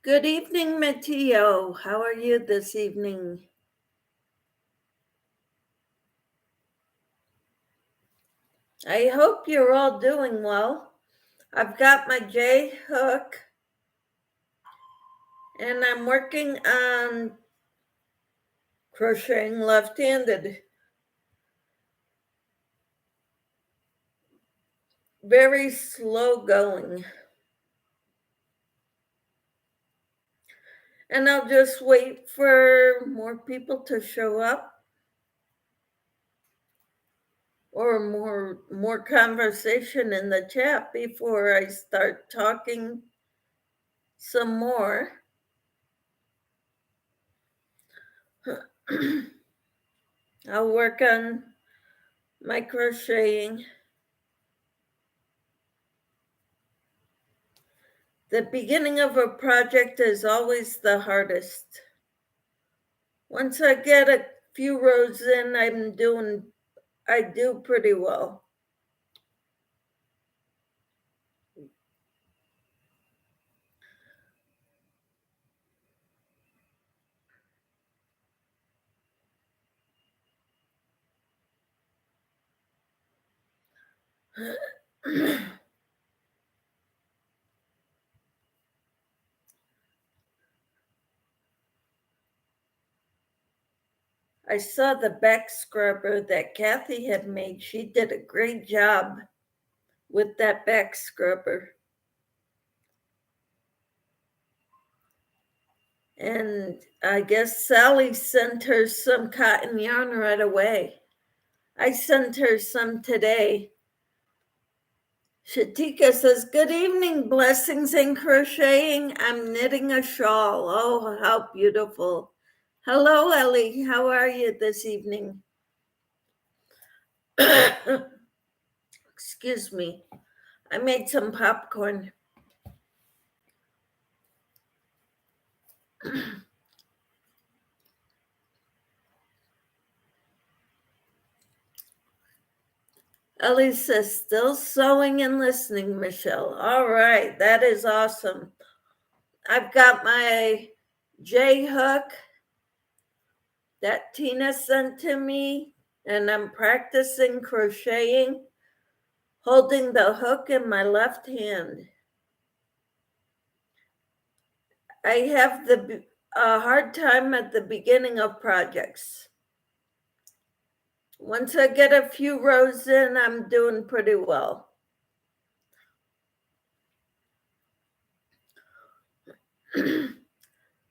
Good evening, Mateo. How are you this evening? I hope you're all doing well. I've got my J hook and I'm working on crocheting left-handed. Very slow going. And I'll just wait for more people to show up or more conversation in the chat before I start talking some more. I'll work on my crocheting. The beginning of a project is always the hardest. Once I get a few rows in, I do pretty well. I saw the back scrubber that Kathy had made. She did a great job with that back scrubber. And I guess Sally sent her some cotton yarn right away. I sent her some today. Shatika says, good evening, blessings in crocheting. I'm knitting a shawl. Oh, how beautiful. Hello, Ellie. How are you this evening? Excuse me. I made some popcorn. Ellie says, still sewing and listening, Michelle. All right, that is awesome. I've got my J hook that Tina sent to me, and I'm practicing crocheting, holding the hook in my left hand. I have a hard time at the beginning of projects. Once I get a few rows in, I'm doing pretty well.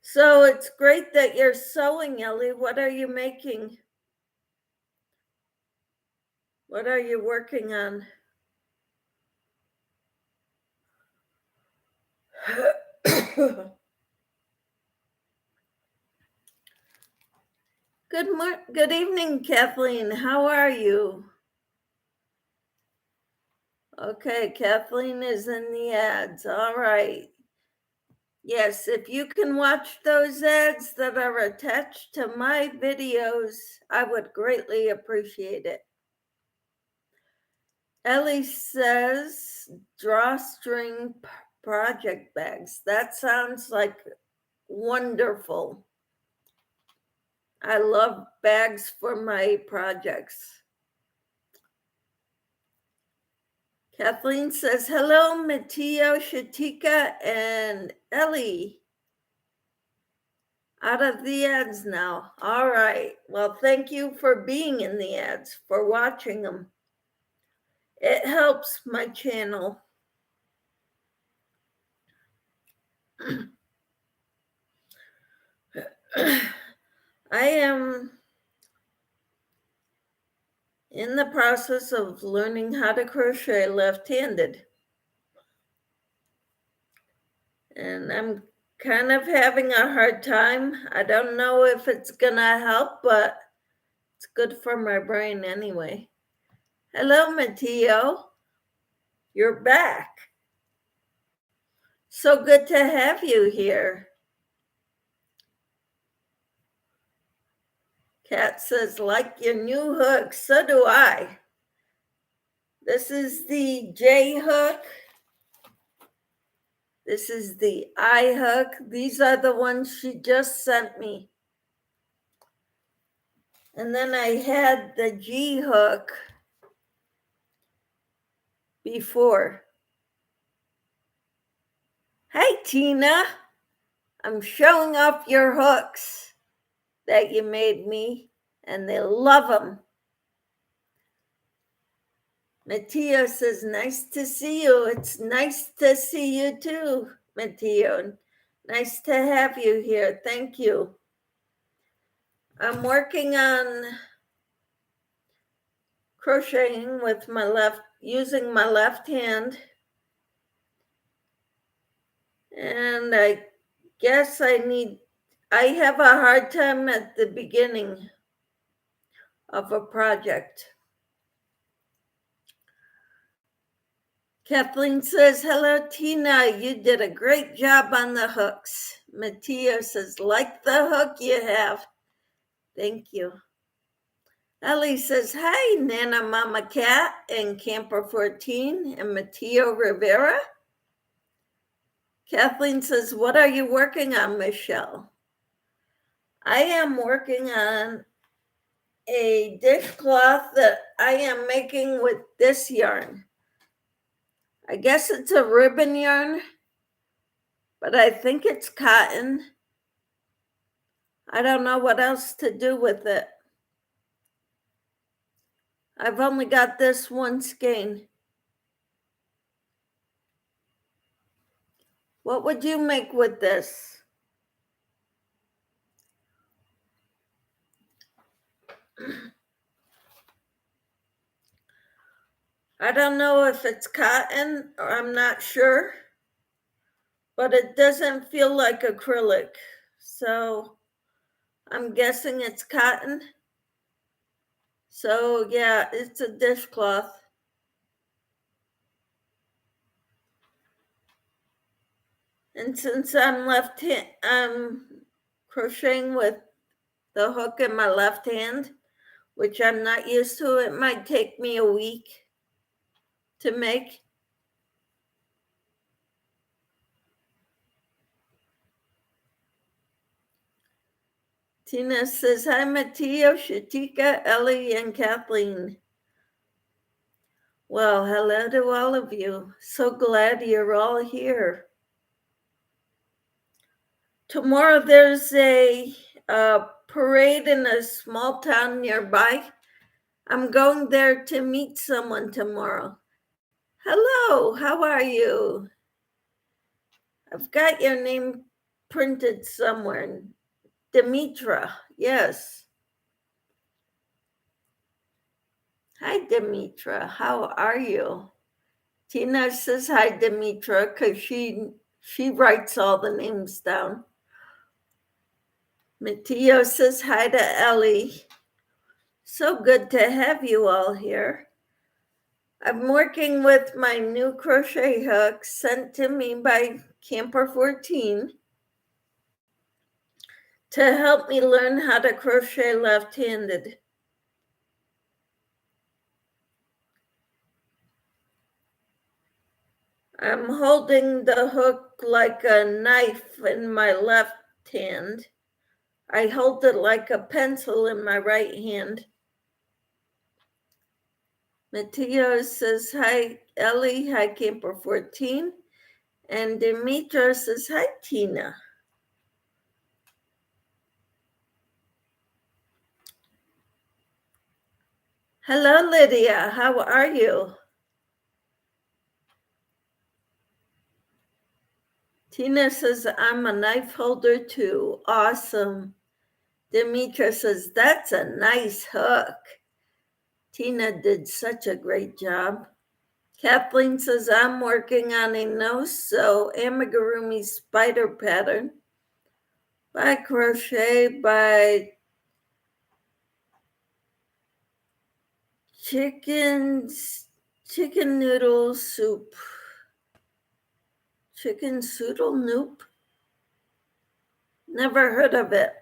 So it's great that you're sewing, Ellie. What are you making? What are you working on? Good evening, Kathleen. How are you? Okay, Kathleen is in the ads. All right. Yes, if you can watch those ads that are attached to my videos, I would greatly appreciate it. Ellie says, drawstring project bags. That sounds like wonderful. I love bags for my projects. Kathleen says, hello, Mateo, Shatika, and Ellie. Out of the ads now. All right. Well, thank you for being in the ads, for watching them. It helps my channel. I am in the process of learning how to crochet left-handed. And I'm kind of having a hard time. I don't know if it's gonna help, but it's good for my brain anyway. Hello, Mateo. You're back. So good to have you here. Kat says, like your new hook, so do I. This is the J hook. This is the I hook. These are the ones she just sent me. And then I had the G hook before. Hi, Tina. I'm showing off your hooks that you made me, and they love them. Matteo says, nice to see you. It's nice to see you too, Matteo. Nice to have you here. Thank you. I'm working on crocheting with using my left hand. And I guess I have a hard time at the beginning of a project. Kathleen says, hello, Tina. You did a great job on the hooks. Matteo says, like the hook you have. Thank you. Ellie says, hi, Nana Mama Cat and Camper 14 and Matteo Rivera. Kathleen says, what are you working on, Michelle? I am working on a dishcloth that I am making with this yarn. I guess it's a ribbon yarn, but I think it's cotton. I don't know what else to do with it. I've only got this one skein. What would you make with this? I don't know if it's cotton or I'm not sure, but it doesn't feel like acrylic. So I'm guessing it's cotton. So yeah, it's a dishcloth. And since I'm crocheting with the hook in my left hand, which I'm not used to, it might take me a week to make. Tina says, hi, Matteo, Shatika, Ellie, and Kathleen. Well, hello to all of you. So glad you're all here. Tomorrow there's a parade in a small town nearby. I'm going there to meet someone tomorrow. Hello, how are you? I've got your name printed somewhere. Demetra, yes. Hi, Demetra. How are you? Tina says hi, Demetra, because she writes all the names down. Matteo says hi to Ellie. So good to have you all here. I'm working with my new crochet hook sent to me by Camper 14 to help me learn how to crochet left-handed. I'm holding the hook like a knife in my left hand. I hold it like a pencil in my right hand. Matteo says, hi, Ellie. Hi, Camper 14. And Demetra says, hi, Tina. Hello, Lydia. How are you? Tina says, I'm a knife holder too. Awesome. Demetra says, that's a nice hook. Tina did such a great job. Kathleen says, I'm working on a no-sew amigurumi spider pattern by Crochet by Chicken Noodle Soup. Chicken Soodle Noop? Never heard of it.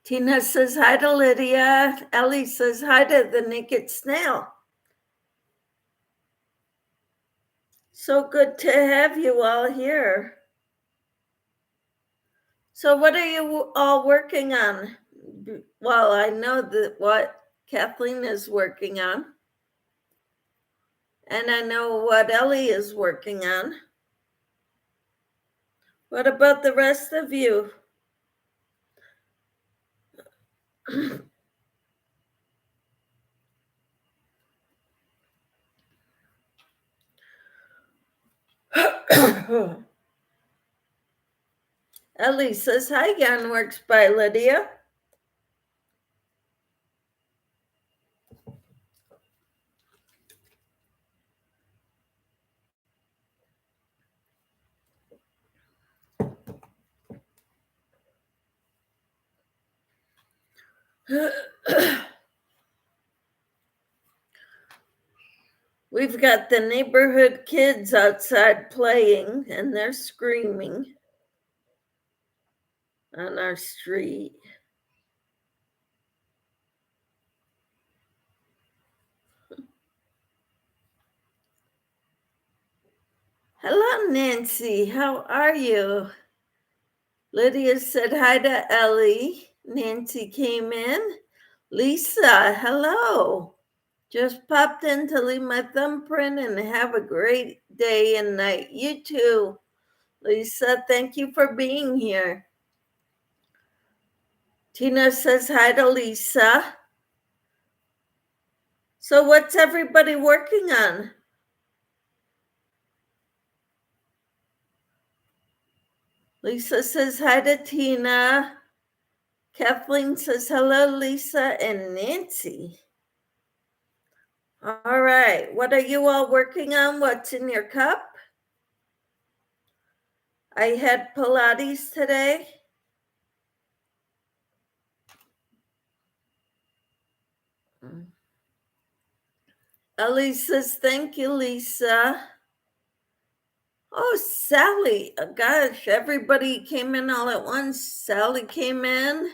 Tina says hi to Lydia. Ellie says hi to the naked snail. So good to have you all here. So what are you all working on? Well, I know that what Kathleen is working on. And I know what Ellie is working on. What about the rest of you? Ellie says, hi, Yarn Works by Lydia. We've got the neighborhood kids outside playing, and they're screaming on our street. Hello, Nancy. How are you? Lydia said hi to Ellie. Nancy came in. Lisa, hello. Just popped in to leave my thumbprint and have a great day and night. You too. Lisa, thank you for being here. Tina says hi to Lisa. So what's everybody working on? Lisa says hi to Tina. Kathleen says hello, Lisa and Nancy. All right, what are you all working on? What's in your cup? I had Pilates today. Ellie says, thank you, Lisa. Oh, Sally. Oh, gosh, everybody came in all at once. Sally came in.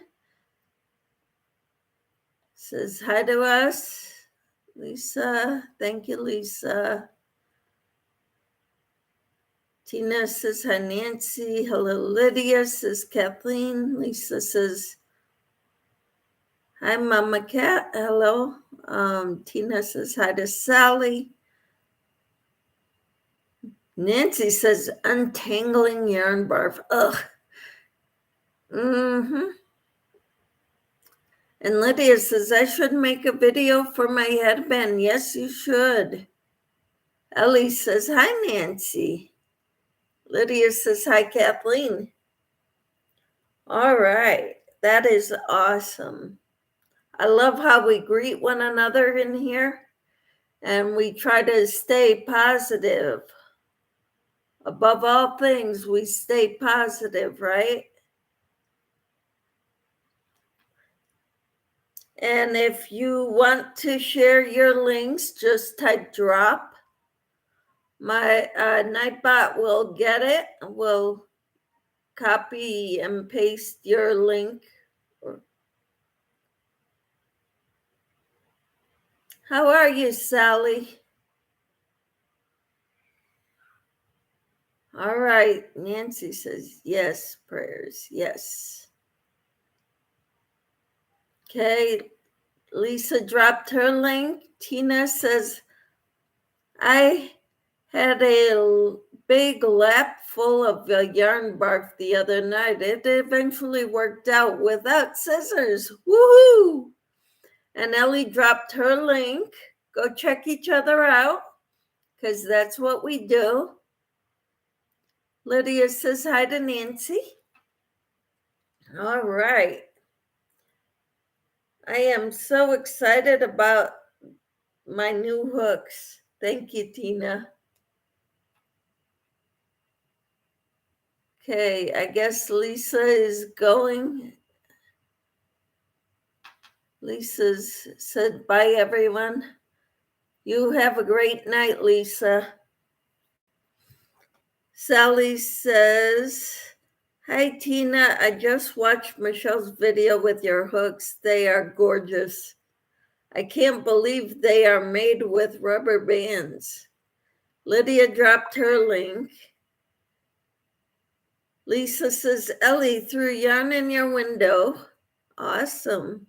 Says hi to us. Lisa, thank you, Lisa. Tina says hi, Nancy. Hello, Lydia, says Kathleen. Lisa says, hi, Mama Cat. Hello. Tina says hi to Sally. Nancy says, untangling yarn barf. Ugh. Mm-hmm. And Lydia says, I should make a video for my headband. Yes, you should. Ellie says, hi, Nancy. Lydia says, hi, Kathleen. All right. That is awesome. I love how we greet one another in here, and we try to stay positive. Above all things, we stay positive, right? And if you want to share your links, just type drop. My Nightbot will get it. We'll copy and paste your link. How are you, Sally? All right. Nancy says, yes, prayers. Yes. Okay. Lisa dropped her link. Tina says, I had a big lap full of yarn bark the other night. It eventually worked out without scissors. Woohoo! And Ellie dropped her link. Go check each other out, because that's what we do. Lydia says hi to Nancy. All right. I am so excited about my new hooks. Thank you, Tina. Okay, I guess Lisa is going. Lisa's said bye, everyone. You have a great night, Lisa. Sally says, hi, Tina. I just watched Michelle's video with your hooks. They are gorgeous. I can't believe they are made with rubber bands. Lydia dropped her link. Lisa says, Ellie threw yarn in your window. Awesome.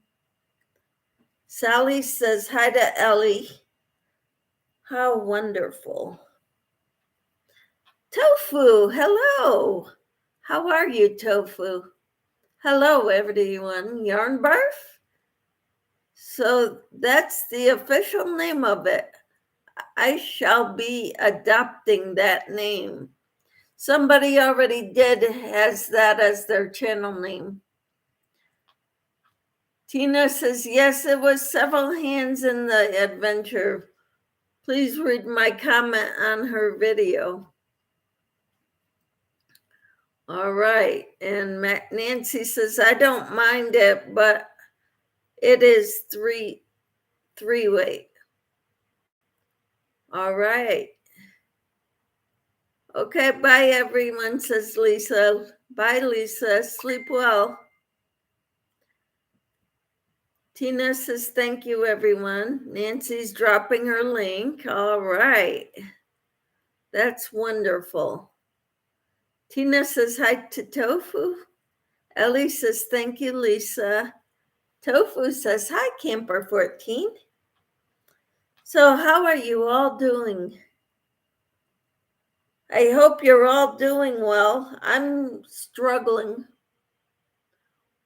Sally says, hi to Ellie. How wonderful. Tofu, hello. How are you, Tofu? Hello, everyone. Yarn Barf? So that's the official name of it. I shall be adopting that name. Somebody already has that as their channel name. Tina says, yes, it was several hands in the adventure. Please read my comment on her video. All right. And Nancy says, I don't mind it, but it is three-way. All right. Okay, bye everyone, says Lisa. Bye, Lisa. Sleep well. Tina says, thank you, everyone. Nancy's dropping her link. All right. That's wonderful. Tina says, hi to Tofu. Ellie says, thank you, Lisa. Tofu says, hi, Camper 14. So how are you all doing? I hope you're all doing well. I'm struggling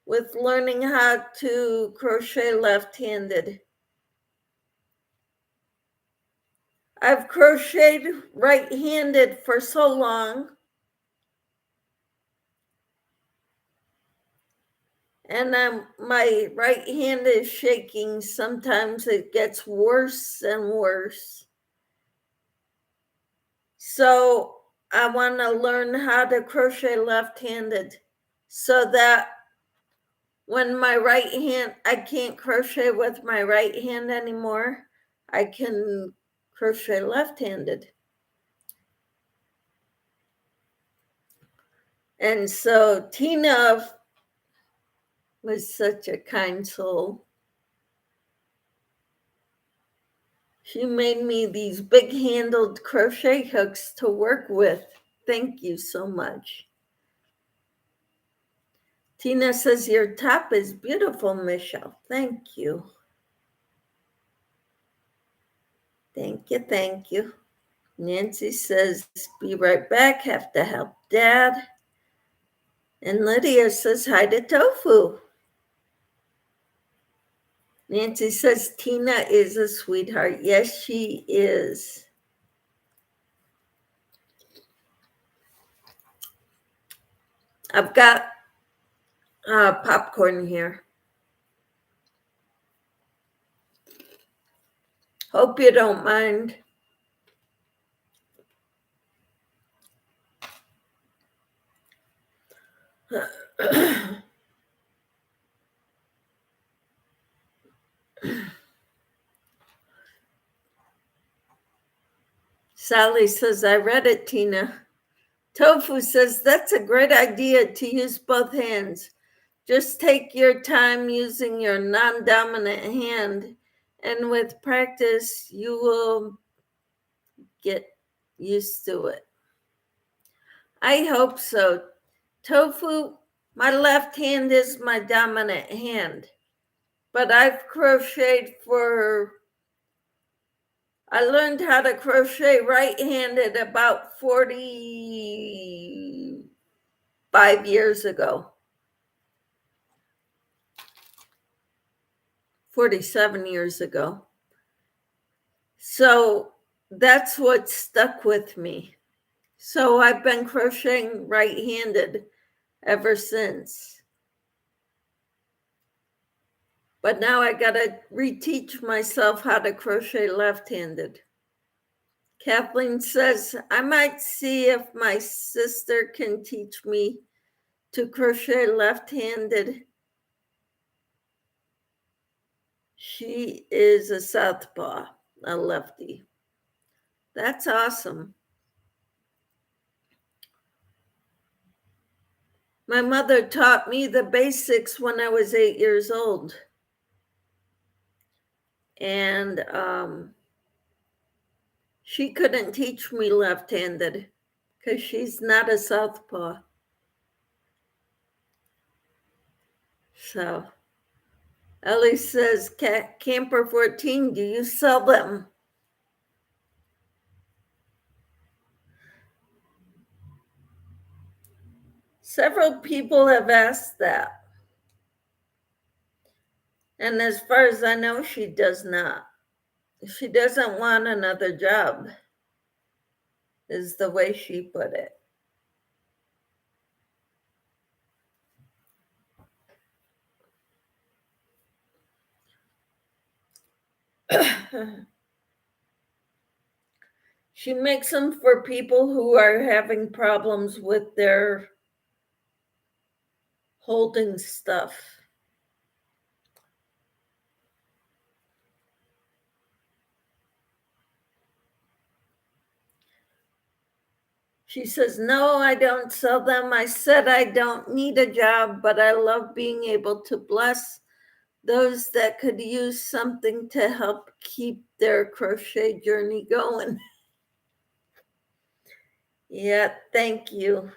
with learning how to crochet left-handed. I've crocheted right-handed for so long, and my right hand is shaking. Sometimes it gets worse and worse. So I want to learn how to crochet left-handed so that when my right hand, I can't crochet with my right hand anymore, I can crochet left-handed. And so Tina was such a kind soul. She made me these big-handled crochet hooks to work with. Thank you so much. Tina says, your top is beautiful, Michelle. Thank you. Thank you, thank you. Nancy says, be right back, have to help Dad. And Lydia says, hi to Tofu. Nancy says, Tina is a sweetheart. Yes, she is. I've got popcorn here. Hope you don't mind. Sally says, I read it, Tina. Tofu says, that's a great idea to use both hands. Just take your time using your non-dominant hand, and with practice, you will get used to it. I hope so. Tofu, my left hand is my dominant hand, but I've crocheted I learned how to crochet right-handed about 45 years ago. 47 years ago. So that's what stuck with me. So I've been crocheting right-handed ever since. But now I gotta reteach myself how to crochet left-handed. Kathleen says, I might see if my sister can teach me to crochet left-handed. She is a southpaw, a lefty. That's awesome. My mother taught me the basics when I was 8 years old. And She couldn't teach me left-handed because she's not a southpaw. So Ellie says, Camper 14, do you sell them? Several people have asked that. And as far as I know, she does not. She doesn't want another job, is the way she put it. She makes them for people who are having problems with their holding stuff. She says, no, I don't sell them. I said I don't need a job, but I love being able to bless those that could use something to help keep their crochet journey going. Yeah, thank you.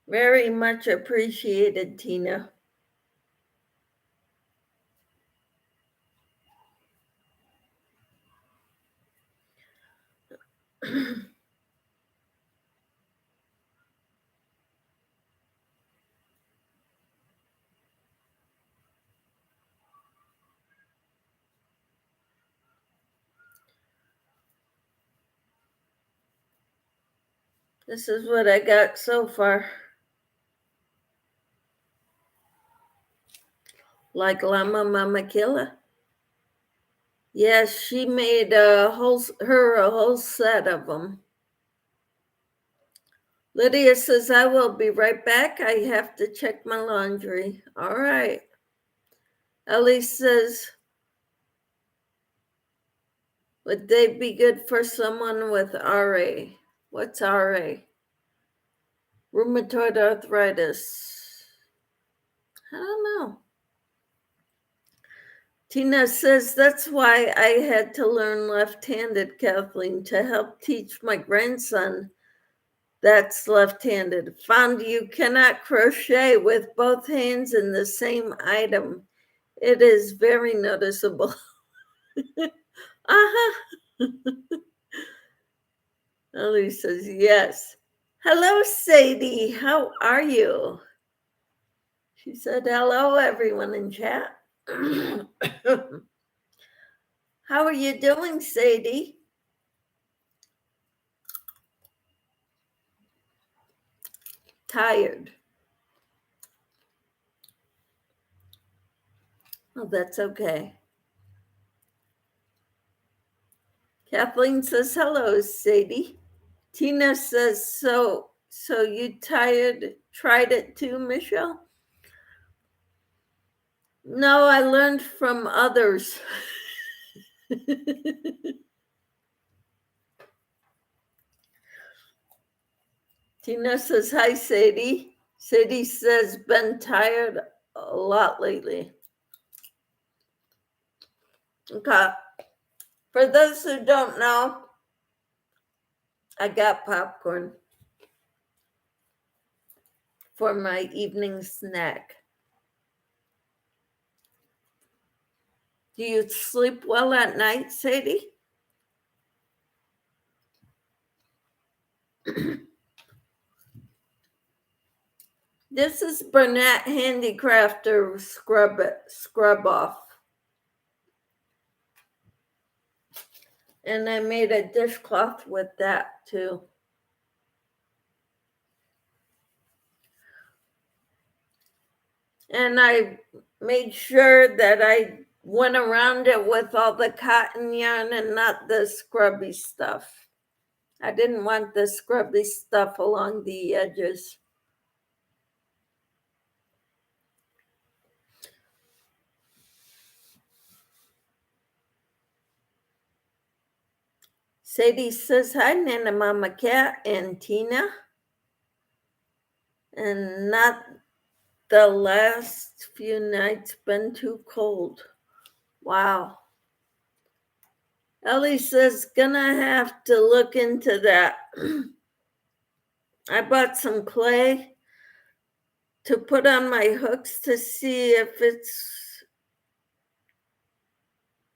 Very much appreciated, Tina. This is what I got so far. Like Llama Mama Killa. Yes, she made a whole set of them. Lydia says, I will be right back. I have to check my laundry. All right. Ellie says, would they be good for someone with RA? What's RA? Rheumatoid arthritis. I don't know. Tina says, that's why I had to learn left-handed, Kathleen, to help teach my grandson that's left-handed. Found you cannot crochet with both hands in the same item. It is very noticeable. Uh-huh. Ellie says, yes. Hello, Sadie. How are you? She said, hello, everyone in chat. How are you doing, Sadie? Tired. Oh, that's okay. Kathleen says, hello, Sadie. Tina says, so you tried it too, Michelle? No, I learned from others. Tina says, hi, Sadie. Sadie says, been tired a lot lately. Okay. For those who don't know, I got popcorn for my evening snack. Do you sleep well at night, Sadie? This is Bernat Handicrafter scrub off. And I made a dishcloth with that too. And I made sure that I went around it with all the cotton yarn and not the scrubby stuff. I didn't want the scrubby stuff along the edges. Sadie says, hi, Nana Mama Cat and Tina. And not the last few nights been too cold. Wow. Ellie says, gonna have to look into that. I bought some clay to put on my hooks to see if it's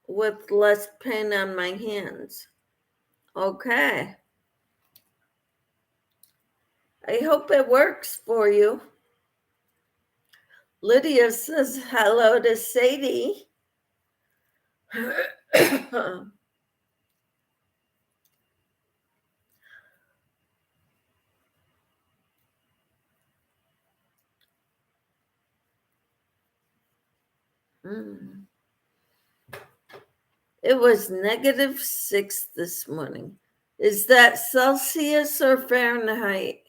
with less pain on my hands. Okay. I hope it works for you. Lydia says hello to Sadie. It was -6 this morning. Is that Celsius or Fahrenheit?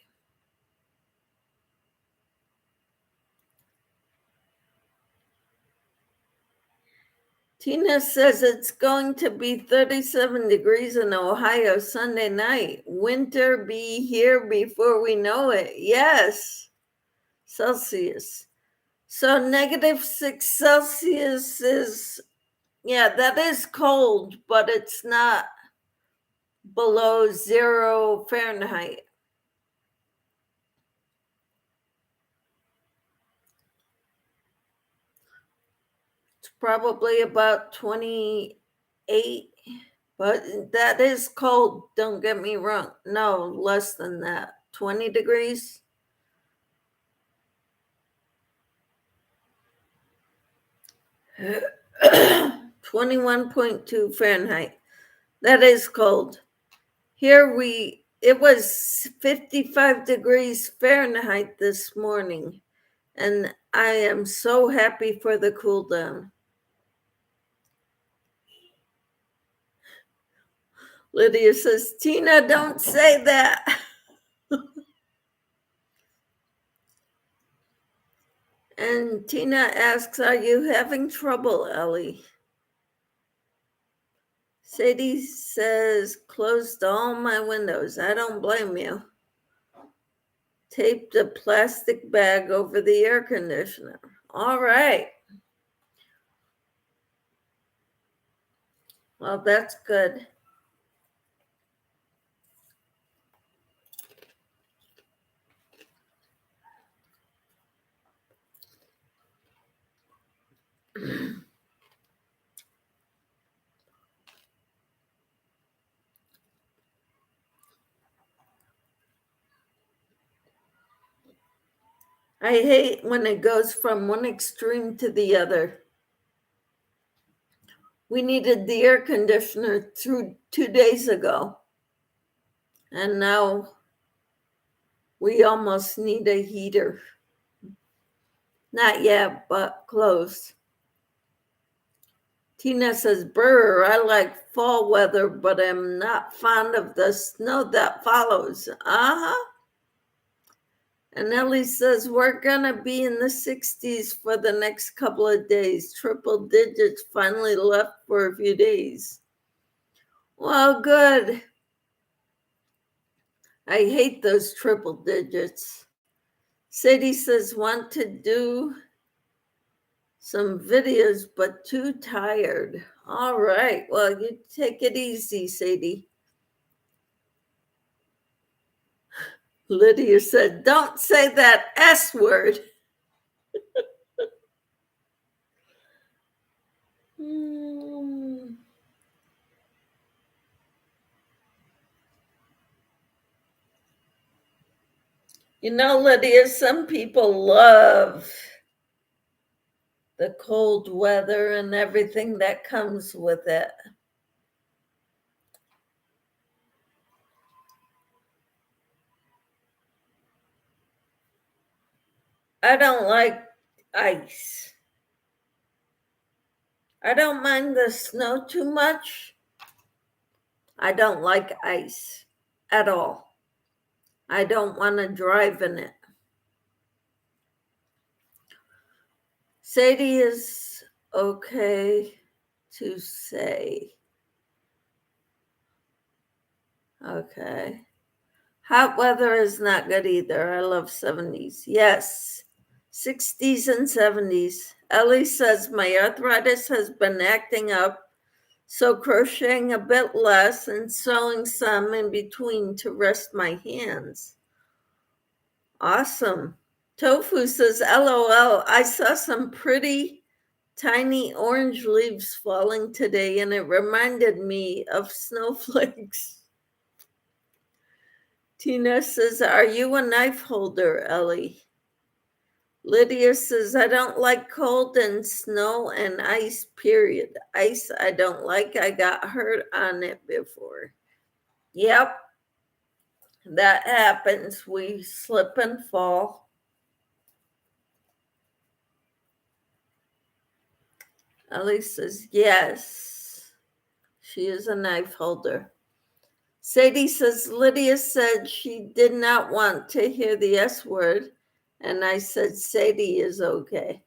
Tina says it's going to be 37 degrees in Ohio Sunday night. Winter be here before we know it. Yes, Celsius. So -6 Celsius is, yeah, that is cold, but it's not below 0 Fahrenheit. It's probably about 28, but that is cold. Don't get me wrong. No, less than that. 20 degrees. 21.2 Fahrenheit. That is cold. Here it was 55 degrees Fahrenheit this morning, and I am so happy for the cool down. Lydia says, Tina, don't say that. And Tina asks, are you having trouble, Ellie? Sadie says, closed all my windows. I don't blame you. Taped a plastic bag over the air conditioner. All right. Well, that's good. I hate when it goes from one extreme to the other. We needed the air conditioner 2 days ago, and now we almost need a heater. Not yet, but close. Tina says, brr, I like fall weather, but I'm not fond of the snow that follows. Uh-huh. And Ellie says, we're going to be in the 60s for the next couple of days. Triple digits finally left for a few days. Well, good. I hate those triple digits. Sadie says, want to do some videos, but too tired. All right. Well, you take it easy, Sadie. Lydia said, don't say that S word. You know, Lydia, some people love the cold weather and everything that comes with it. I don't like ice. I don't mind the snow too much. I don't like ice at all. I don't want to drive in it. Sadie is okay to say. Okay. Hot weather is not good either. I love 70s. Yes, 60s and 70s. Ellie says my arthritis has been acting up So crocheting a bit less and sewing some in between to rest my hands. Awesome. Tofu says, LOL, I saw some pretty tiny orange leaves falling today and it reminded me of snowflakes. Tina says, are you a knife holder, Ellie? Lydia says, I don't like cold and snow and ice, period. Ice I don't like. I got hurt on it before. Yep, that happens. We slip and fall. Ellie says, yes, she is a knife holder. Sadie says, Lydia said she did not want to hear the S word. And I said, Sadie is okay.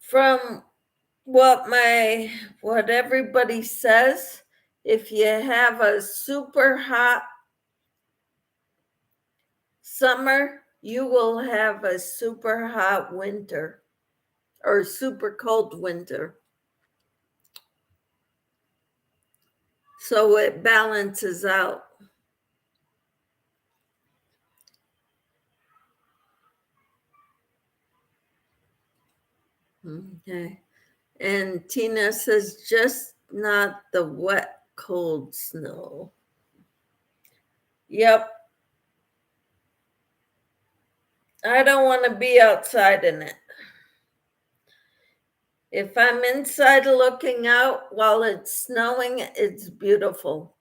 From what everybody says, if you have a super hot summer, you will have a super hot winter or super cold winter. So it balances out. Okay. And Tina says, just not the wet, cold snow. Yep. I don't want to be outside in it. If I'm inside looking out while it's snowing, it's beautiful.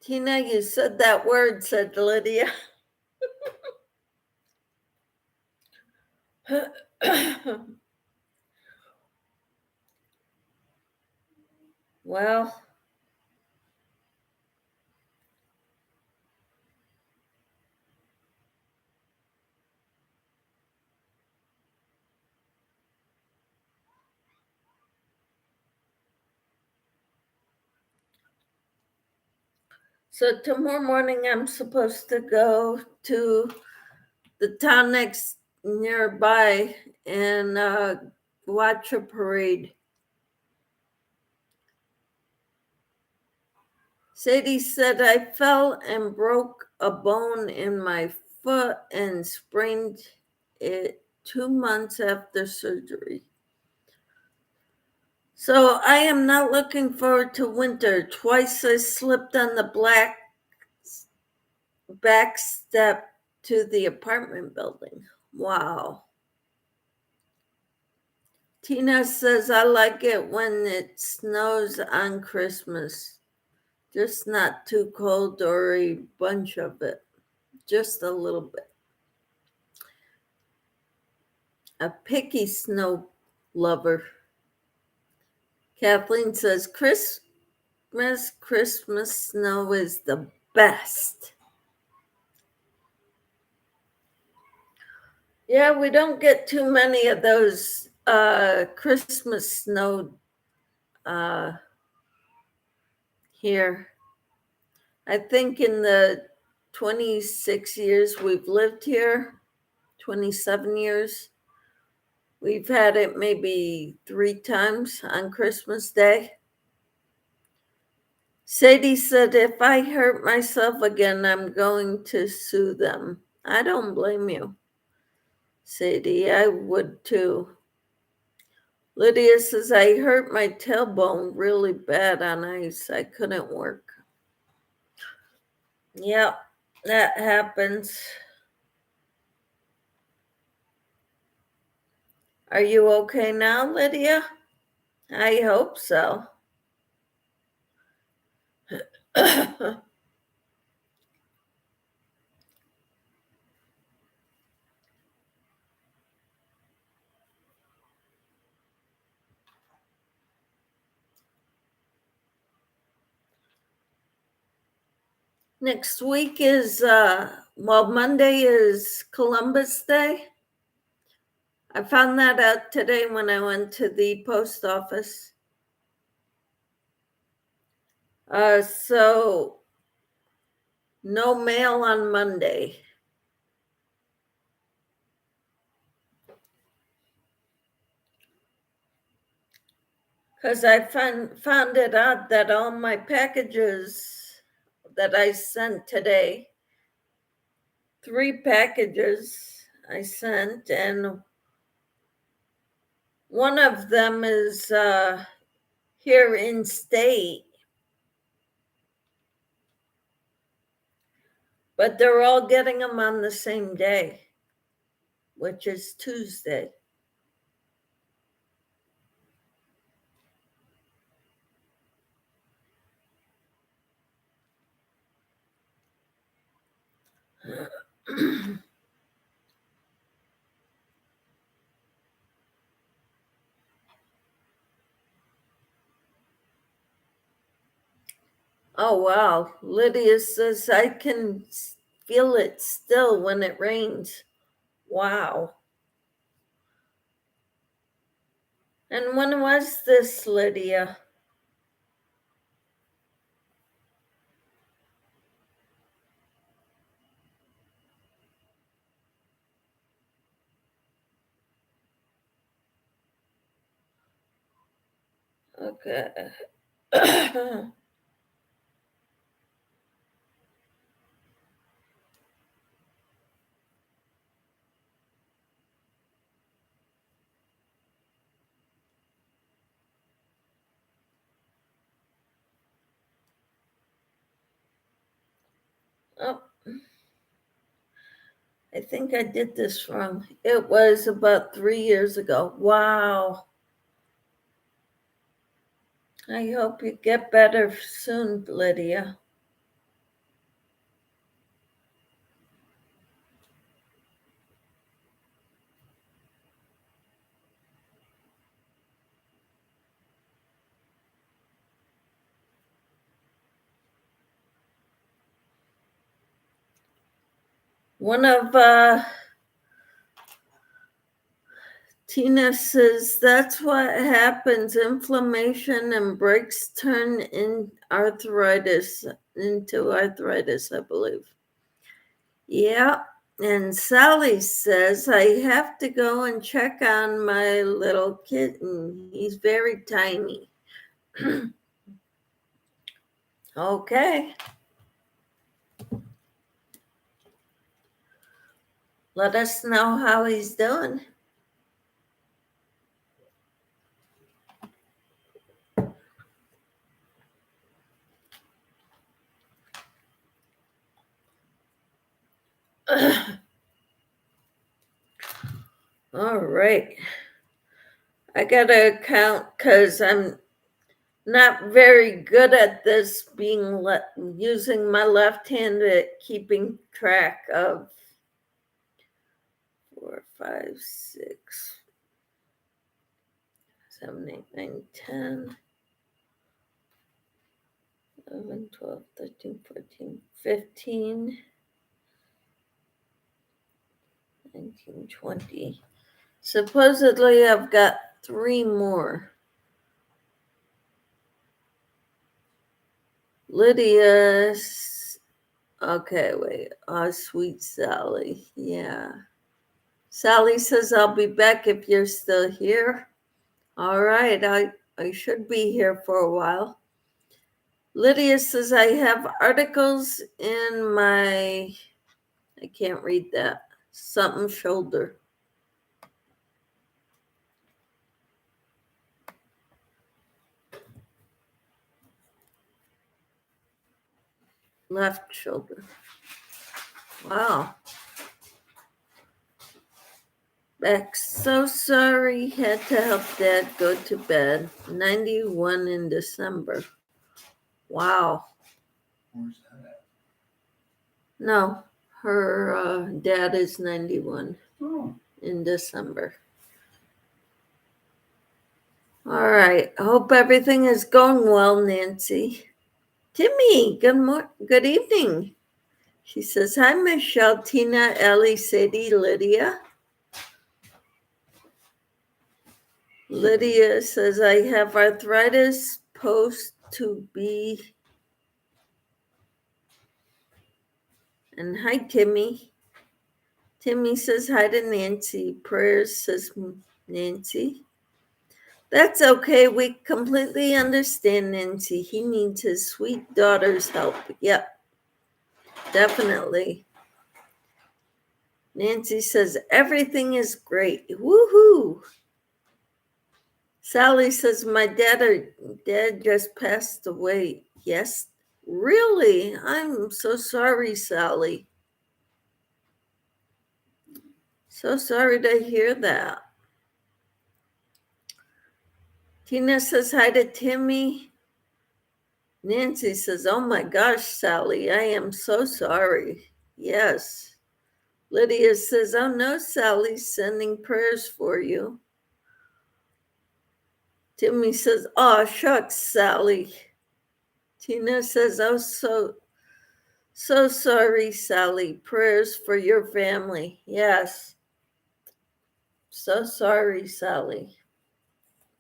Tina, you said that word, said Lydia. Well, so tomorrow morning I'm supposed to go to the town next nearby and watch a parade. Sadie said, I fell and broke a bone in my foot and sprained it 2 months after surgery. So I am not looking forward to winter. Twice I slipped on the black back step to the apartment building. Wow. Tina says, I like it when it snows on Christmas. Just not too cold or a bunch of it. Just a little bit. A picky snow lover. Kathleen says, Christmas snow is the best. Yeah, we don't get too many of those Christmas snow here. I think in the 26 years we've lived here, 27 years, we've had it maybe 3 times on Christmas Day. Sadie said, if I hurt myself again, I'm going to sue them. I don't blame you, Sadie. I would too. Lydia says, I hurt my tailbone really bad on ice. I couldn't work. Yep, that happens. Are you okay now, Lydia? I hope so. Next week is Well, Monday is Columbus Day. I found that out today when I went to the post office. So no mail on Monday. Because I found it out that all my packages that I sent today, 3 packages I sent, and one of them is here in state, but they're all getting them on the same day, which is Tuesday. Oh, wow. Lydia says, I can feel it still when it rains. Wow. And when was this, Lydia? Okay. Oh, I think I did this wrong. It was about 3 years ago. Wow. I hope you get better soon, Lydia. One of Tina says that's what happens. Inflammation and breaks turn into arthritis, I believe. Yeah. And Sally says, I have to go and check on my little kitten. He's very tiny. Okay. Let us know how he's doing. All right. I got to count because I'm not very good at this using my left hand at keeping track of 4, 5, 6, 7, 8, 9, 10, 11, 12, 13, 14, 15, 19, 20. Supposedly I've got 3 more. Lydia's. Okay, wait. Oh, sweet Sally. Yeah. Sally says, I'll be back if you're still here. All right. I should be here for a while. Lydia says, I have articles in my, I can't read that, something shoulder. Left shoulder. Wow. Back so sorry, had to help Dad go to bed. 91 in December. Wow. Where's that at? No, her dad is 91 in December. All right. I hope everything is going well, Nancy. Timmy, good evening. She says, hi, Michelle, Tina, Ellie, Sadie, Lydia. Lydia says, I have arthritis, supposed to be. And hi, Timmy. Timmy says, hi to Nancy. Prayers, says Nancy. That's okay. We completely understand, Nancy. He needs his sweet daughter's help. Yep, definitely. Nancy says, everything is great. Woohoo! Sally says, my dad just passed away. Yes, really? I'm so sorry, Sally. So sorry to hear that. Tina says hi to Timmy. Nancy says, oh my gosh, Sally, I am so sorry. Yes. Lydia says, oh no, Sally's sending prayers for you. Timmy says, oh, shucks, Sally. Tina says, oh, so sorry, Sally. Prayers for your family. Yes. So sorry, Sally.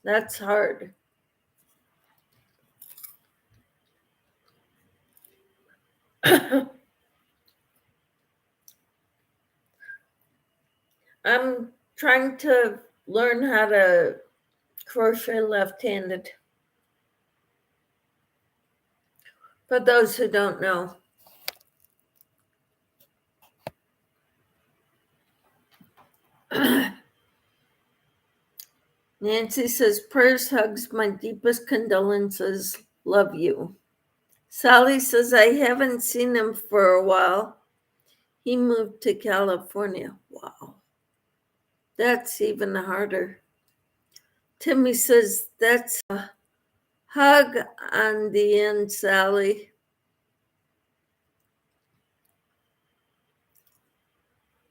That's hard. I'm trying to learn how to crochet left-handed. For those who don't know. Nancy says, prayers, hugs, my deepest condolences. Love you. Sally says, I haven't seen him for a while. He moved to California. Wow. That's even harder. Timmy says, that's a hug on the end, Sally.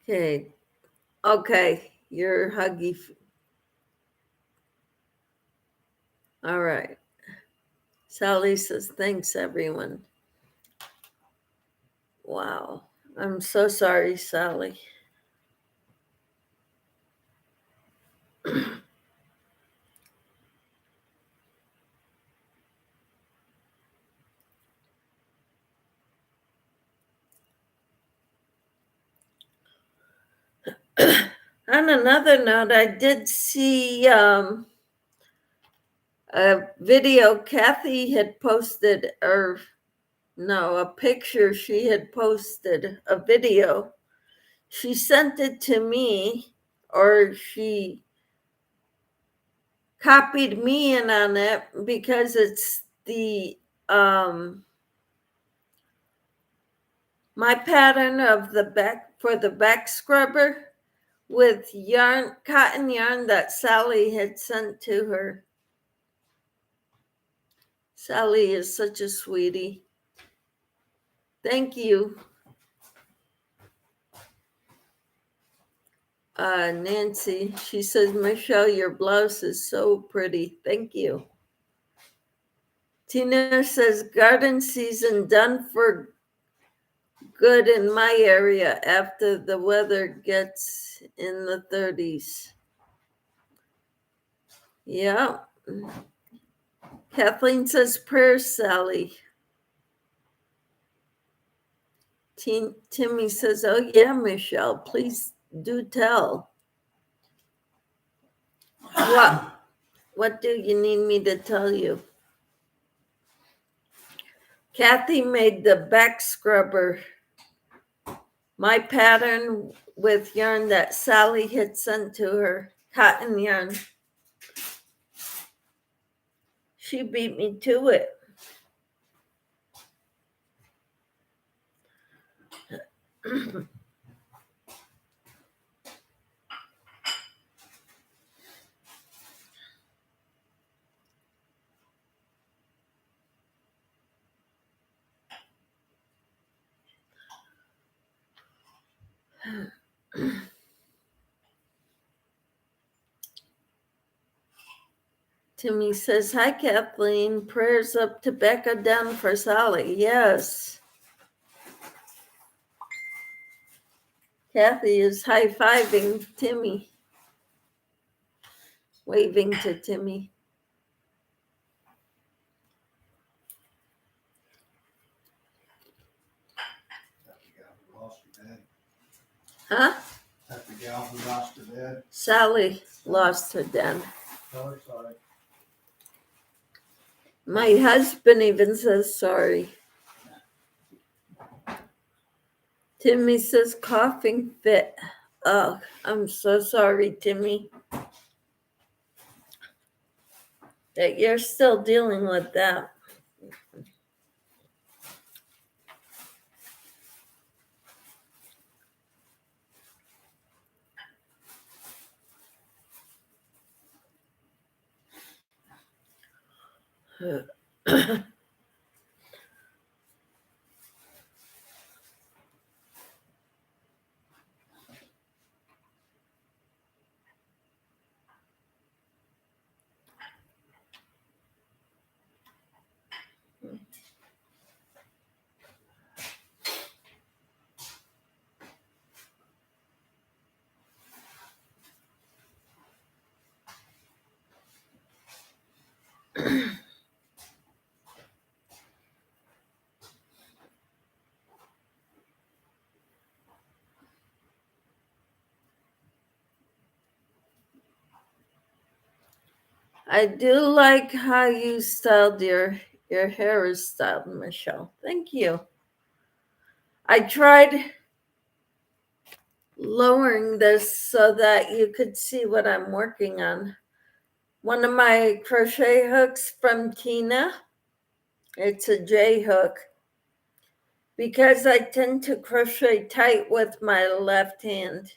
Okay, you're huggy. All right. Sally says, thanks, everyone. Wow. I'm so sorry, Sally. On another note, I did see a video Kathy had posted, or no, a picture she had posted, a video. She sent it to me, or she copied me in on it because it's the my pattern of the back for the back scrubber with yarn, cotton yarn that Sally had sent to her. Sally is such a sweetie. Thank you. Nancy, she says, Michelle, your blouse is so pretty. Thank you. Tina says, garden season done for good in my area after the weather gets in the 30s. Yeah. Kathleen says, prayers, Sally. Timmy says, oh yeah, Michelle, please do tell. What do you need me to tell you? Kathy made the back scrubber, my pattern with yarn that Sally had sent to her, cotton yarn. She beat me to it. Timmy says, hi, Kathleen. Prayers up to Becca down for Sally. Yes. Kathy is high-fiving Timmy, waving to Timmy. That the gal who lost her dad. Huh? That the gal who lost her dad. Sally lost her dad. Tell her sorry. My husband even says sorry. Timmy says coughing fit. Oh, I'm so sorry, Timmy, that you're still dealing with that. I do like how you styled your hair is styled, Michelle. Thank you. I tried lowering this so that you could see what I'm working on. One of my crochet hooks from Tina, it's a J hook, because I tend to crochet tight with my left hand.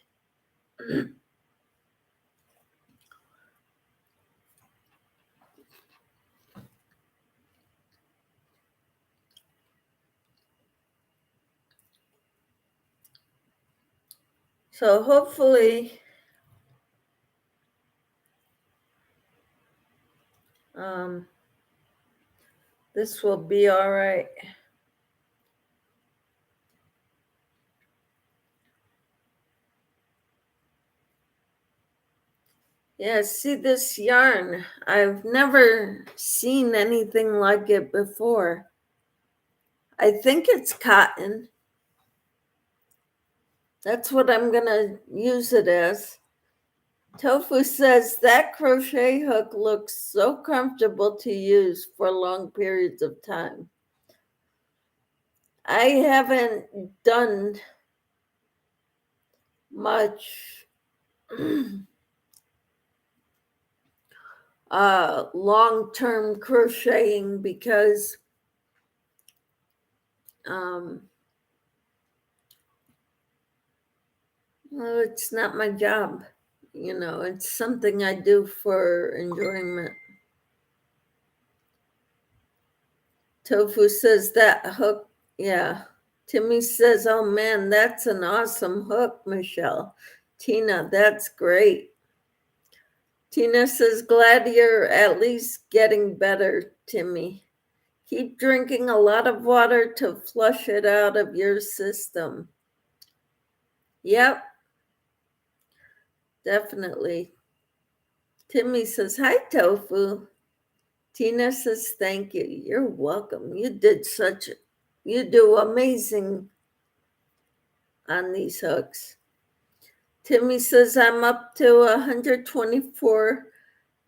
So hopefully this will be all right. Yeah, see this yarn. I've never seen anything like it before. I think it's cotton. That's what I'm gonna use it as. Tofu says that crochet hook looks so comfortable to use for long periods of time. I haven't done much long-term crocheting because well, it's not my job. You know, it's something I do for enjoyment. Tofu says that hook, yeah. Timmy says, oh man, that's an awesome hook, Michelle. Tina, that's great. Tina says, glad you're at least getting better, Timmy. Keep drinking a lot of water to flush it out of your system. Yep, definitely. Timmy says, hi, Tofu. Tina says, thank you. You're welcome. You do amazing on these hooks. Timmy says, I'm up to 124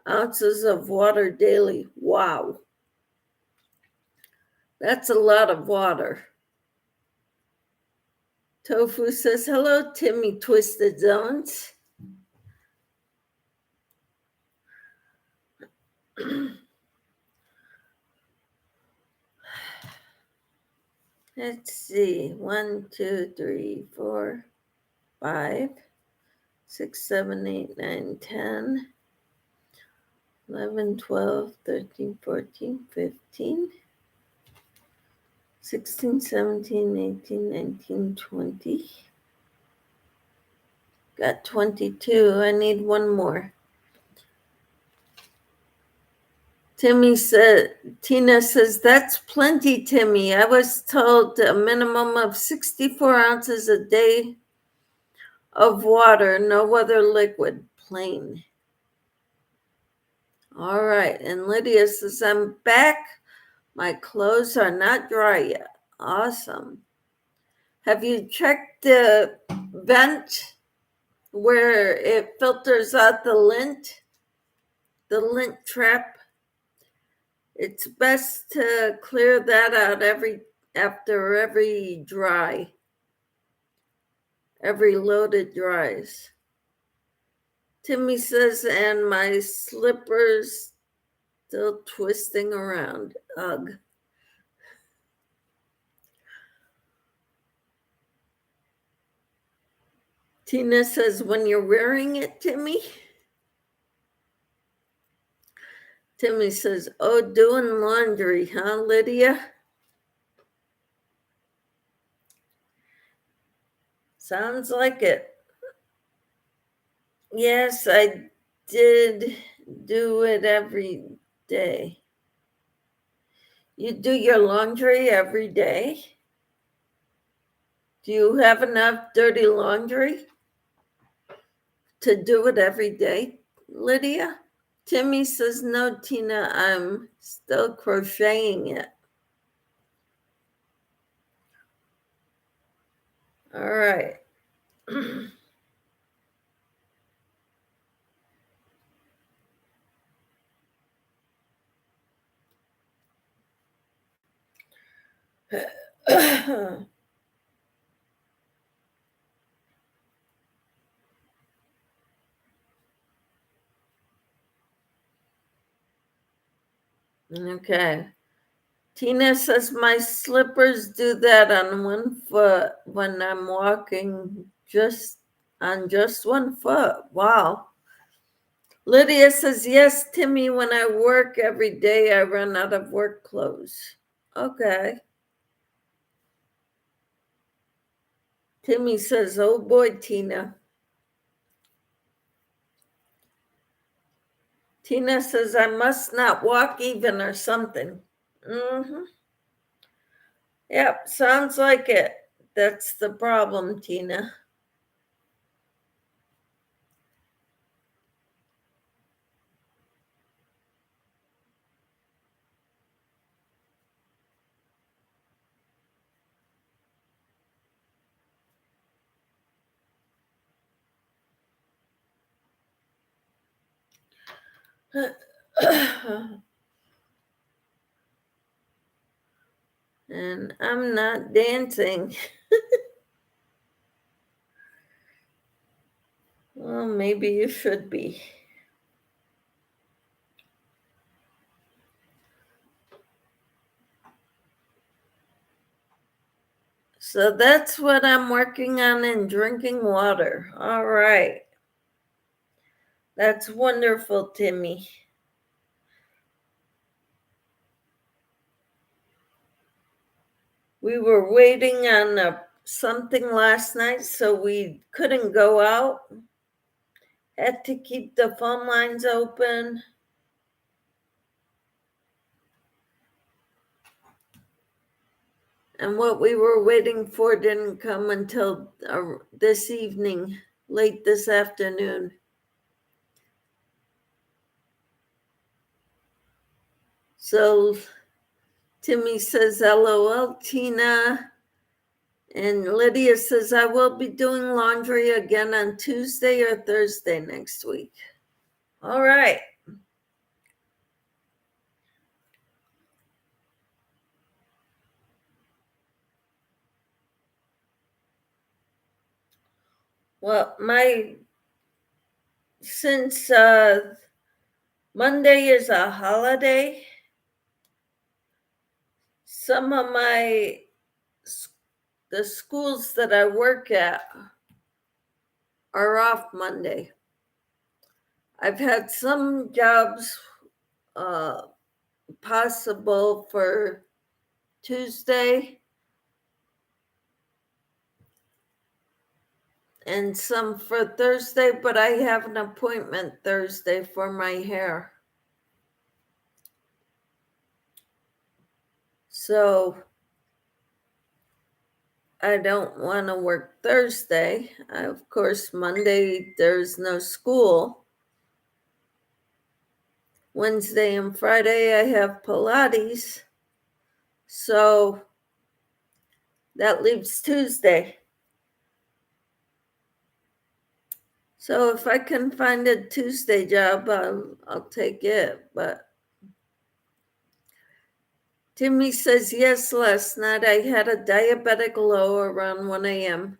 ounces of water daily. Wow. That's a lot of water. Tofu says, hello, Timmy Twisted Zones. Let's see. 1, 2, 3, 4, 5, 6, 7, 8, 9, 10, 11, 12, 13, 14, 15, 16, 17, 18, 19, 20. Got 22. I need one more. Tina says, that's plenty, Timmy. I was told a minimum of 64 ounces a day of water, no other liquid, plain. All right, and Lydia says, I'm back. My clothes are not dry yet. Awesome. Have you checked the vent where it filters out the lint trap? It's best to clear that out after every loaded dries. Timmy says, and my slippers still twisting around. Ugh. Tina says, when you're wearing it, Timmy? Timmy says, oh, doing laundry, huh, Lydia? Sounds like it. Yes, I did do it every day. You do your laundry every day? Do you have enough dirty laundry to do it every day, Lydia? Timmy says, no, Tina, I'm still crocheting it. All right. Okay. Tina says, my slippers do that on one foot when I'm walking on just one foot. Wow. Lydia says, yes, Timmy, when I work every day, I run out of work clothes. Okay. Timmy says, oh boy, Tina. Tina says, I must not walk even or something. Mm-hmm. Yep, sounds like it. That's the problem, Tina. And I'm not dancing. Well, maybe you should be. So that's what I'm working on in drinking water. All right. That's wonderful, Timmy. We were waiting on something last night, so we couldn't go out. Had to keep the phone lines open. And what we were waiting for didn't come until this evening, late this afternoon. So Timmy says, LOL, Tina. And Lydia says, I will be doing laundry again on Tuesday or Thursday next week. All right. Well, since Monday is a holiday, some of the schools that I work at are off Monday. I've had some jobs possible for Tuesday and some for Thursday, but I have an appointment Thursday for my hair. So I don't want to work Thursday. Of course, Monday there's no school. Wednesday and Friday I have Pilates. So that leaves Tuesday. So if I can find a Tuesday job, I'll take it. But Timmy says, yes, last night I had a diabetic low around 1 a.m.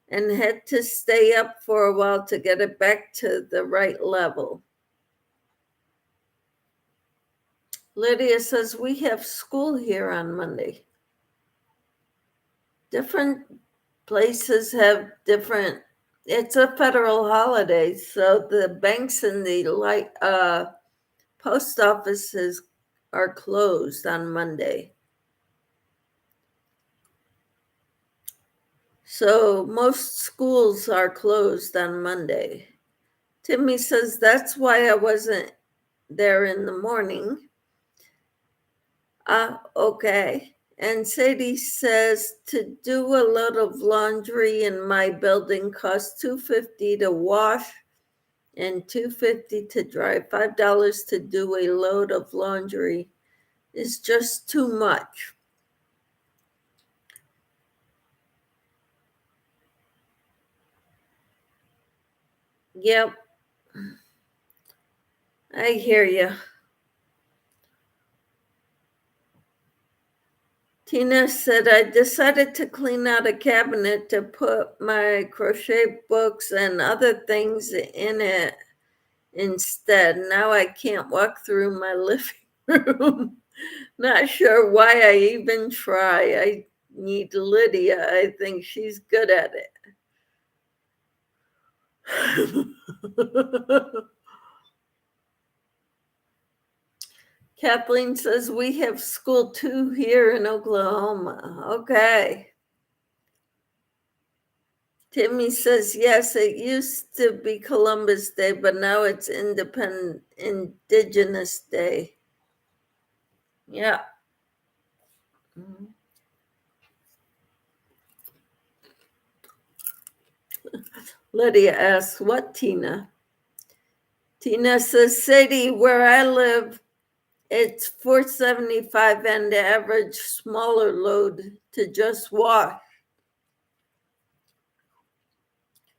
and had to stay up for a while to get it back to the right level. Lydia says, we have school here on Monday. Different places have different, it's a federal holiday, so the banks and the post offices are closed on Monday. So most schools are closed on Monday. Timmy says, that's why I wasn't there in the morning. Okay. And Sadie says, to do a load of laundry in my building costs $2.50 to wash and $2.50 to dry. $5 to do a load of laundry is just too much. Yep. I hear you. Tina said, I decided to clean out a cabinet to put my crochet books and other things in it instead. Now I can't walk through my living room. Not sure why I even try. I need Lydia. I think she's good at it. Kathleen says, we have school too here in Oklahoma. Okay. Timmy says, yes, it used to be Columbus Day, but now it's Indigenous Day. Yeah. Lydia asks, what, Tina? Tina says, Sadie, where I live, it's $4.75 and the average smaller load to just wash.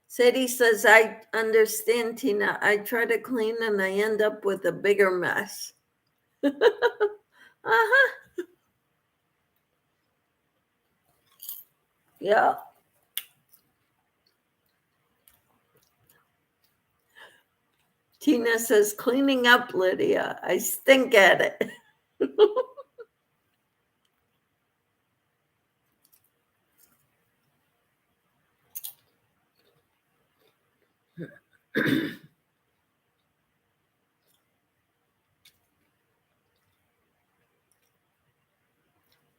Sadie says, I understand, Tina. I try to clean and I end up with a bigger mess. Uh-huh. Yeah. Tina says, cleaning up, Lydia. I stink at it.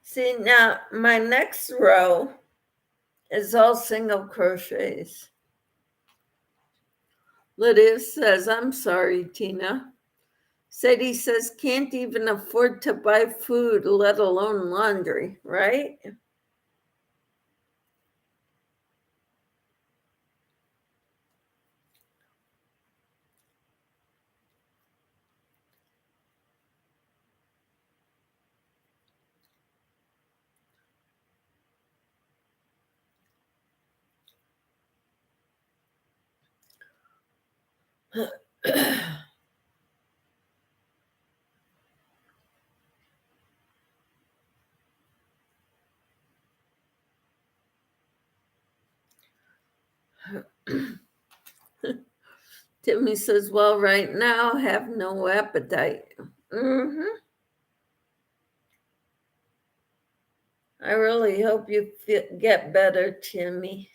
See, now my next row is all single crochets. Lydia says, I'm sorry, Tina. Sadie says, can't even afford to buy food, let alone laundry, right? Timmy says, well, right now, have no appetite. Mm-hmm. I really hope you get better, Timmy.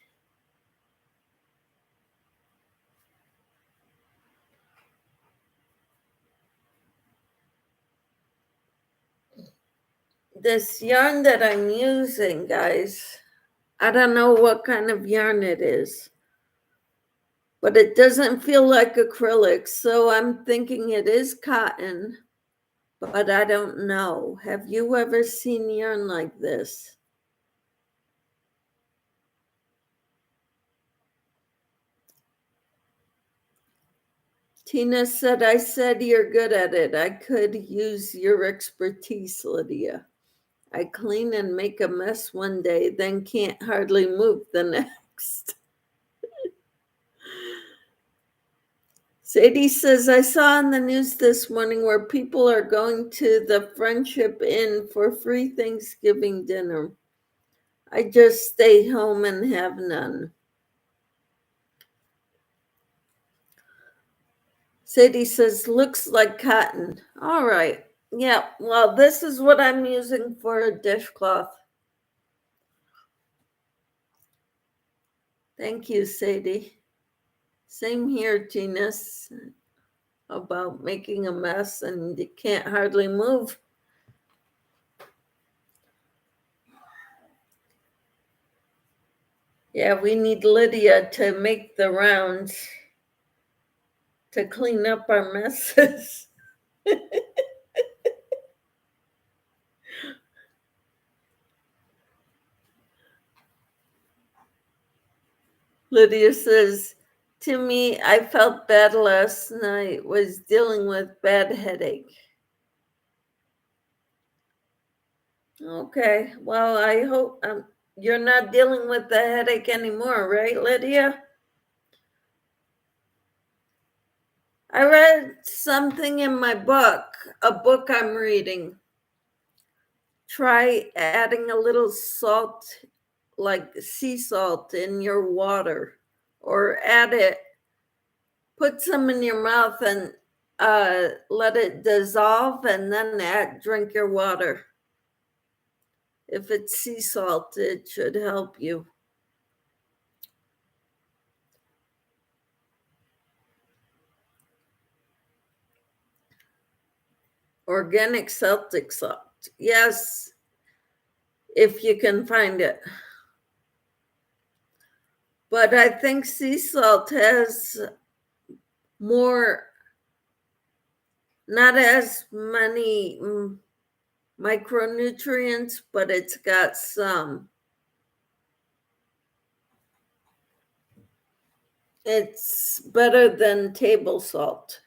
This yarn that I'm using, guys, I don't know what kind of yarn it is, but it doesn't feel like acrylic, so I'm thinking it is cotton, but I don't know. Have you ever seen yarn like this? Tina said, I said you're good at it. I could use your expertise, Lydia. I clean and make a mess one day, then can't hardly move the next. Sadie says, I saw on the news this morning where people are going to the Friendship Inn for free Thanksgiving dinner. I just stay home and have none. Sadie says, looks like cotton. All right. Yeah, well, this is what I'm using for a dishcloth. Thank you, Sadie. Same here, Genius, about making a mess and you can't hardly move. Yeah, we need Lydia to make the rounds to clean up our messes. Lydia says, Timmy, I felt bad last night, was dealing with bad headache. Okay, well, I hope you're not dealing with the headache anymore, right, Lydia? I read something in my book, a book I'm reading. Try adding a little salt, like sea salt, in your water, or add it, put some in your mouth and let it dissolve, and then drink your water. If it's sea salt, it should help you. Organic Celtic salt. Yes, if you can find it. But I think sea salt has more, not as many micronutrients, but it's got some. It's better than table salt.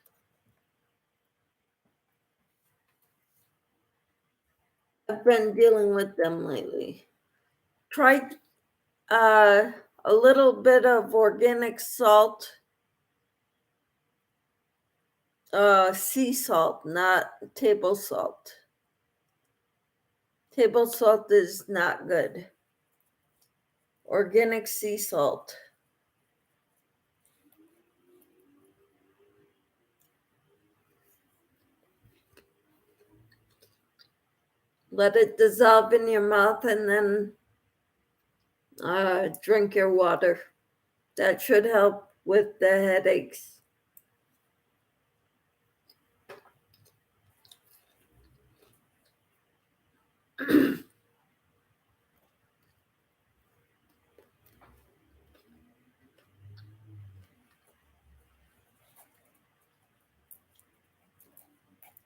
I've been dealing with them lately. Tried a little bit of organic salt, sea salt, not table salt. Table salt is not good. Organic sea salt. Let it dissolve in your mouth and then drink your water. That should help with the headaches.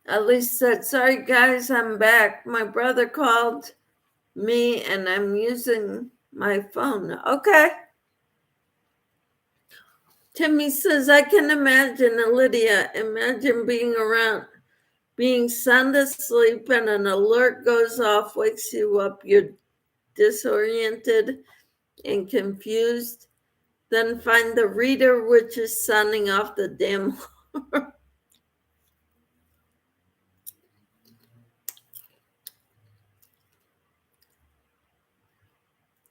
Elise said, sorry guys, I'm back. My brother called me and I'm using my phone. Okay. Timmy says, I can imagine, Lydia, imagine being sound asleep and an alert goes off, wakes you up, you're disoriented and confused, then find the reader which is sounding off the damn alarm.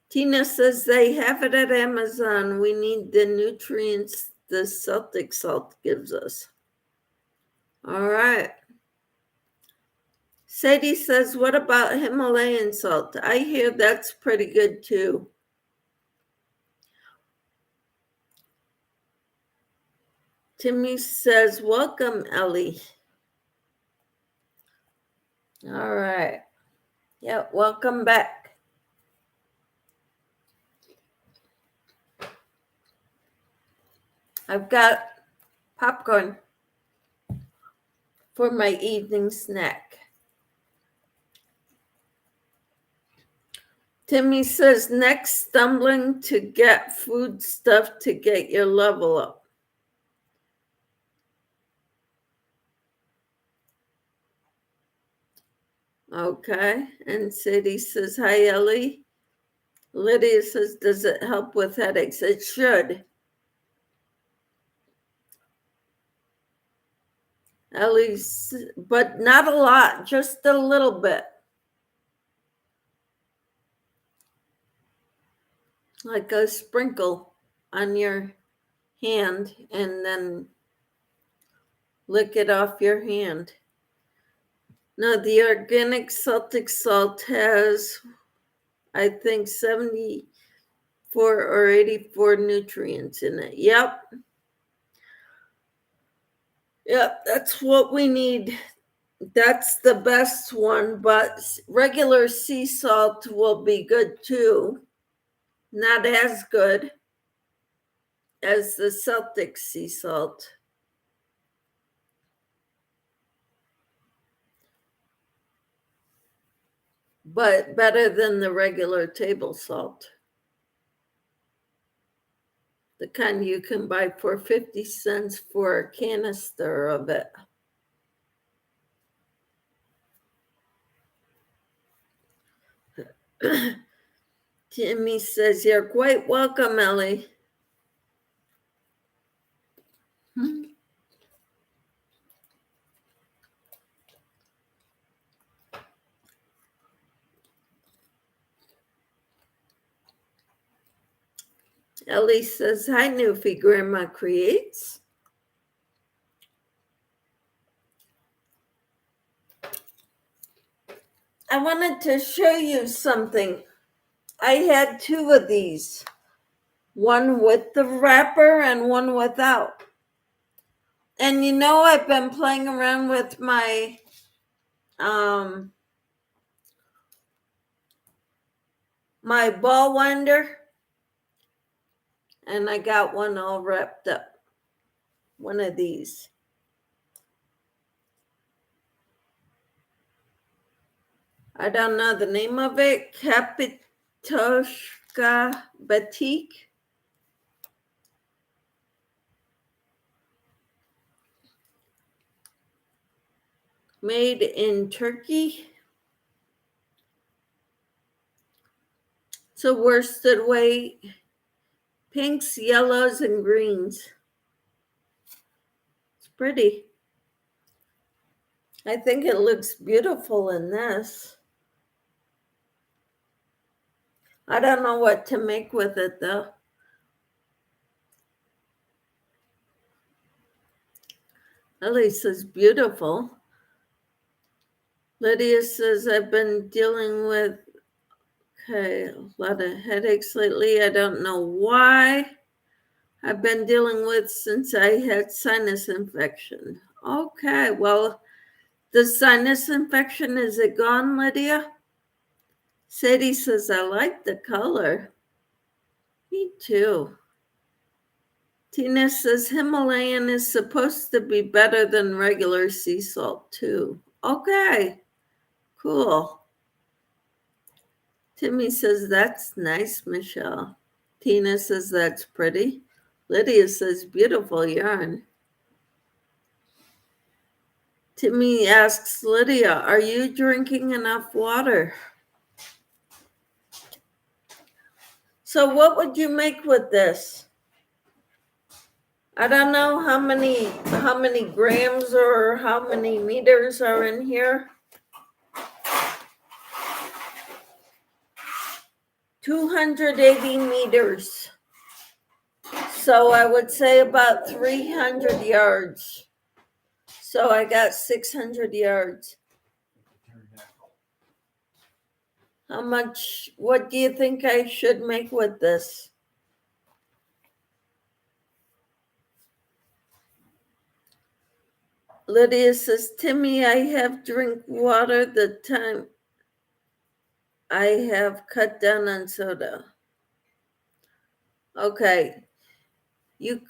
Tina says they have it at Amazon. We need the nutrients the Celtic salt gives us. All right. Sadie says, what about Himalayan salt? I hear that's pretty good too. Timmy says, welcome, Ellie. All right. Yeah, welcome back. I've got popcorn for my evening snack. Timmy says, next stumbling to get food stuff to get your level up. Okay. And Sadie says, hi, Ellie. Lydia says, does it help with headaches? It should. Ellie's, but not a lot, just a little bit. Like a sprinkle on your hand and then lick it off your hand. Now, the organic Celtic salt has, I think, 74 or 84 nutrients in it. Yep, that's what we need. That's the best one, but regular sea salt will be good too. Not as good as the Celtic sea salt. But better than the regular table salt. The kind you can buy for 50 cents for a canister of it. Timmy says, you're quite welcome, Ellie. Ellie says, hi, Newfie Grandma Creates. I wanted to show you something. I had two of these, one with the wrapper and one without. And you know, I've been playing around with my my ball winder, and I got one all wrapped up. One of these. I don't know the name of it. Kapitoshka Batik. Made in Turkey. It's a worsted weight. Pinks, yellows, and greens. It's pretty. I think it looks beautiful in this. I don't know what to make with it though. Ellie says beautiful. Lydia says I've been dealing with a lot of headaches lately. I don't know why. I've been dealing with since I had sinus infection. Okay, well, the sinus infection, is it gone, Lydia? Sadie says, I like the color. Me too. Tina says, Himalayan is supposed to be better than regular sea salt too. Okay, cool. Timmy says, that's nice, Michelle. Tina says, that's pretty. Lydia says, beautiful yarn. Timmy asks Lydia, are you drinking enough water? So what would you make with this? I don't know how many grams or how many meters are in here. 280 meters. So I would say about 300 yards. So I got 600 yards. How much, what do you think I should make with this? Lydia says, Timmy, I have drink water the time I have cut down on soda. Okay. You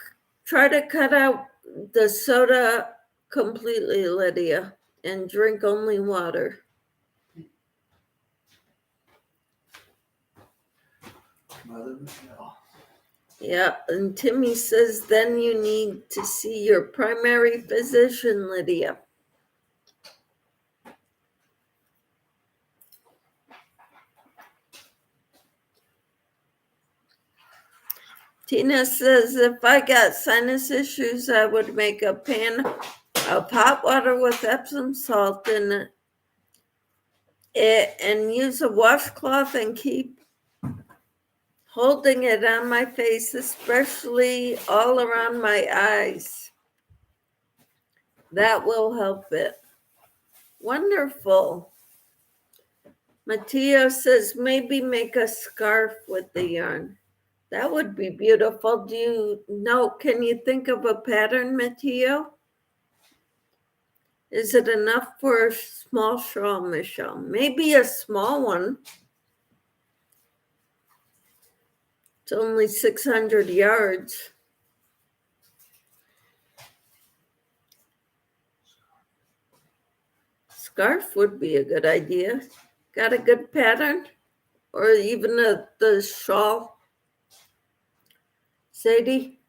try to cut out the soda completely, Lydia, and drink only water. Mother Michelle. Yeah, and Timmy says then you need to see your primary physician, Lydia. Tina says, if I got sinus issues, I would make a pan of hot water with Epsom salt in it and use a washcloth and keep holding it on my face, especially all around my eyes. That will help it. Wonderful. Mateo says, maybe make a scarf with the yarn. That would be beautiful. Do you know, can you think of a pattern, Mateo? Is it enough for a small shawl, Michelle? Maybe a small one. It's only 600 yards. Scarf would be a good idea. Got a good pattern? Or even the shawl? Sadie?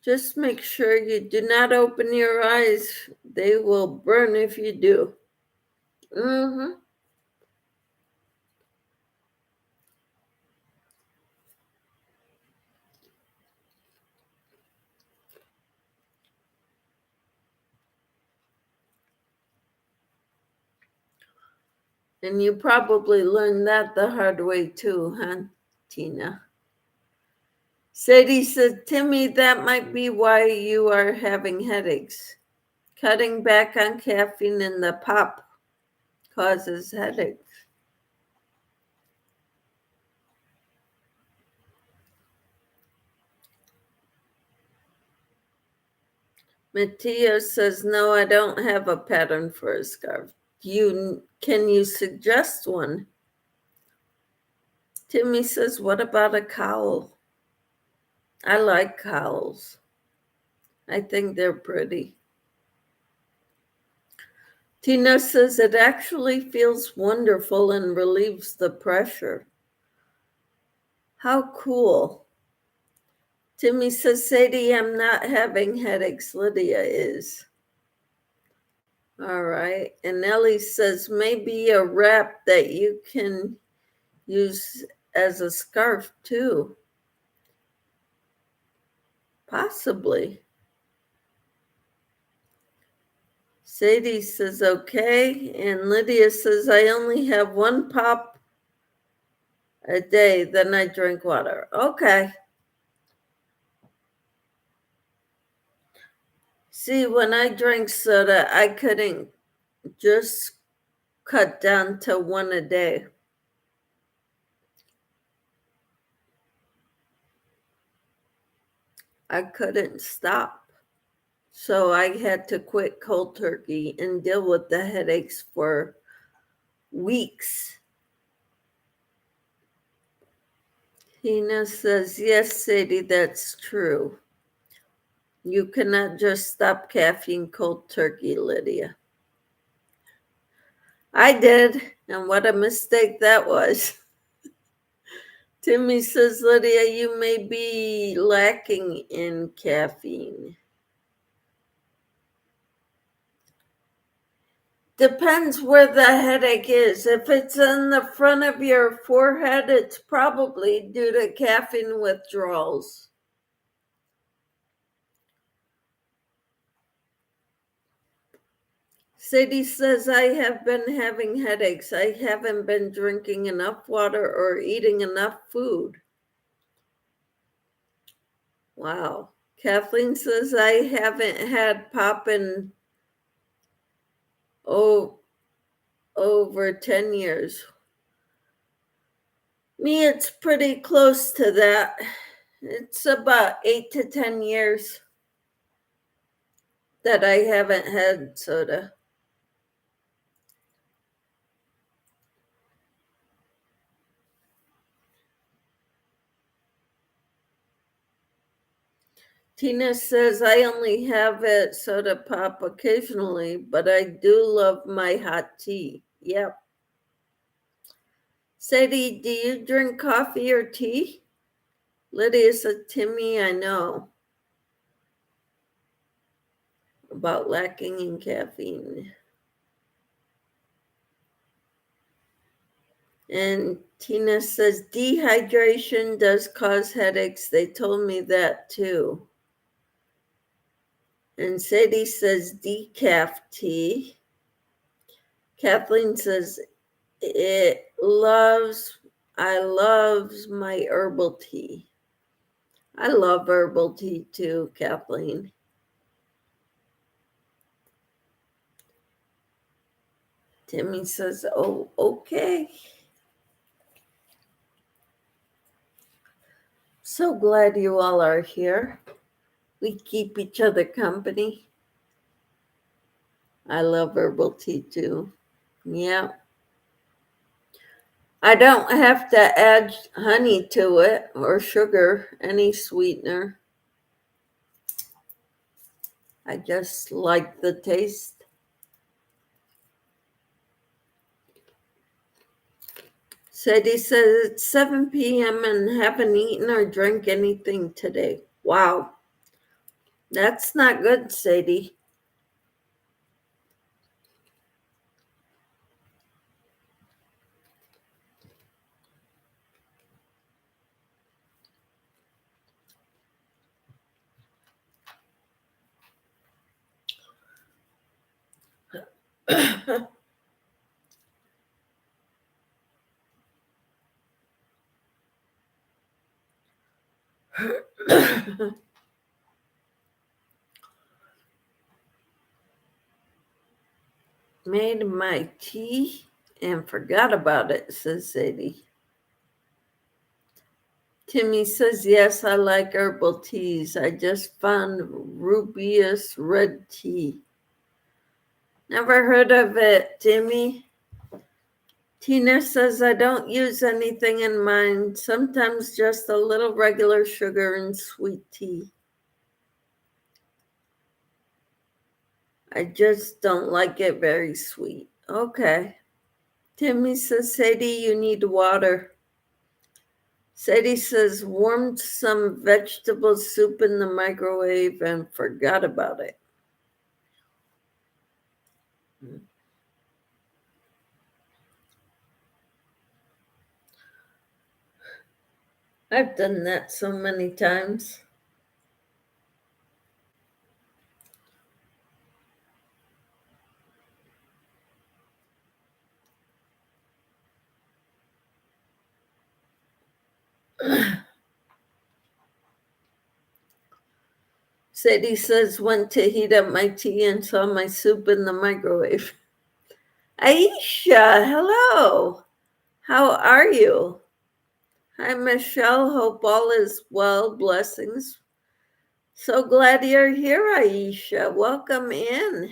Just make sure you do not open your eyes. They will burn if you do. Mm-hmm. And you probably learned that the hard way too, huh, Tina? Sadie said, Timmy, that might be why you are having headaches. Cutting back on caffeine in the pop causes headaches. Mattia says, no, I don't have a pattern for a scarf. Can you suggest one? Timmy says, what about a cowl? I like cowls. I think they're pretty. Tina says, it actually feels wonderful and relieves the pressure. How cool. Timmy says, Sadie, I'm not having headaches. Lydia is. All right. And Ellie says, maybe a wrap that you can use as a scarf too. Possibly. Sadie says, okay. And Lydia says, I only have one pop a day, then I drink water. Okay. See, when I drank soda, I couldn't just cut down to one a day. I couldn't stop. So I had to quit cold turkey and deal with the headaches for weeks. Tina says, yes, Sadie, that's true. You cannot just stop caffeine cold turkey, Lydia. I did, and what a mistake that was. Timmy says, Lydia, you may be lacking in caffeine. Depends where the headache is. If it's in the front of your forehead, it's probably due to caffeine withdrawals. Sadie says, I have been having headaches. I haven't been drinking enough water or eating enough food. Wow. Kathleen says, I haven't had pop in over 10 years. Me, it's pretty close to that. It's about 8 to 10 years that I haven't had soda. Tina says, I only have it soda pop occasionally, but I do love my hot tea. Yep. Sadie, do you drink coffee or tea? Lydia said, Timmy, I know about lacking in caffeine. And Tina says dehydration does cause headaches. They told me that too. And Sadie says decaf tea. Kathleen says I loves my herbal tea. I love herbal tea too, Kathleen. Timmy says, oh, okay. So glad you all are here. We keep each other company. I love herbal tea too. Yeah. I don't have to add honey to it or sugar, any sweetener. I just like the taste. Sadie says it's 7 p.m. and haven't eaten or drank anything today. Wow. That's not good, Sadie. Made my tea and forgot about it, says Sadie. Timmy says, yes, I like herbal teas. I just found rubious red tea. Never heard of it, Timmy. Tina says, I don't use anything in mine, sometimes just a little regular sugar and sweet tea. I just don't like it very sweet. Okay. Timmy says, Sadie, you need water. Sadie says, warmed some vegetable soup in the microwave and forgot about it. I've done that so many times. Sadie says, went to heat up my tea and saw my soup in the microwave. Aisha, hello. How are you? Hi, Michelle. Hope all is well. Blessings. So glad you're here, Aisha. Welcome in.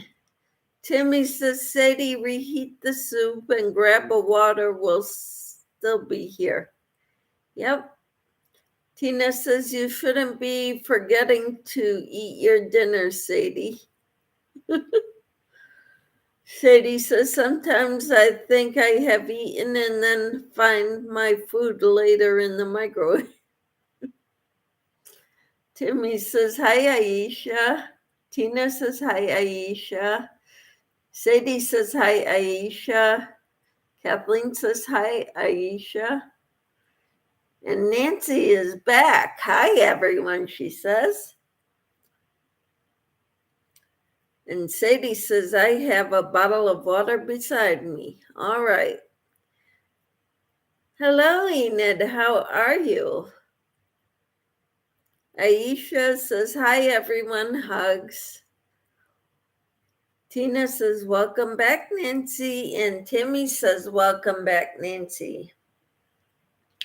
Timmy says, Sadie, reheat the soup and grab a water. We'll still be here. Yep. Tina says, you shouldn't be forgetting to eat your dinner, Sadie. Sadie says, sometimes I think I have eaten and then find my food later in the microwave. Timmy says, hi, Aisha. Tina says, hi, Aisha. Sadie says, hi, Aisha. Kathleen says, hi, Aisha. And Nancy is back. Hi, everyone, she says. And Sadie says, I have a bottle of water beside me. All right. Hello, Enid. How are you? Aisha says, hi, everyone. Hugs. Tina says, welcome back, Nancy. And Timmy says, welcome back, Nancy.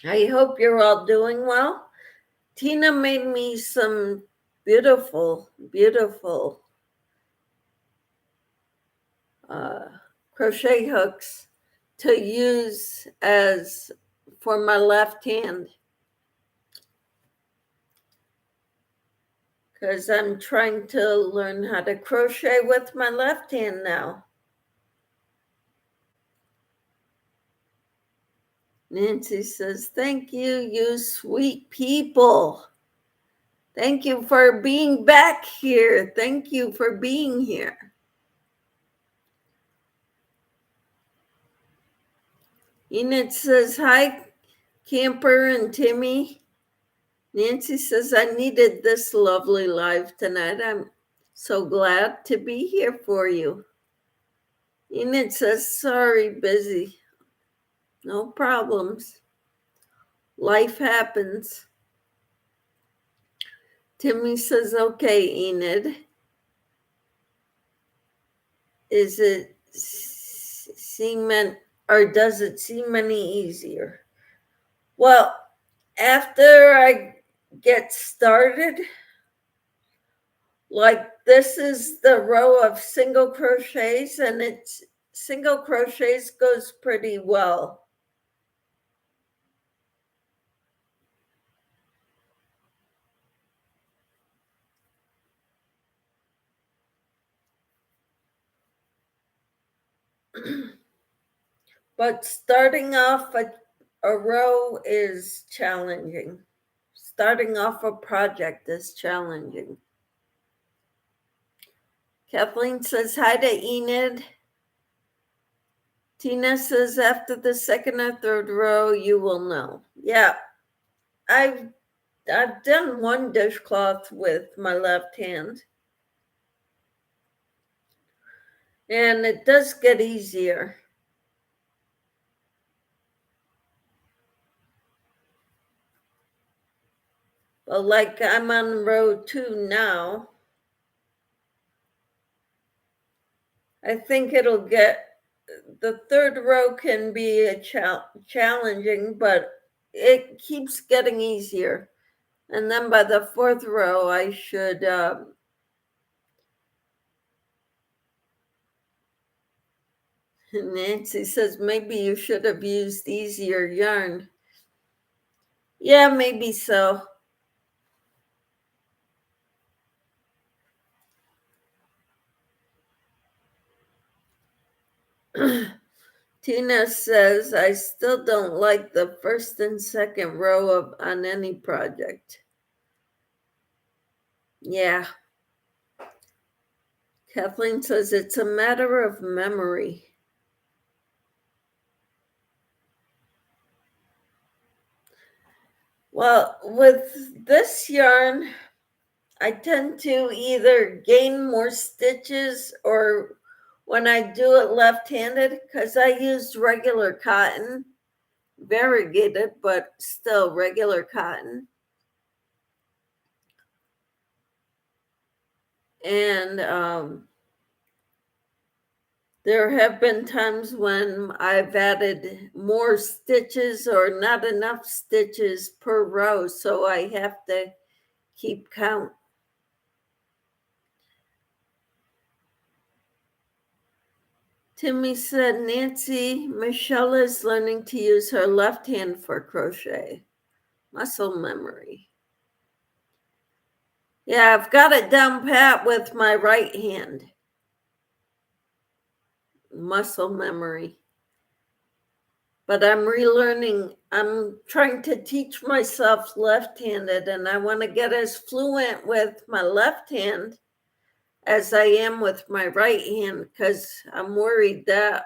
I hope you're all doing well. Tina made me some beautiful, beautiful crochet hooks to use as for my left hand, because I'm trying to learn how to crochet with my left hand now. Nancy says, thank you, you sweet people. Thank you for being back here. Thank you for being here. Enid says, hi, Camper and Timmy. Nancy says, I needed this lovely live tonight. I'm so glad to be here for you. Enid says, sorry, busy. No problems. Life happens. Timmy says, okay, Enid. Is it does it seem any easier? Well, after I get started, like this is the row of single crochets, and it's single crochets goes pretty well. But starting off a row is challenging. Starting off a project is challenging. Kathleen says hi to Enid. Tina says after the second or third row, you will know. Yeah, I've done one dishcloth with my left hand, and it does get easier. But like I'm on row 2 now, I think it'll get, the third row can be a challenging, but it keeps getting easier. And then by the fourth row, I should, Nancy says, maybe you should have used easier yarn. Yeah, maybe so. Tina says, I still don't like the first and second row on any project. Yeah. Kathleen says, it's a matter of memory. Well, with this yarn, I tend to either gain more stitches or when I do it left-handed, because I used regular cotton, variegated, but still regular cotton. And there have been times when I've added more stitches or not enough stitches per row, so I have to keep count. Timmy said, Nancy, Michelle is learning to use her left hand for crochet. Muscle memory. Yeah, I've got it down pat with my right hand. Muscle memory. But I'm relearning. I'm trying to teach myself left-handed, and I want to get as fluent with my left hand as I am with my right hand, because I'm worried that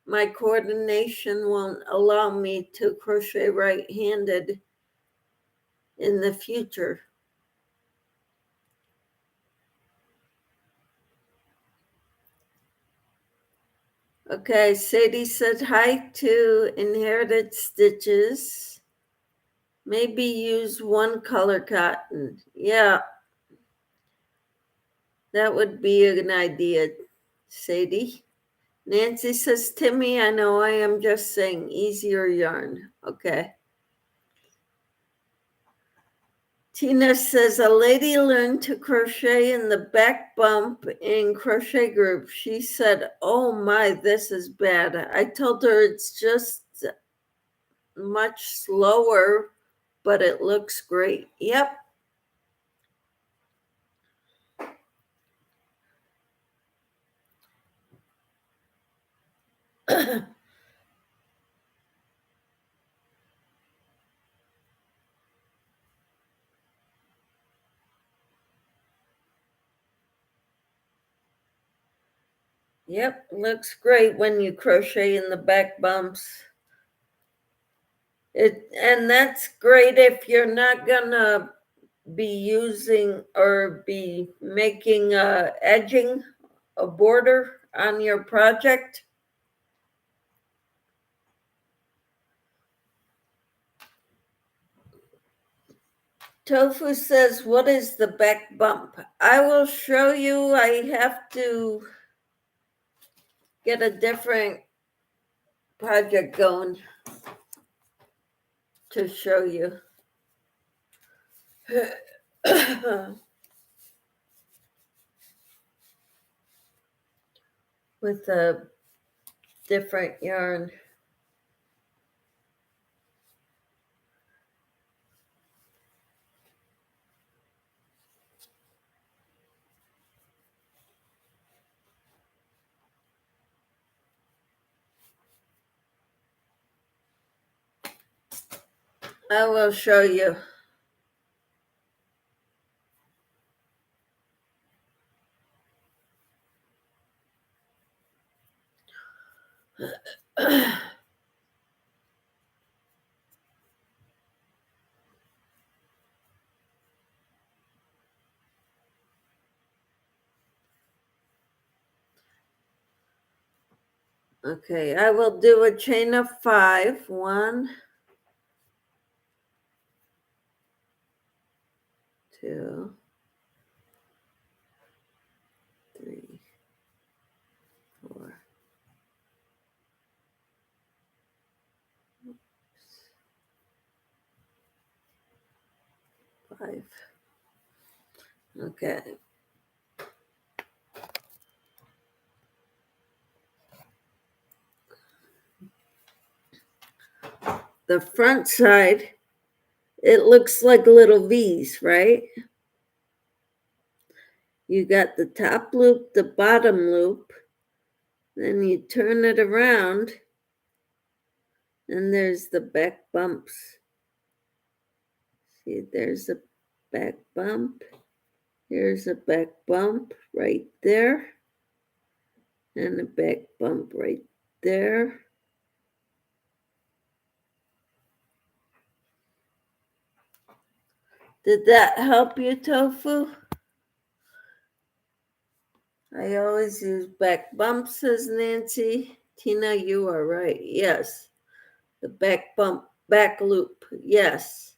my coordination won't allow me to crochet right-handed in the future. Okay, Sadie said hi to Inherited Stitches. Maybe use one color cotton. Yeah, that would be an idea, Sadie. Nancy says, Timmy, I know I am just saying easier yarn. Okay. Tina says, a lady learned to crochet in the back bump in crochet group. She said, oh my, this is bad. I told her it's just much slower, but it looks great. Yep. Yep, looks great when you crochet in the back bumps. And that's great if you're not gonna be using or be making edging a border on your project. Tofu says, what is the back bump? I will show you. I have to get a different project going to show you. With a different yarn. I will show you. Okay, I will do a chain of 5. 1, 2, 3, 4, 5. Okay. The front side, it looks like little V's, right? You got the top loop, the bottom loop, then you turn it around, and there's the back bumps. See, there's a back bump. Here's a back bump right there, and a back bump right there. Did that help you, Tofu? I always use back bumps, says Nancy. Tina, you are right. Yes. The back bump, back loop. Yes.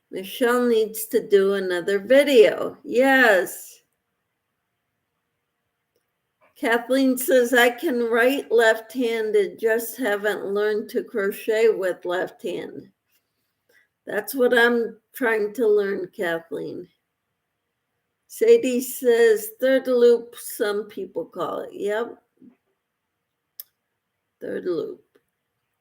Michelle needs to do another video. Yes. Kathleen says, I can write left-handed, just haven't learned to crochet with left hand. That's what I'm trying to learn, Kathleen. Sadie says, third loop, some people call it. Yep. Third loop.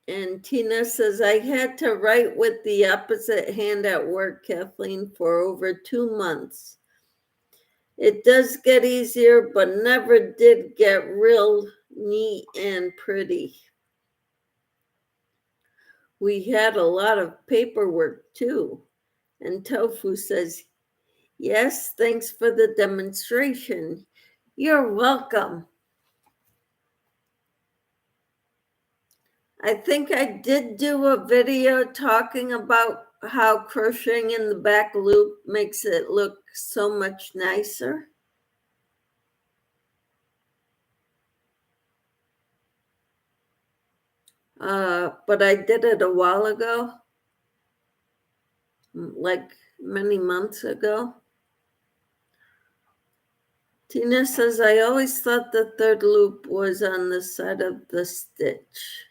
And Tina says, I had to write with the opposite hand at work, Kathleen, for over 2 months. It does get easier, but never did get real neat and pretty. We had a lot of paperwork too. And Tofu says, yes, thanks for the demonstration. You're welcome. I think I did do a video talking about how crocheting in the back loop makes it look so much nicer. But I did it a while ago, like many months ago. Tina says, I always thought the third loop was on the side of the stitch.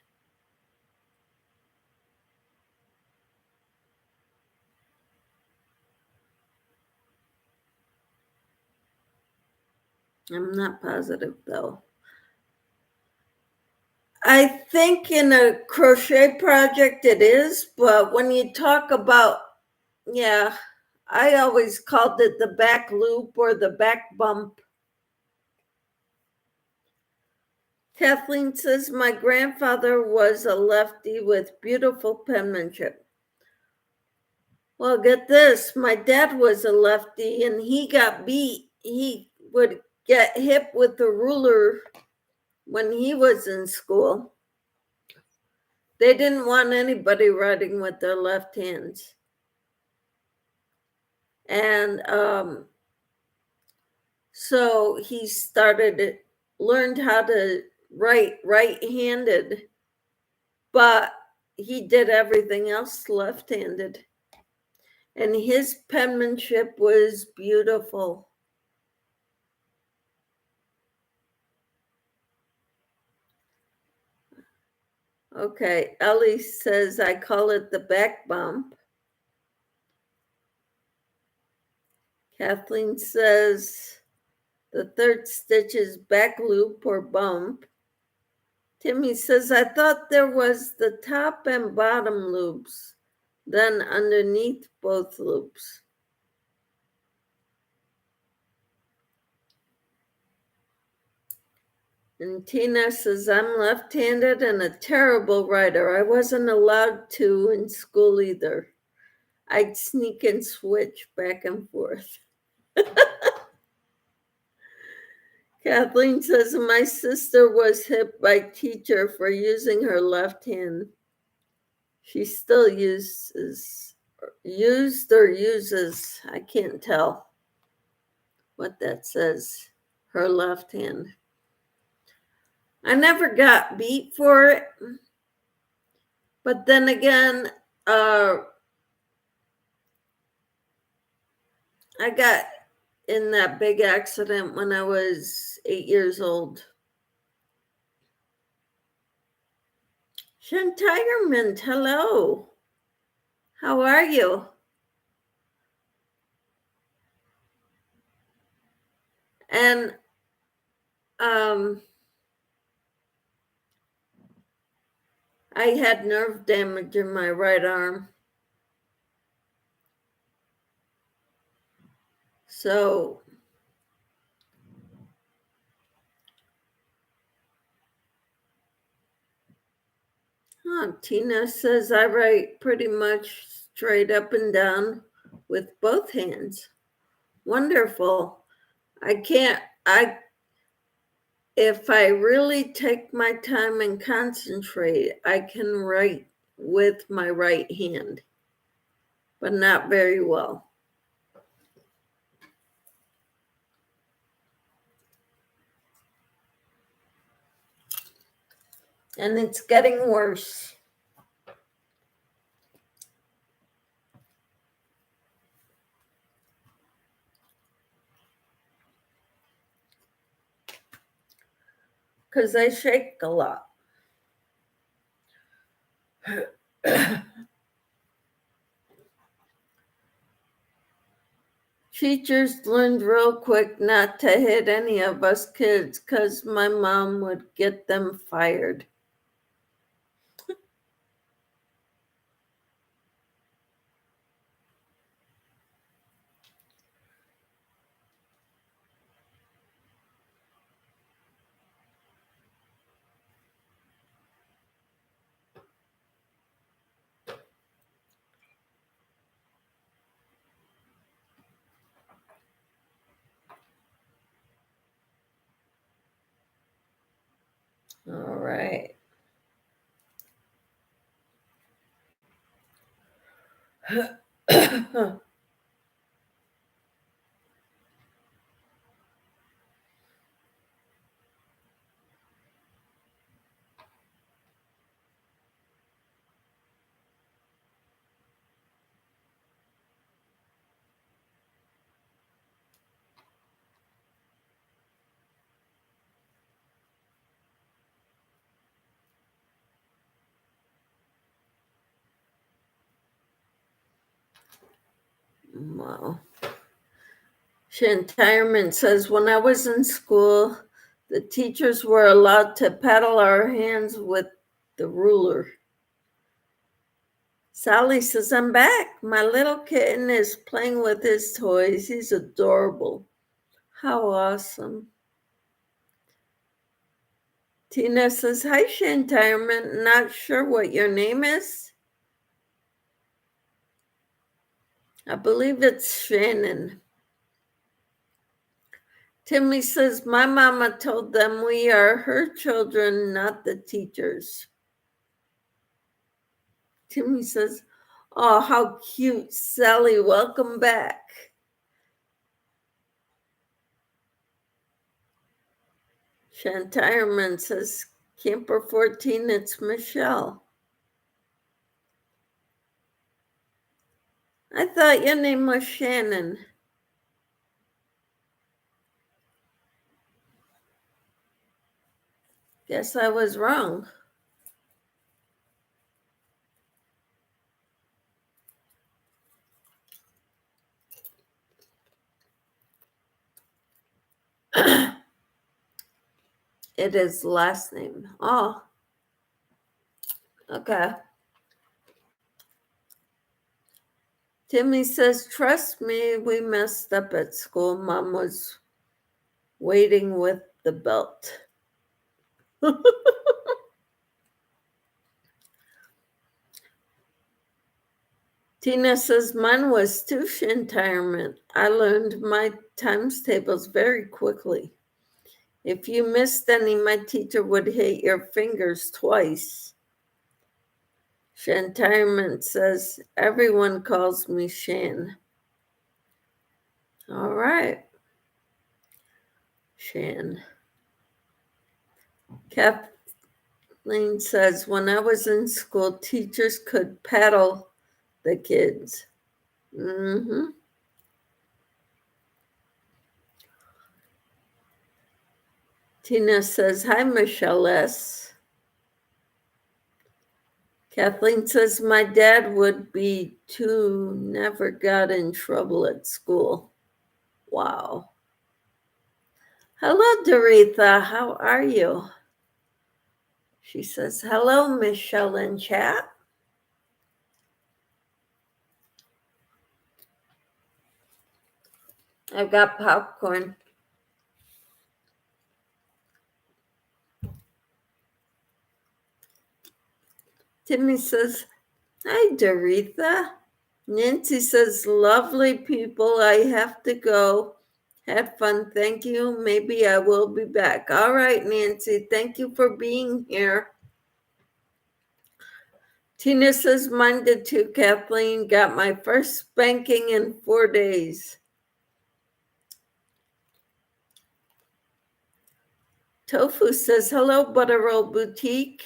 I'm not positive though. I think in a crochet project it is, but when you talk about, yeah, I always called it the back loop or the back bump. Kathleen says, my grandfather was a lefty with beautiful penmanship. Well, get this, my dad was a lefty and he got beat. He would get hit with the ruler when he was in school, they didn't want anybody writing with their left hands. And so he learned how to write right-handed, but he did everything else left-handed. And his penmanship was beautiful. Okay, Ellie says, I call it the back bump. Kathleen says, the third stitch is back loop or bump. Timmy says, I thought there was the top and bottom loops, then underneath both loops. And Tina says, I'm left-handed and a terrible writer. I wasn't allowed to in school either. I'd sneak and switch back and forth. Kathleen says, my sister was hit by teacher for using her left hand. She still used or uses, I can't tell what that says, her left hand. I never got beat for it, but then again, I got in that big accident when I was 8 years old. Shantigerman, hello. How are you? And I had nerve damage in my right arm. So Tina says I write pretty much straight up and down with both hands. Wonderful. If I really take my time and concentrate, I can write with my right hand, but not very well. And it's getting worse. Because I shake a lot. Teachers learned real quick not to hit any of us kids because my mom would get them fired. All right. Wow. Shantireman says, when I was in school, the teachers were allowed to paddle our hands with the ruler. Sally says, I'm back. My little kitten is playing with his toys. He's adorable. How awesome. Tina says, hi, Shantireman. Not sure what your name is. I believe it's Shannon. Timmy says, my mama told them we are her children, not the teachers. Timmy says, oh, how cute, Sally, welcome back. Shantireman says, Camper 14, it's Michelle. I thought your name was Shannon. Guess I was wrong. It is last name. Oh, okay. Timmy says, trust me, we messed up at school. Mom was waiting with the belt. Tina says, mine was too retirement. I learned my times tables very quickly. If you missed any, my teacher would hit your fingers twice. Shantirement says, everyone calls me Shan. All right. Shan. Kathleen says, when I was in school, teachers could paddle the kids. Mm-hmm. Tina says, hi, Michelle S. Kathleen says, my dad would be too, never got in trouble at school. Wow. Hello, Doretha. How are you? She says, hello, Michelle in chat. I've got popcorn. Timmy says, hi, Doretha. Nancy says, lovely people. I have to go. Had fun. Thank you. Maybe I will be back. All right, Nancy. Thank you for being here. Tina says, mine did too, Kathleen. Got my first spanking in 4 days. Tofu says, hello, Butterroll Boutique.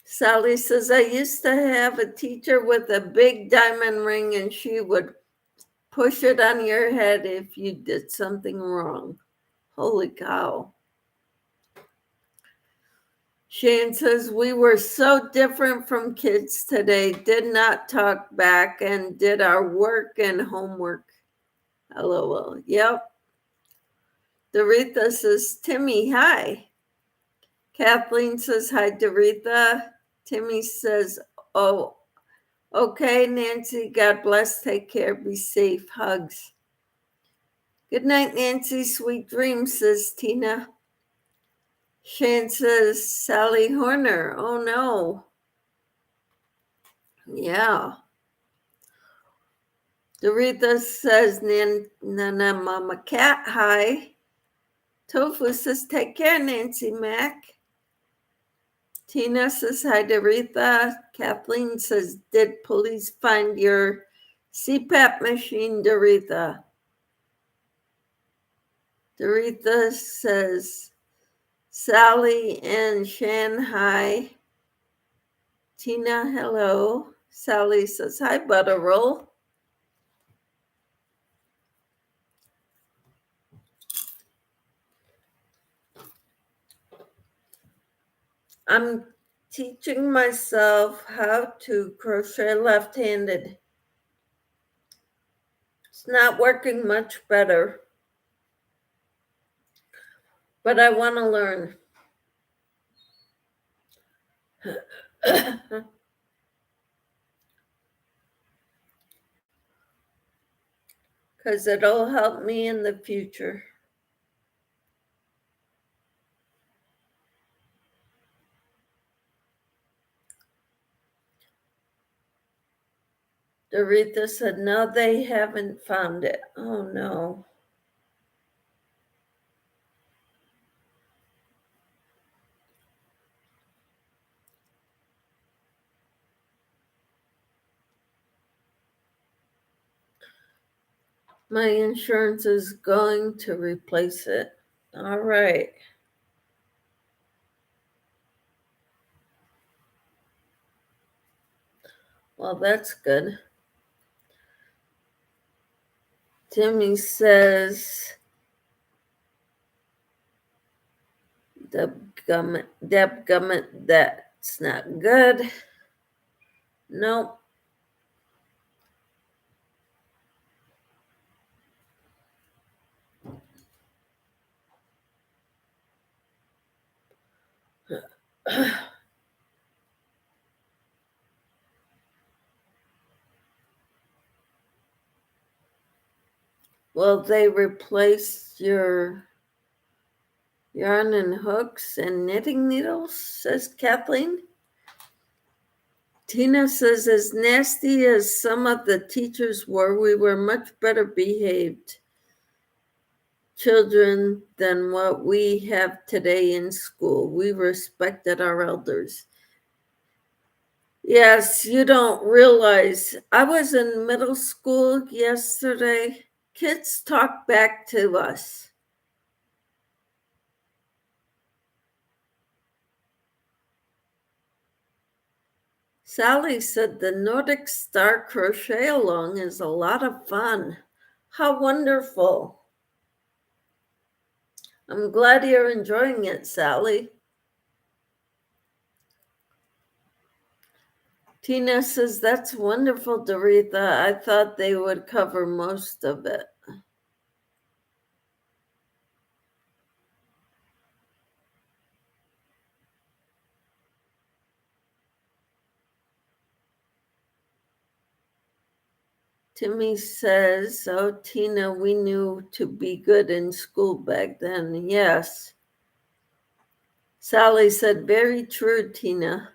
Sally says, I used to have a teacher with a big diamond ring and she would push it on your head if you did something wrong. Holy cow. Shane says, we were so different from kids today, did not talk back and did our work and homework. LOL. Yep. Doretha says, Timmy, hi. Kathleen says, hi, Doretha. Timmy says, oh, okay, Nancy, God bless, take care, be safe, hugs. Good night, Nancy, sweet dreams, says Tina. Shane says, Sally Horner, oh no. Yeah. Doretha says, Nana Mama Cat, hi. Tofu says, take care, Nancy Mac. Tina says, hi, Doretha. Kathleen says, did police find your CPAP machine, Doretha? Doretha says, Sally in Shanghai. Tina, hello. Sally says, hi, Butterroll. I'm teaching myself how to crochet left-handed. It's not working much better, but I want to learn. Because it'll help me in the future. Doretha said, no, they haven't found it. Oh, no. My insurance is going to replace it. All right. Well, that's good. Timmy says, Deb Gummit, that's not good. Nope. Well, they replaced your yarn and hooks and knitting needles, says Kathleen. Tina says, as nasty as some of the teachers were, we were much better behaved children than what we have today in school. We respected our elders. Yes, you don't realize. I was in middle school yesterday. Kids talk back to us. Sally said the Nordic Star Crochet Along is a lot of fun. How wonderful. I'm glad you're enjoying it, Sally. Tina says, that's wonderful, Doretha. I thought they would cover most of it. Timmy says, oh, Tina, we knew to be good in school back then. Yes. Sally said, very true, Tina.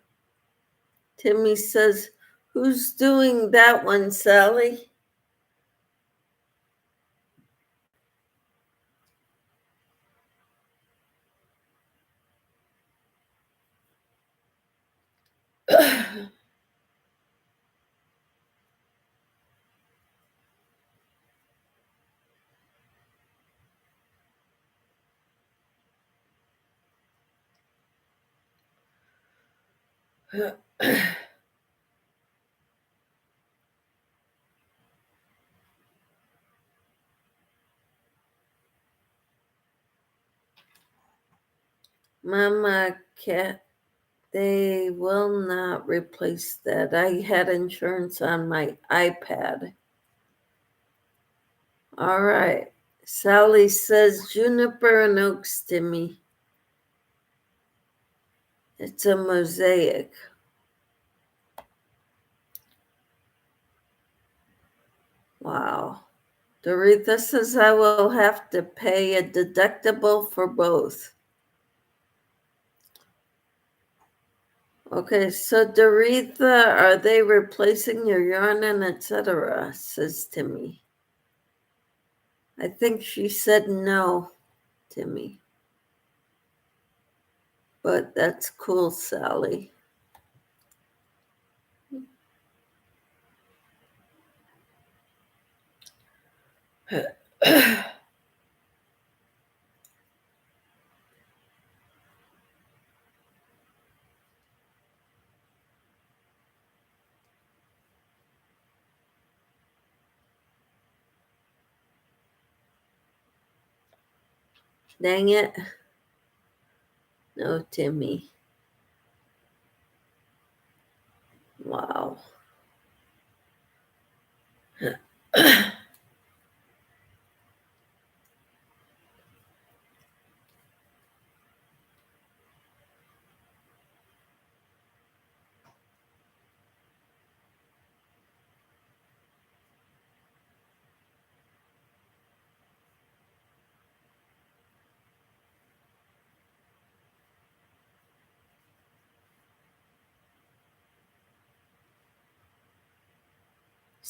Timmy says, who's doing that one, Sally? Mama Cat, they will not replace that. I had insurance on my iPad. All right. Sally says juniper and oaks to me. It's a mosaic. Wow. Doretha says I will have to pay a deductible for both. Okay, so Doretha, are they replacing your yarn and etc.? Says Timmy. I think she said no, Timmy. But that's cool, Sally. Dang it. No, Timmy. Wow.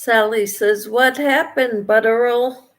Sally says, what happened, Butterroll?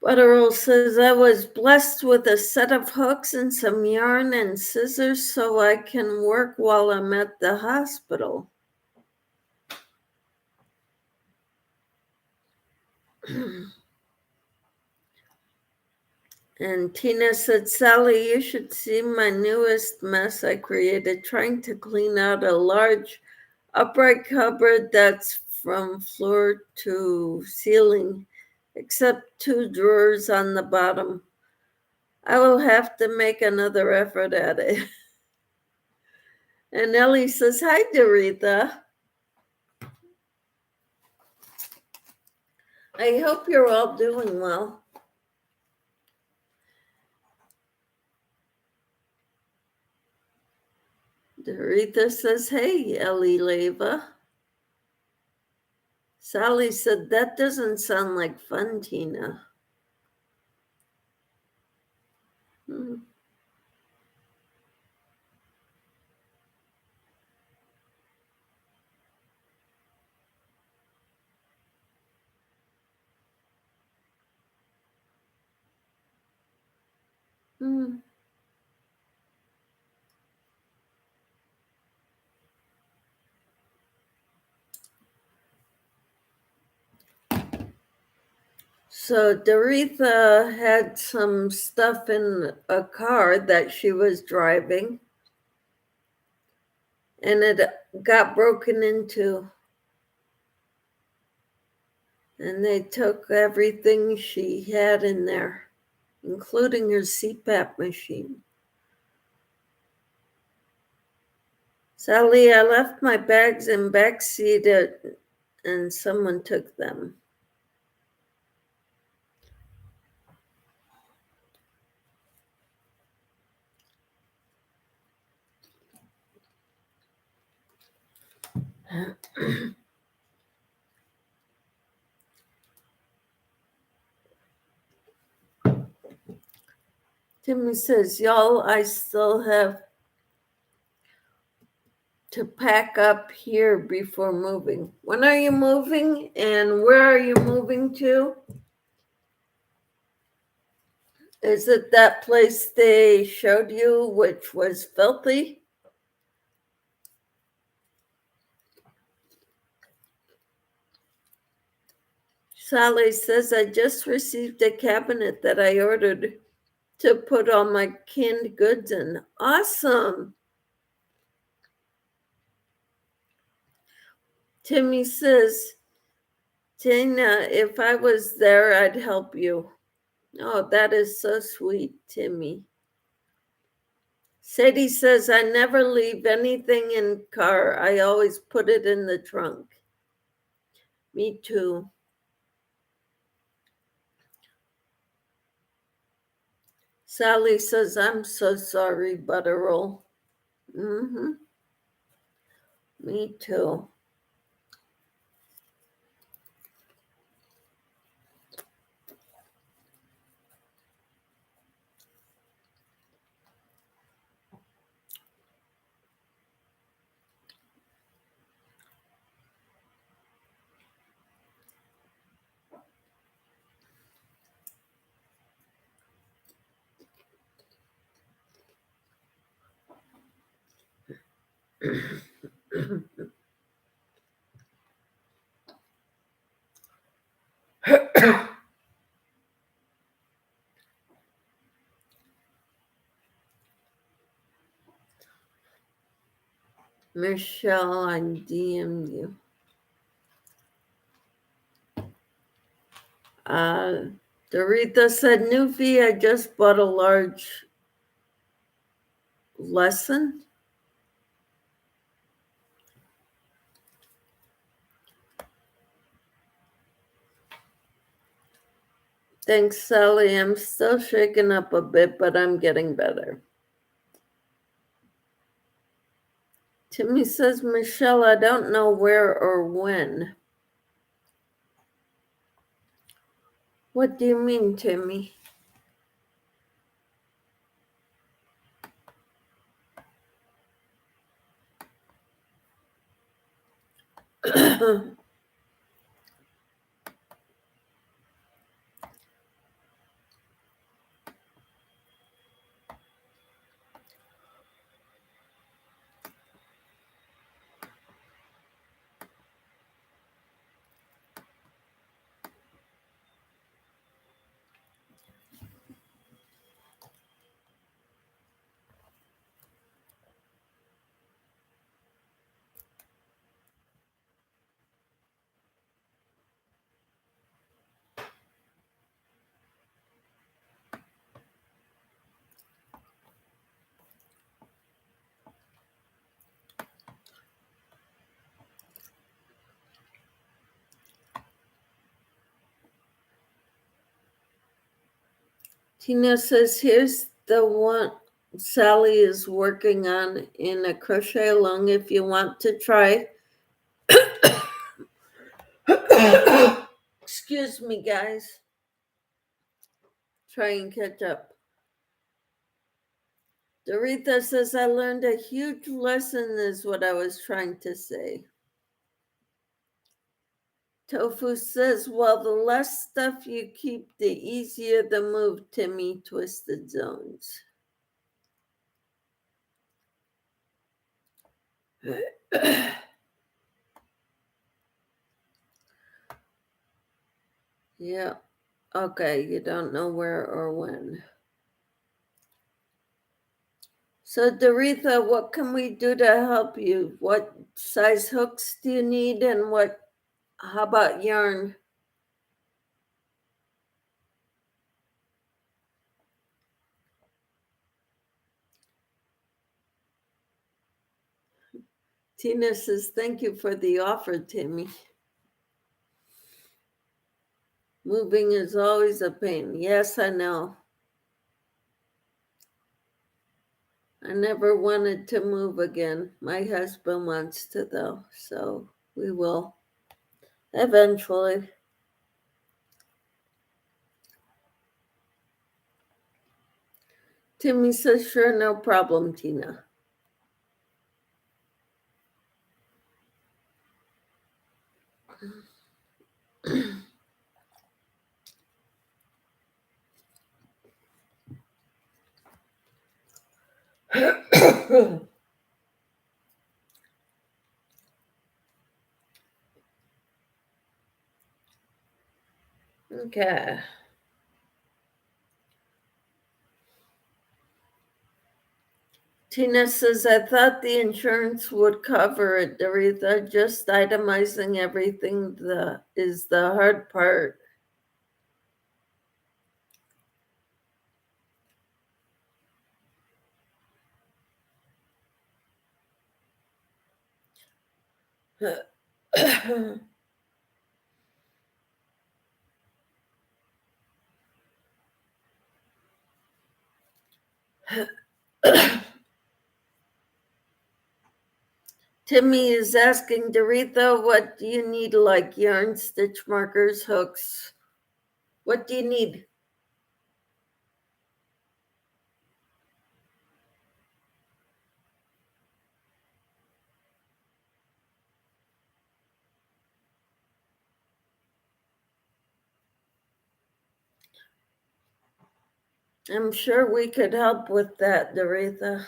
Butterroll says, I was blessed with a set of hooks and some yarn and scissors so I can work while I'm at the hospital. And Tina said, Sally, you should see my newest mess I created trying to clean out a large upright cupboard that's from floor to ceiling, except 2 drawers on the bottom. I will have to make another effort at it. And Ellie says, hi, Doretha. I hope you're all doing well. Doretha says, hey, Ellie Leva. Sally said, that doesn't sound like fun, Tina. Hmm. Hmm. So Doretha had some stuff in a car that she was driving, and it got broken into. And they took everything she had in there, including her CPAP machine. Sally, I left my bags in back seat and someone took them. Timmy says, y'all, I still have to pack up here before moving. When are you moving and where are you moving to? Is it that place they showed you, which was filthy? Sally says, I just received a cabinet that I ordered to put all my canned goods in. Awesome. Timmy says, Tina, if I was there, I'd help you. Oh, that is so sweet, Timmy. Sadie says, I never leave anything in car. I always put it in the trunk. Me too. Sally says, I'm so sorry, Butterroll. Mm-hmm. Me too. Michelle, I DM'd you. Doretha said, Newfie, I just bought a large lesson. Thanks, Sally. I'm still shaken up a bit, but I'm getting better. Timmy says, Michelle, I don't know where or when. What do you mean, Timmy? Tina says, here's the one Sally is working on in a crochet along if you want to try. Excuse me, guys. Try and catch up. Doretha says, I learned a huge lesson, is what I was trying to say. Tofu says, well, the less stuff you keep, the easier the move, Timmy Twisted Zones. Yeah. Okay, you don't know where or when. So, Doretha, what can we do to help you? What size hooks do you need, and how about yarn? Tina says, thank you for the offer, Timmy. Moving is always a pain. Yes, I know. I never wanted to move again. My husband wants to, though, so we will eventually. Timmy says, sure, no problem, Tina. Okay. Tina says, I thought the insurance would cover it, Doretha. Just itemizing everything is the hard part. Timmy is asking, Doretha, what do you need, like yarn, stitch markers, hooks? What do you need? I'm sure we could help with that, Doretha.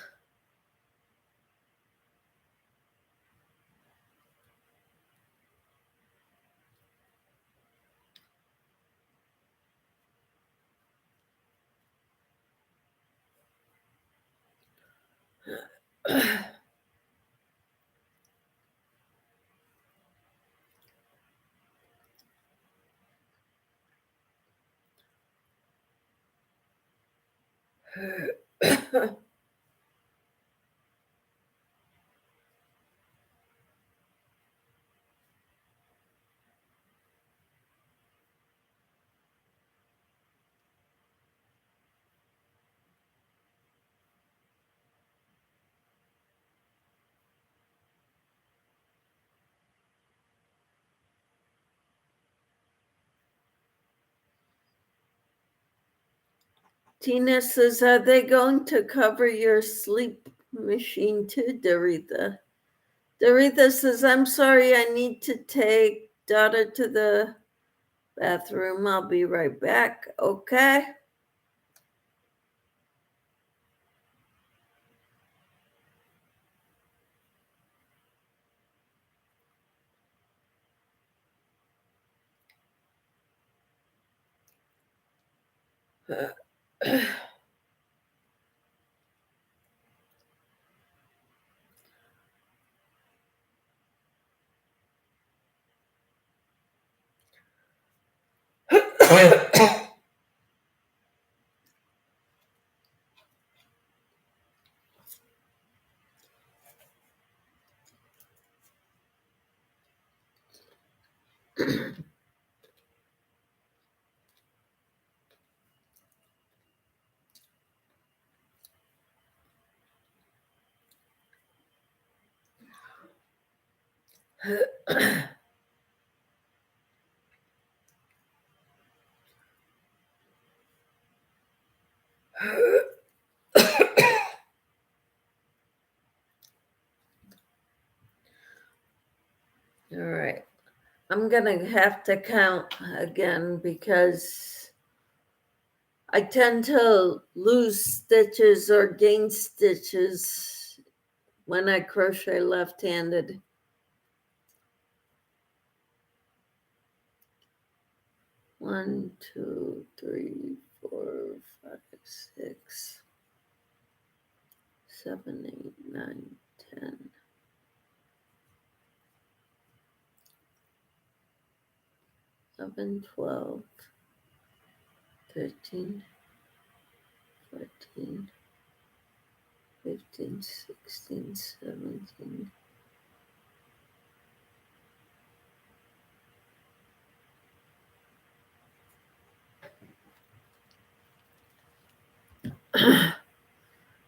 Tina says, are they going to cover your sleep machine too, Doretha? Doretha says, I'm sorry, I need to take daughter to the bathroom. I'll be right back. Okay. All right. I'm going to have to count again because I tend to lose stitches or gain stitches when I crochet left-handed. 1, 2, 3, 4, 5, 6, 7, 8, 9, 10. 11, 12, 13, 14, 15, 16, 17.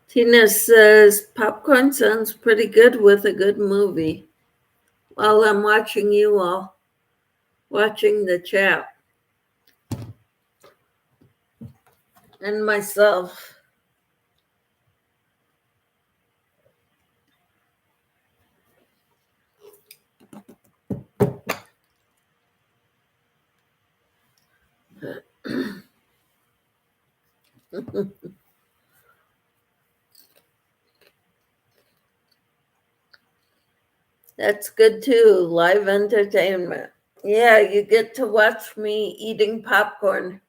Tina says popcorn sounds pretty good with a good movie. While I'm watching you all, watching the chat, and myself. That's good too, live entertainment. Yeah, you get to watch me eating popcorn.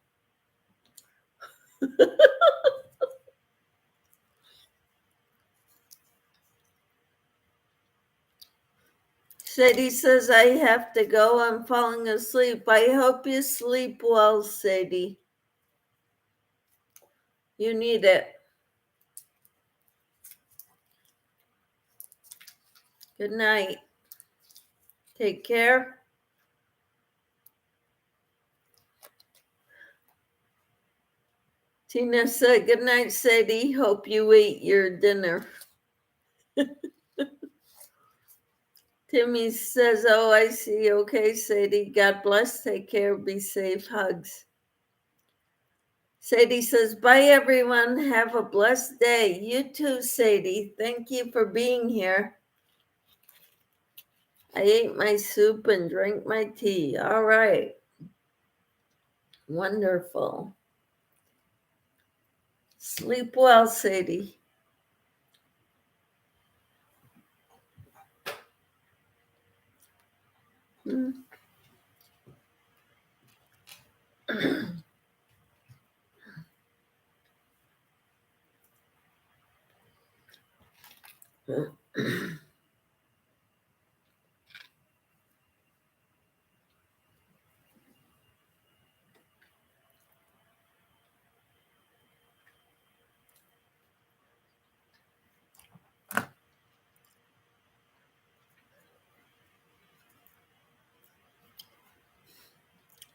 Sadie says, I have to go. I'm falling asleep. I hope you sleep well, Sadie. You need it. Good night. Take care. Tina said, good night, Sadie. Hope you ate your dinner. Timmy says, oh, I see. Okay, Sadie. God bless. Take care. Be safe. Hugs. Sadie says, bye, everyone. Have a blessed day. You too, Sadie. Thank you for being here. I ate my soup and drank my tea. All right. Wonderful. Sleep well, Sadie.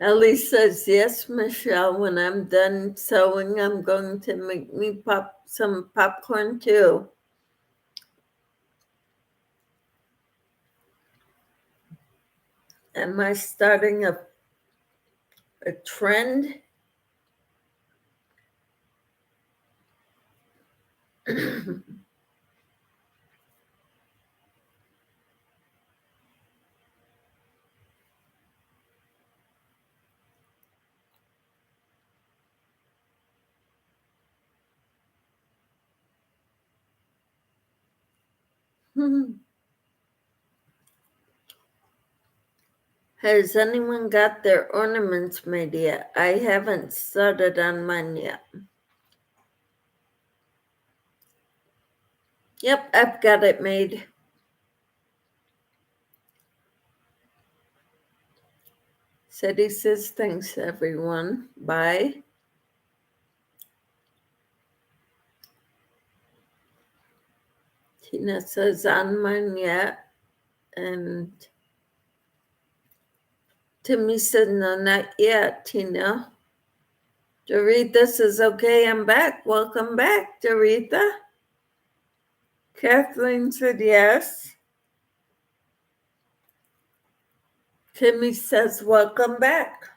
Ellie says, yes, Michelle, when I'm done sewing, I'm going to make me some popcorn too. Am I starting a trend? Has anyone got their ornaments made yet? I haven't started on mine yet. Yep, I've got it made. Sadie says, thanks, everyone. Bye. Tina says, on mine yet. And Timmy said, no, not yet, Tina. Doretha says, okay, I'm back. Welcome back, Doretha. Kathleen said, yes. Timmy says, welcome back.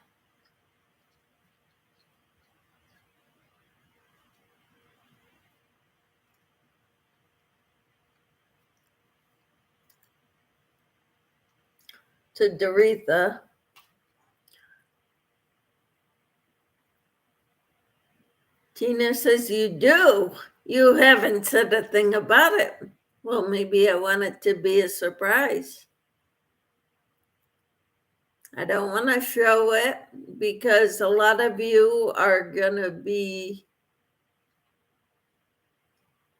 To Doretha. Tina says, you do. You haven't said a thing about it. Well, maybe I want it to be a surprise. I don't want to show it because a lot of you are going to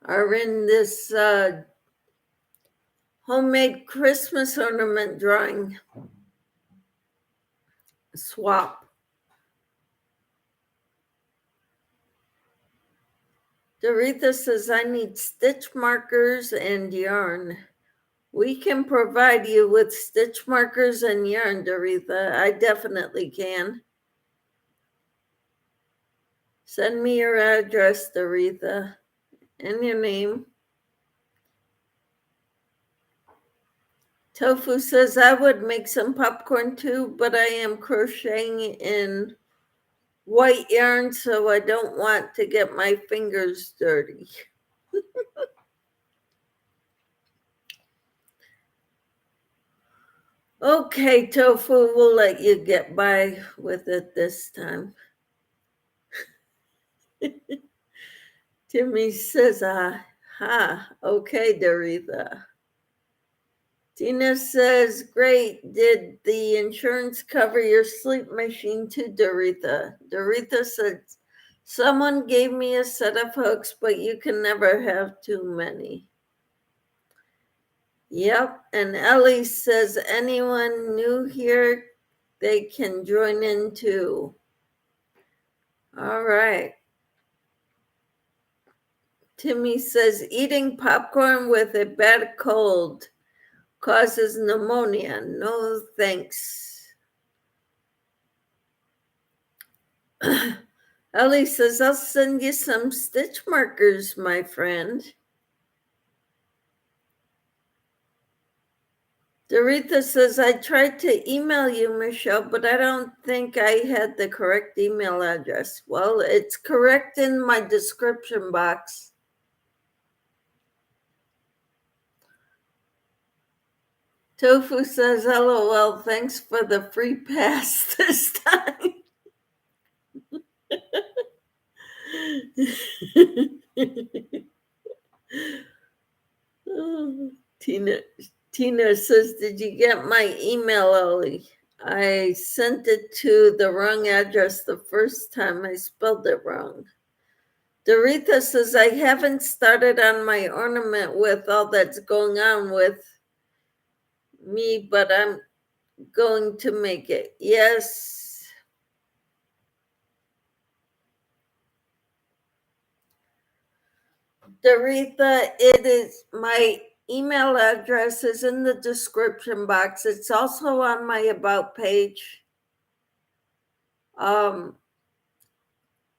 are in this homemade Christmas ornament drawing swap. Doretha says, I need stitch markers and yarn. We can provide you with stitch markers and yarn, Doretha. I definitely can. Send me your address, Doretha, and your name. Tofu says, I would make some popcorn too, but I am crocheting in white yarn, so I don't want to get my fingers dirty. Okay, Tofu, we'll let you get by with it this time. Timmy says, okay, Doretha. Tina says, great. Did the insurance cover your sleep machine too, Doretha? Doretha said, someone gave me a set of hooks, but you can never have too many. Yep. And Ellie says, anyone new here, they can join in too. All right. Timmy says, eating popcorn with a bad cold causes pneumonia. No thanks. Ellie says, I'll send you some stitch markers, my friend. Doretha says, I tried to email you, Michelle, but I don't think I had the correct email address. Well, it's correct in my description box. Tofu says, LOL, thanks for the free pass this time. Oh, Tina says, did you get my email, Ellie? I sent it to the wrong address the first time. I spelled it wrong. Doretha says, I haven't started on my ornament with all that's going on with me, but I'm going to make it. Yes. Doretha, it is, my email address is in the description box. It's also on my about page.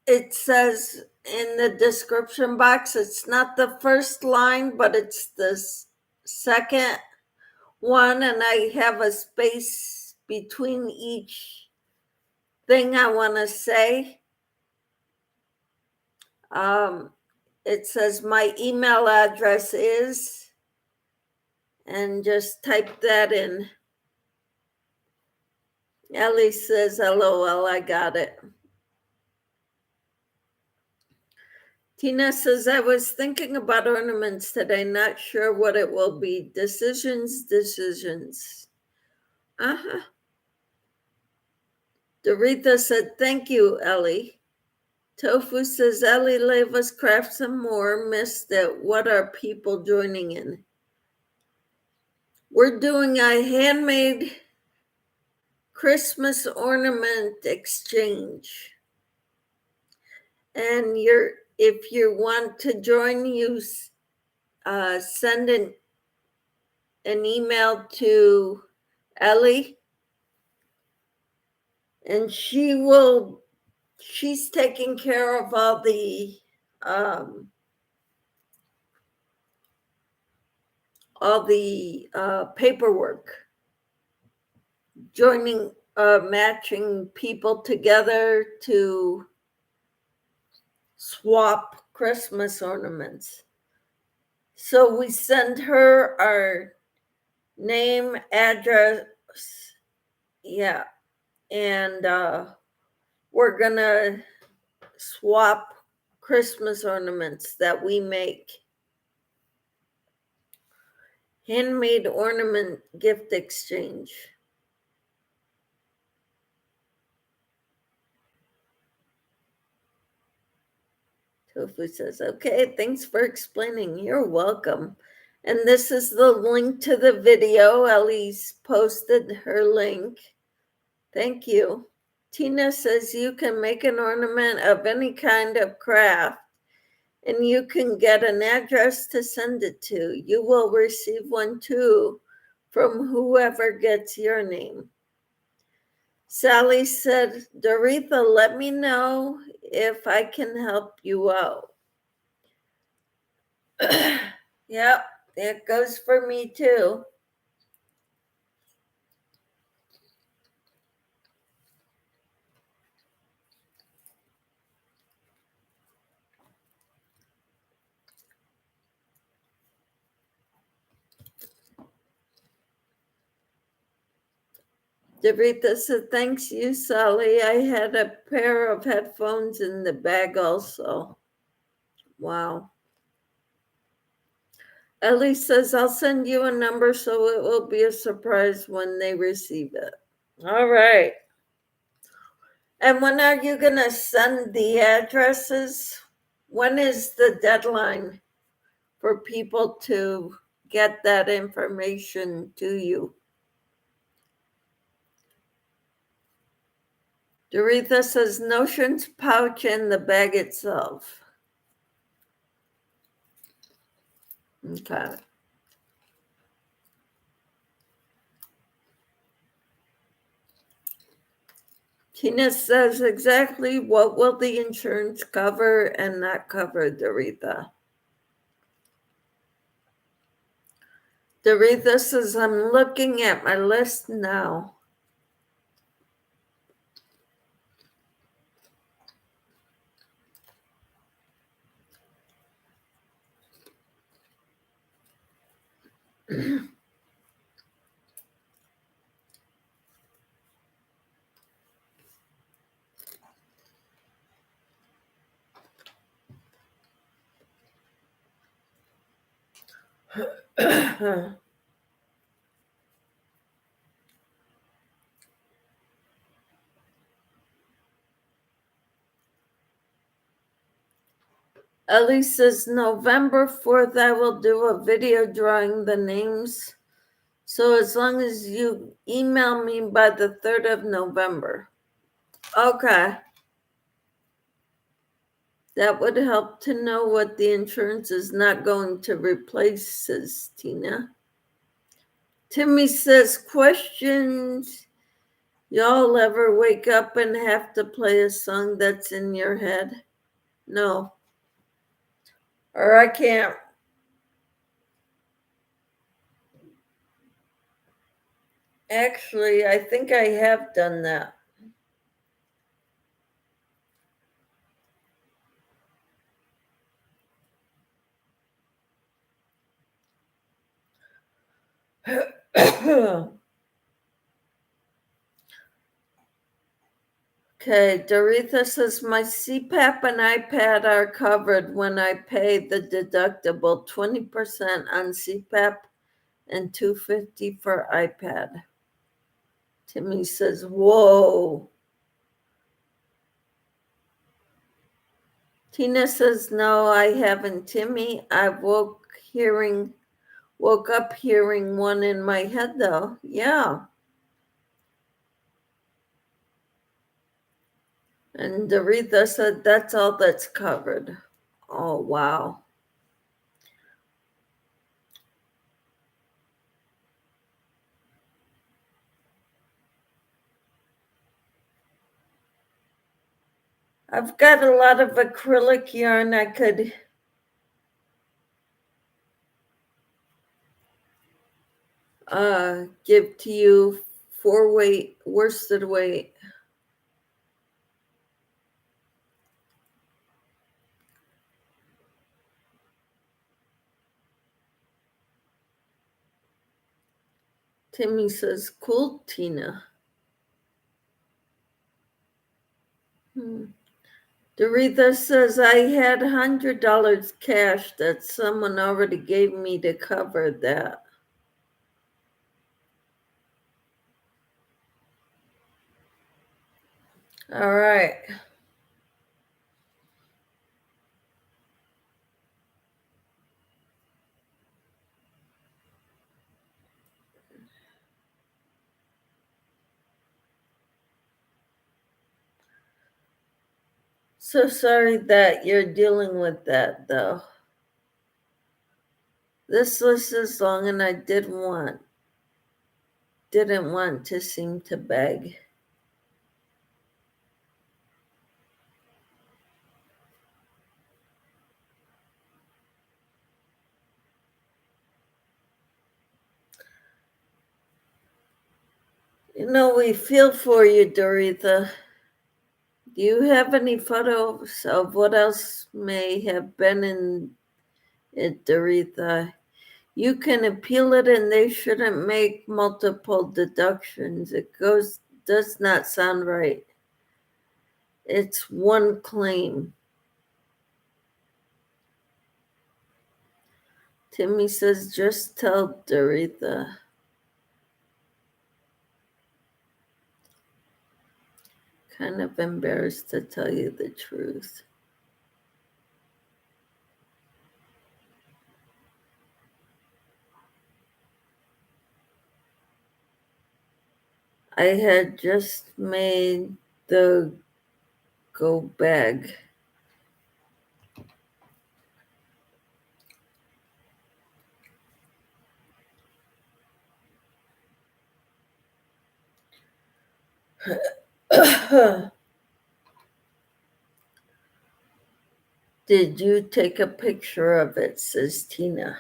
It says in the description box, it's not the first line, but it's the second one, and I have a space between each thing I want to say. It says my email address is, and just type that in. Ellie says, LOL, I got it. Tina says, I was thinking about ornaments today, not sure what it will be. Decisions. Doretha said, thank you, Ellie. Tofu says, Ellie, leave us craft some more. Missed it. What are people joining in? We're doing a handmade Christmas ornament exchange. And if you want to join, you send an email to Ellie, and she's taking care of all the paperwork. joining, matching people together to swap Christmas ornaments. So we send her our name, address, yeah, and we're gonna swap Christmas ornaments that we make. Handmade ornament gift exchange. Tofu says, okay, thanks for explaining. You're welcome. And this is the link to the video. Ellie's posted her link. Thank you. Tina says you can make an ornament of any kind of craft and you can get an address to send it to. You will receive one too from whoever gets your name. Sally said, Doretha, let me know if I can help you out. Yep, it goes for me too. Doretha said, thanks you, Sally. I had a pair of headphones in the bag also. Wow. Ellie says, I'll send you a number so it will be a surprise when they receive it. All right. And when are you going to send the addresses? When is the deadline for people to get that information to you? Doretha says, notions pouch in the bag itself. Okay. Tina says, exactly what will the insurance cover and not cover, Doretha? Doretha says, I'm looking at my list now. Ellie says, November 4th, I will do a video drawing the names. So as long as you email me by the 3rd of November. Okay. That would help to know what the insurance is not going to replace, says Tina. Timmy says, questions. Y'all ever wake up and have to play a song that's in your head? No. Or I can't. Actually, I think I have done that. Okay, Doretha says my CPAP and iPad are covered when I pay the deductible, 20% on CPAP and $250 for iPad. Timmy says, whoa. Tina says, no, I haven't. Timmy, I woke up hearing one in my head though. Yeah. And Doretha said, that's all that's covered. Oh, wow. I've got a lot of acrylic yarn I could give to you 4-weight worsted weight. Timmy says, cool, Tina. Doretha says, I had $100 cash that someone already gave me to cover that. All right. So sorry that you're dealing with that, though. This list is long, and I didn't want to seem to beg. You know, we feel for you, Doretha. Do you have any photos of what else may have been in it, Doretha? You can appeal it, and they shouldn't make multiple deductions. It does not sound right. It's one claim. Timmy says, just tell Doretha. Kind of embarrassed to tell you the truth. I had just made the go bag. Did you take a picture of it, says Tina.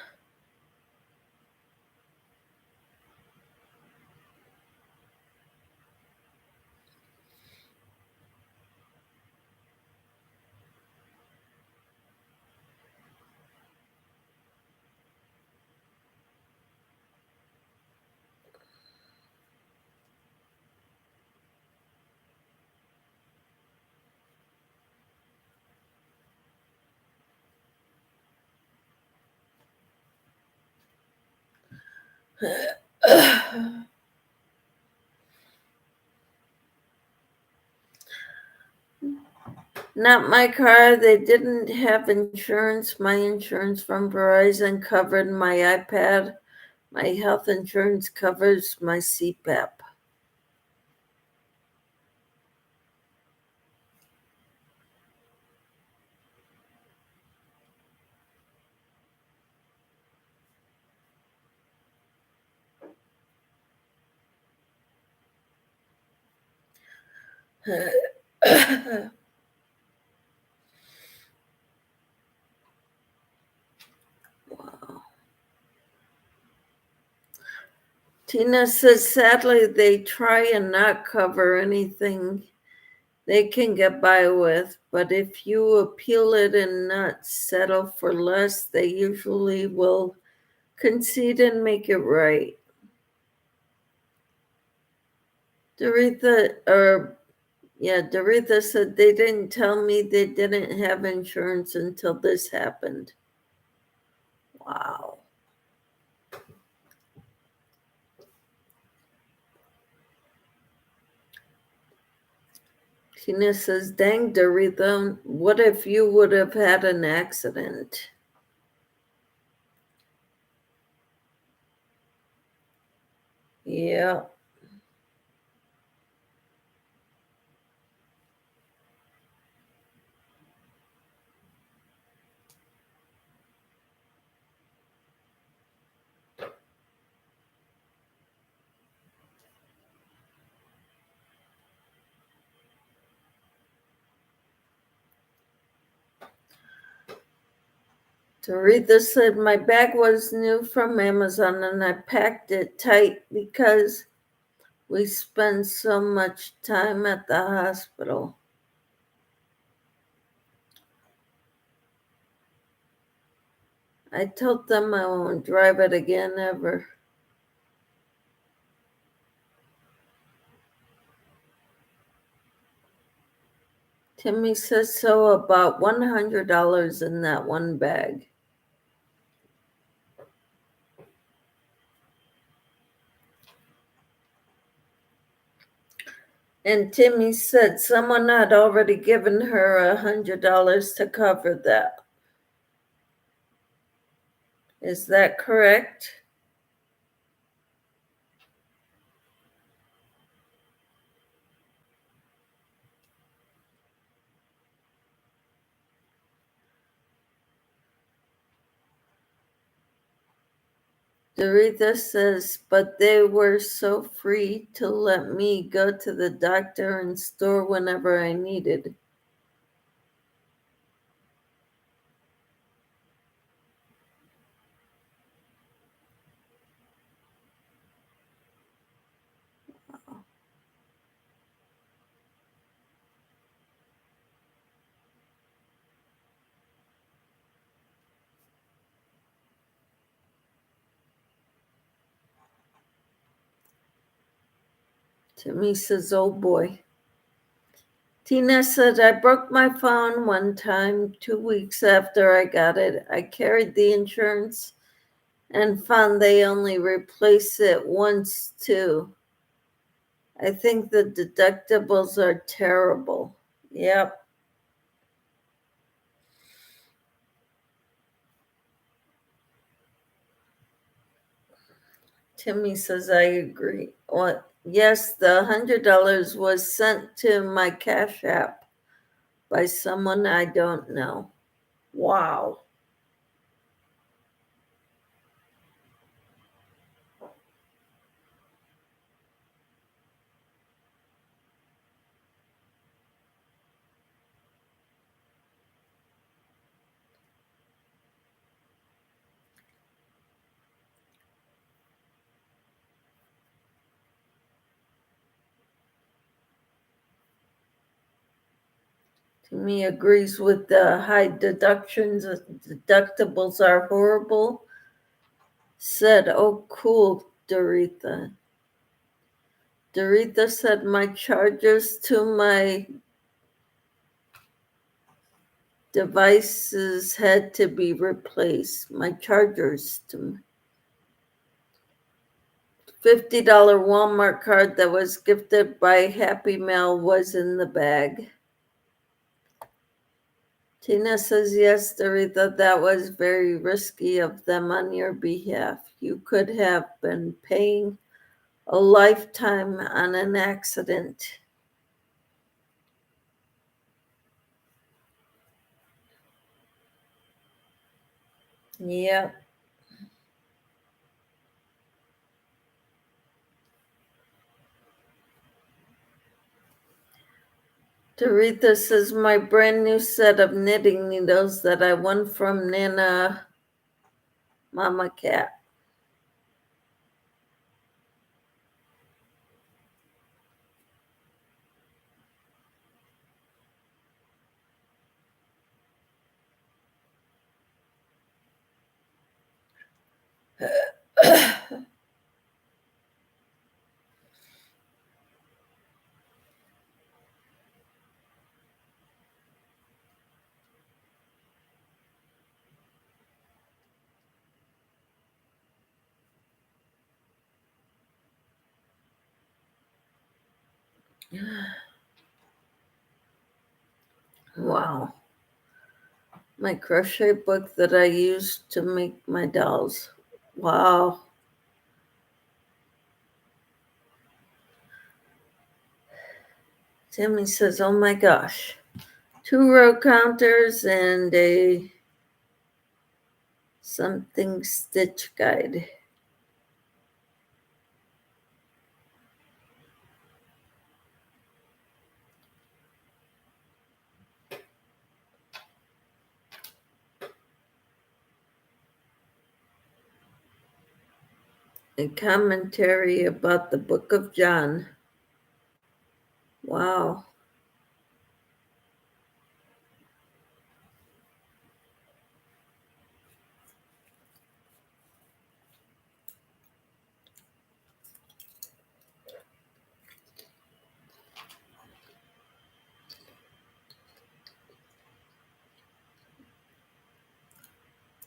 Not my car. They didn't have insurance. My insurance from Verizon covered my iPad. My health insurance covers my CPAP. Wow. Tina says, sadly, they try and not cover anything they can get by with, but if you appeal it and not settle for less, they usually will concede and make it right. Doretha said they didn't tell me they didn't have insurance until this happened. Wow. Tina says, dang, Doretha, what if you would have had an accident? Yeah. Doretha said, my bag was new from Amazon and I packed it tight because We spend so much time at the hospital. I told them I won't drive it again ever. Timmy says so about $100 in that one bag. And Timmy said someone had already given her $100 to cover that. Is that correct? Dorita says, but they were so free to let me go to the doctor and store whenever I needed. Timmy says, oh boy. Tina said, I broke my phone one time 2 weeks after I got it. I carried the insurance and found they only replace it once too. I think the deductibles are terrible. Yep. Timmy says, I agree. What? Yes, the $100 was sent to my Cash App by someone I don't know. Wow. Timmy agrees with the high deductions. Deductibles are horrible. Said, oh, cool, Doretha. Doretha said my chargers to my devices had to be replaced. My chargers to $50 Walmart card that was gifted by Happy Mail was in the bag. Tina says, yes, Doretha, that was very risky of them on your behalf. You could have been paying a lifetime on an accident. Yep. Doretha says, my brand new set of knitting needles that I won from Nana Mama Cat. Wow. My crochet book that I used to make my dolls. Wow. Timmy says, oh my gosh. 2 row counters and a something stitch guide. A commentary about the book of John. Wow.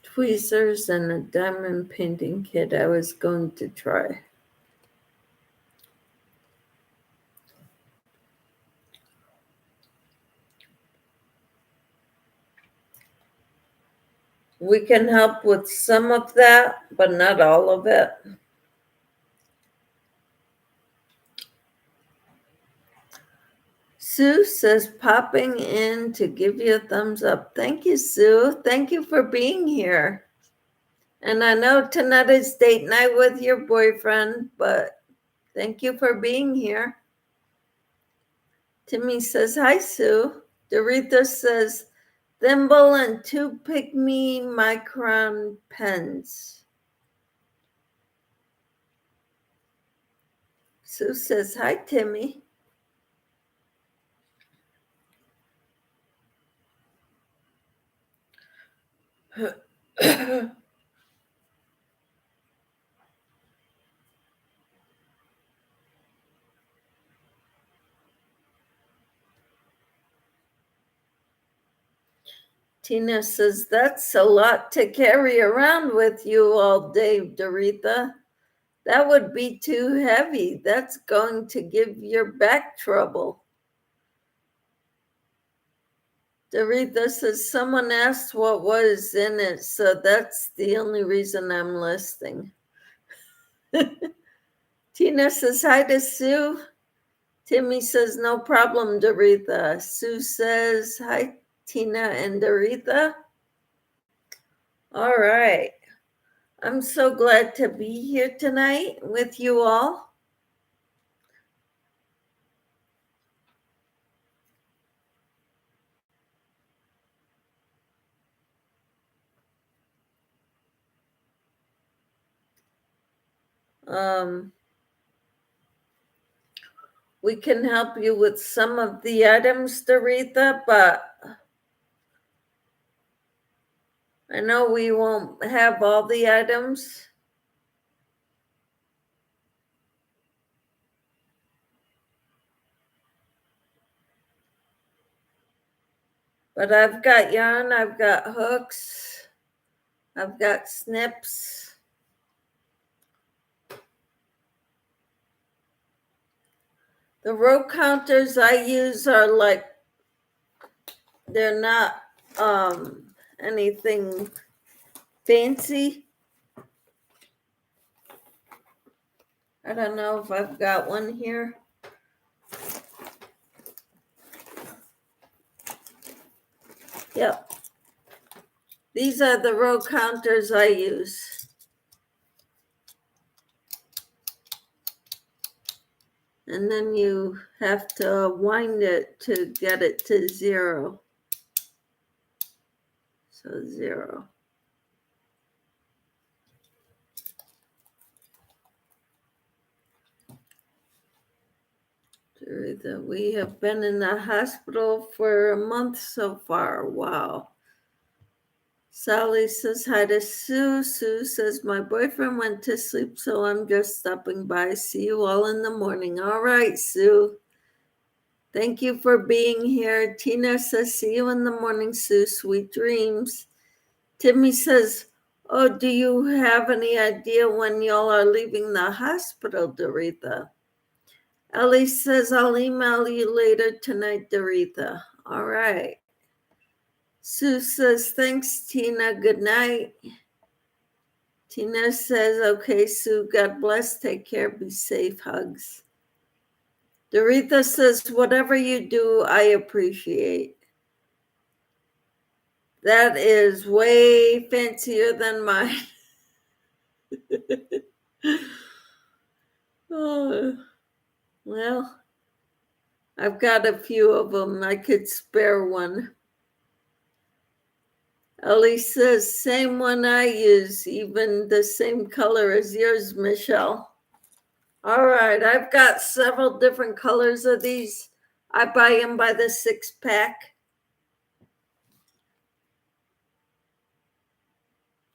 Tweezers and a diamond painting kit I was going to try. We can help with some of that, but not all of it. Sue says popping in to give you a thumbs up. Thank you, Sue. Thank you for being here. And I know tonight is date night with your boyfriend, but thank you for being here. Timmy says, hi, Sue. Doretha says, thimble and 2 pygmy micron pens. Sue says, hi, Timmy. Tina says, that's a lot to carry around with you all day, Doretha. That would be too heavy. That's going to give your back trouble. Doretha says, someone asked what was in it, so that's the only reason I'm listening. Tina says, hi to Sue. Timmy says, no problem, Doretha. Sue says, hi, Tina and Doretha. All right. I'm so glad to be here tonight with you all. We can help you with some of the items, Doretha, but I know we won't have all the items. But I've got yarn, I've got hooks, I've got snips. The row counters I use are like, they're not anything fancy. I don't know if I've got one here. Yep. These are the row counters I use. And then you have to wind it to get it to 0. So 0. We have been in the hospital for a month so far. Wow. Sally says hi to Sue. Sue says, my boyfriend went to sleep, so I'm just stopping by. See you all in the morning. All right, Sue. Thank you for being here. Tina says, see you in the morning, Sue. Sweet dreams. Timmy says, oh, do you have any idea when y'all are leaving the hospital, Doretha? Ellie says, I'll email you later tonight, Doretha. All right. Sue says, thanks, Tina. Good night. Tina says, okay, Sue, God bless. Take care. Be safe. Hugs. Doretha says, whatever you do, I appreciate. That is way fancier than mine. Oh, well, I've got a few of them. I could spare one. Ellie says, same one I use, even the same color as yours, Michelle. All right, I've got several different colors of these. I buy them by the 6-pack.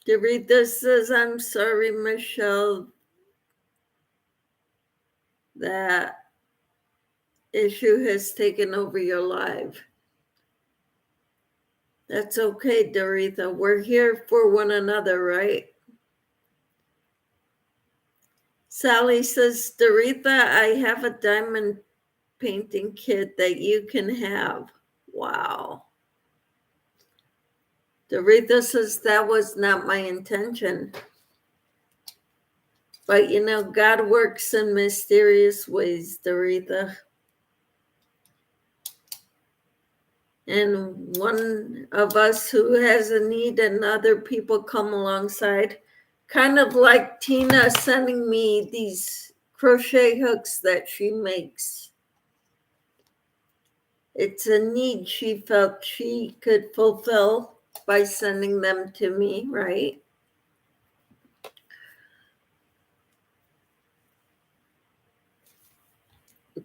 Dorita says, I'm sorry, Michelle, that issue has taken over your life. That's okay, Dorita. We're here for one another, right? Sally says, Dorita, I have a diamond painting kit that you can have. Wow. Dorita says, that was not my intention. But you know, God works in mysterious ways, Dorita. And one of us who has a need and other people come alongside, kind of like Tina sending me these crochet hooks that she makes. It's a need she felt she could fulfill by sending them to me, right?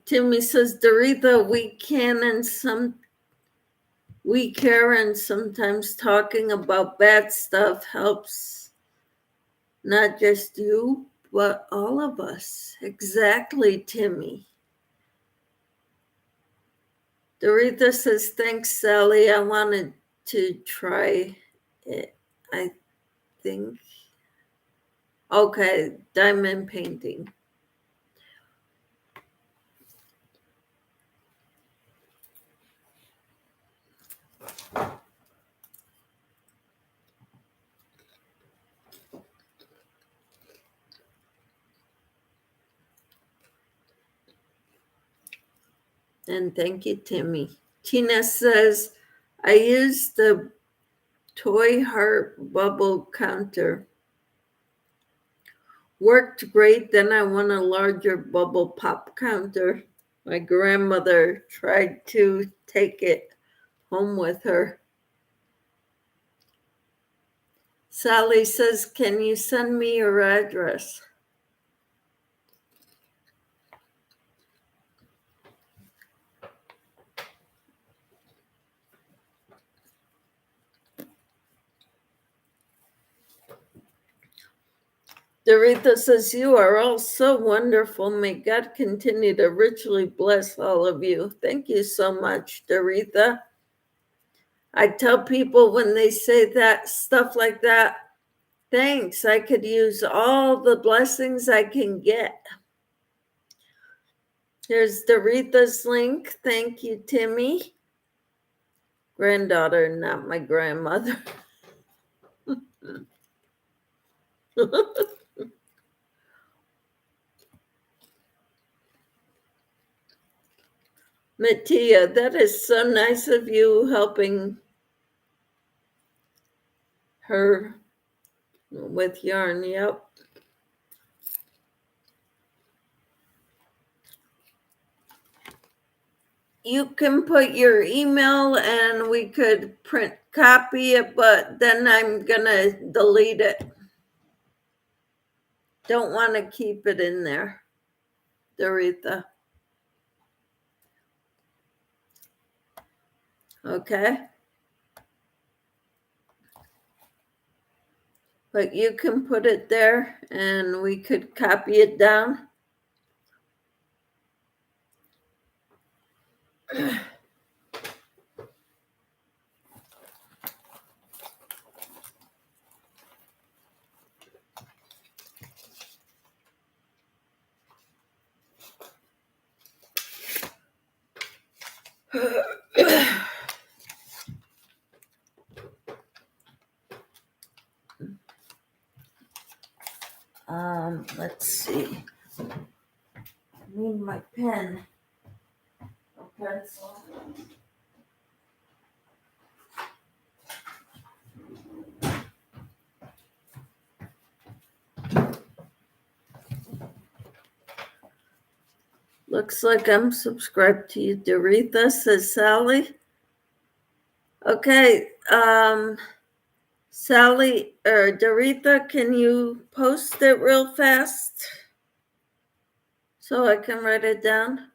Timmy says, Dorita, we care, and sometimes talking about bad stuff helps not just you, but all of us. Exactly, Timmy. Dorita says, thanks, Sally. I wanted to try it. I think. Okay, diamond painting. And thank you, Timmy. Tina says, I used the toy heart bubble counter. Worked great. Then I want a larger bubble pop counter. My grandmother tried to take it home with her. Sally says, can you send me your address? Dorita says, you are all so wonderful. May God continue to richly bless all of you. Thank you so much, Dorita. I tell people when they say that stuff like that, thanks. I could use all the blessings I can get. Here's Dorita's link. Thank you, Timmy. Granddaughter, not my grandmother. Mattia, that is so nice of you helping her with yarn. Yep. You can put your email and we could print copy it, but then I'm gonna delete it. Don't want to keep it in there, Dorita. Okay. But you can put it there and we could copy it down. Let's see. I need my pen. Okay, so looks like I'm subscribed to you, Dorita, says Sally. Okay, Sally or Doretha, can you post it real fast so I can write it down?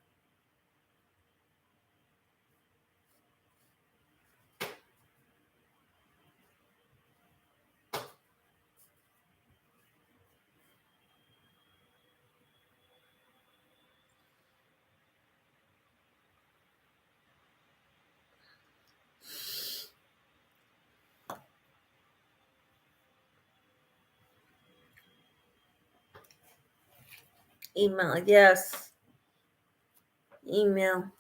Email, yes. Email.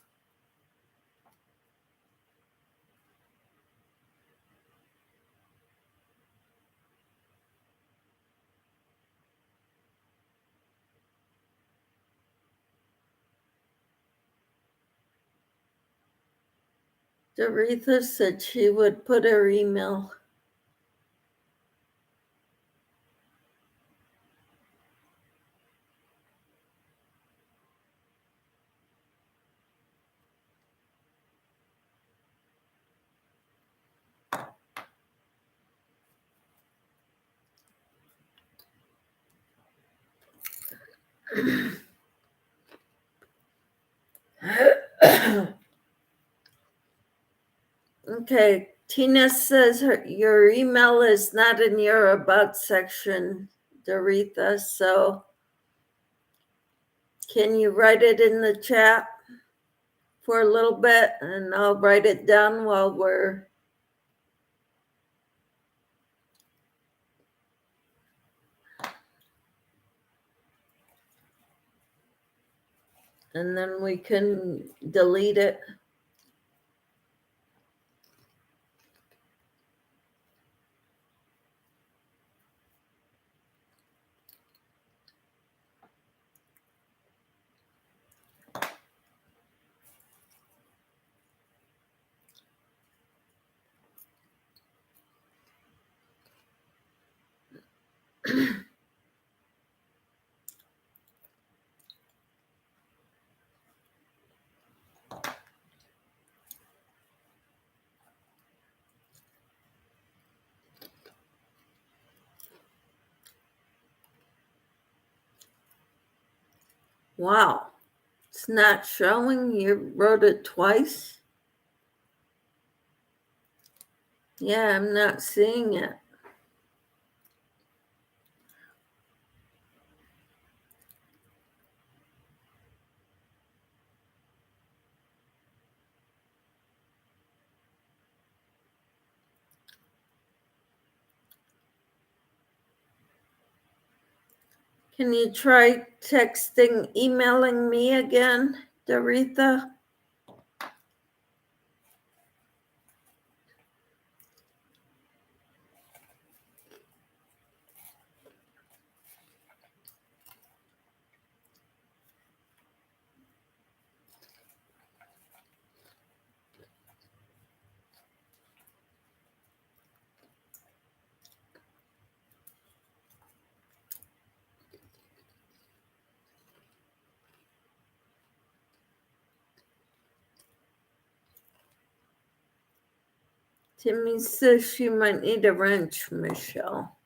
Doretha said she would put her email. Okay, Tina says your email is not in your about section, Doretha, so can you write it in the chat for a little bit and I'll write it down while we're and then we can delete it. Wow, it's not showing. You wrote it twice. Yeah, I'm not seeing it. Can you try emailing me again, Doretha? Timmy says she might need a wrench, Michelle.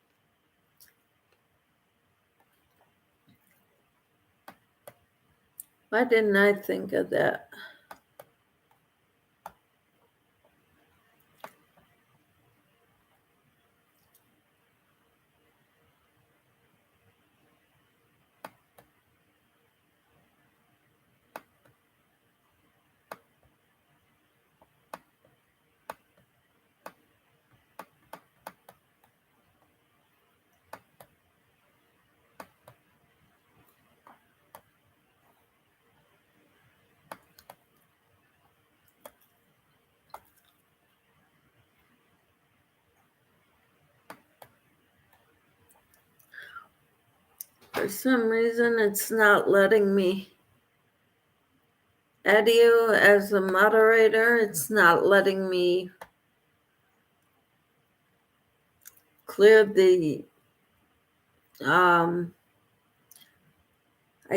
Why didn't I think of that? For some reason, it's not letting me add you as a moderator. It's not letting me clear the, I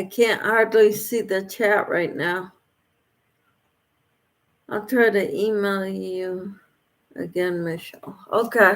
can't hardly see the chat right now. I'll try to email you again, Michelle. Okay.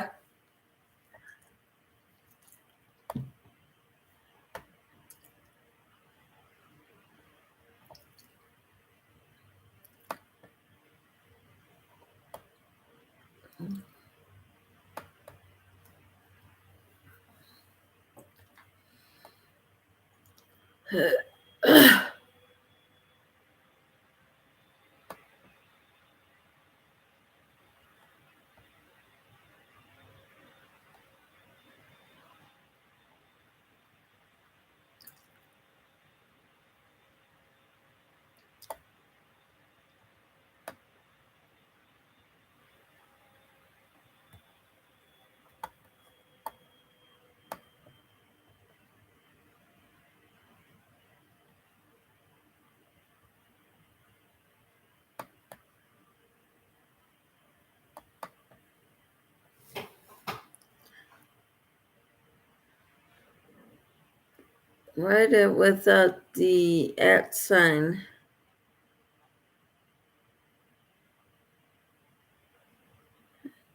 Write it without the at sign.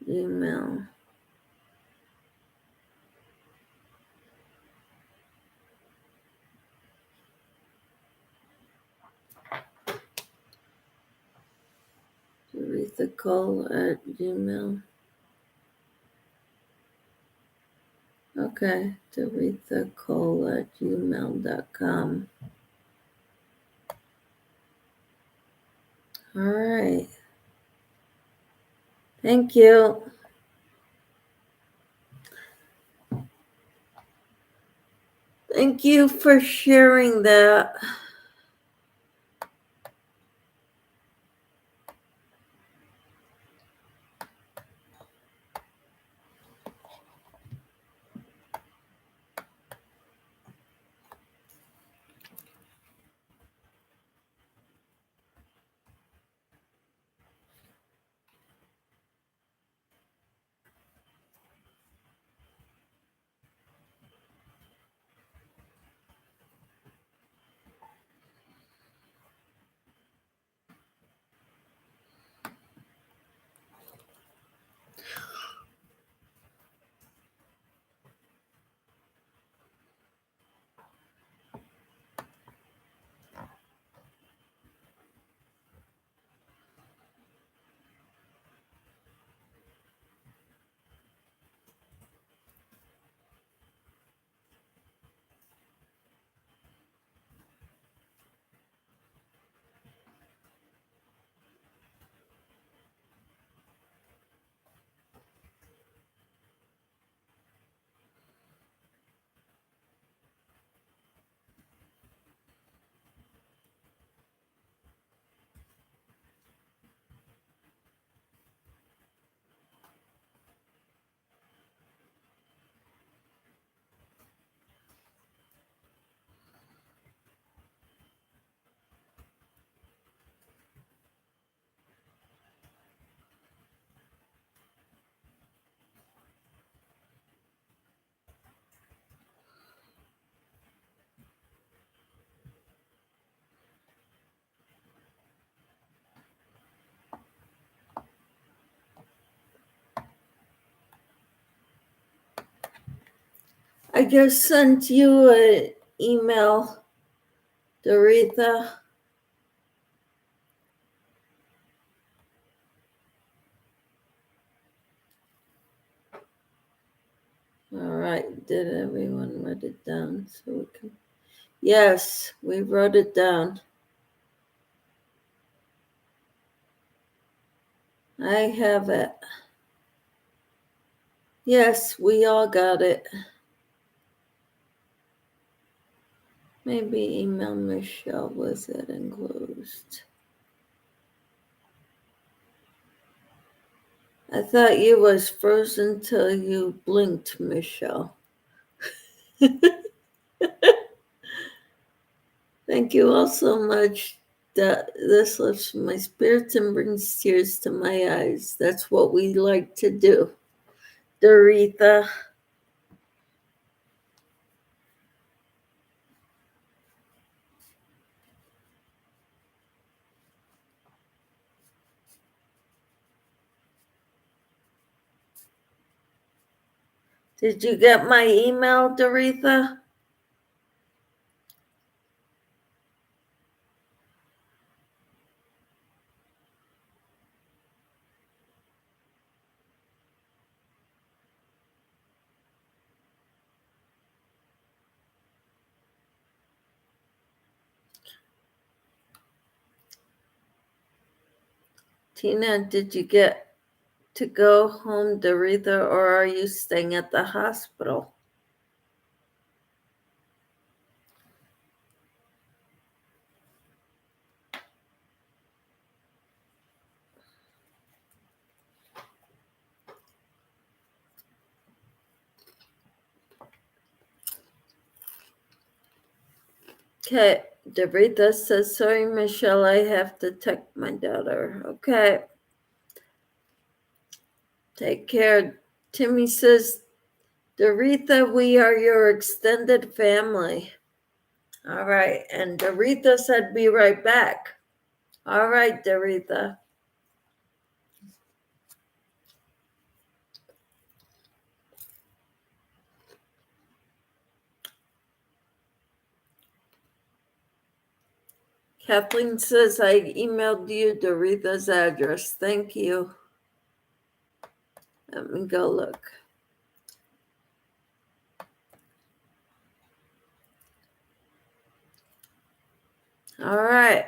Email. Aretha@gmail. Okay, aretha@gmail.com. All right. Thank you. Thank you for sharing that. I just sent you an email, Doretha. All right, did everyone write it down so we can? Yes, we wrote it down. I have it. Yes, we all got it. Maybe email Michelle was it enclosed. I thought you was frozen till you blinked, Michelle. Thank you all so much. This lifts my spirits and brings tears to my eyes. That's what we like to do. Doretha. Did you get my email, Doretha? Tina, did you get to go home, Doretha, or are you staying at the hospital? Okay, Doretha says, sorry, Michelle, I have to text my daughter. Okay. Take care. Timmy says, Doretha, we are your extended family. All right. And Doretha said, be right back. All right, Doretha. Kathleen says, I emailed you Doretha's address. Thank you. Let me go look. All right.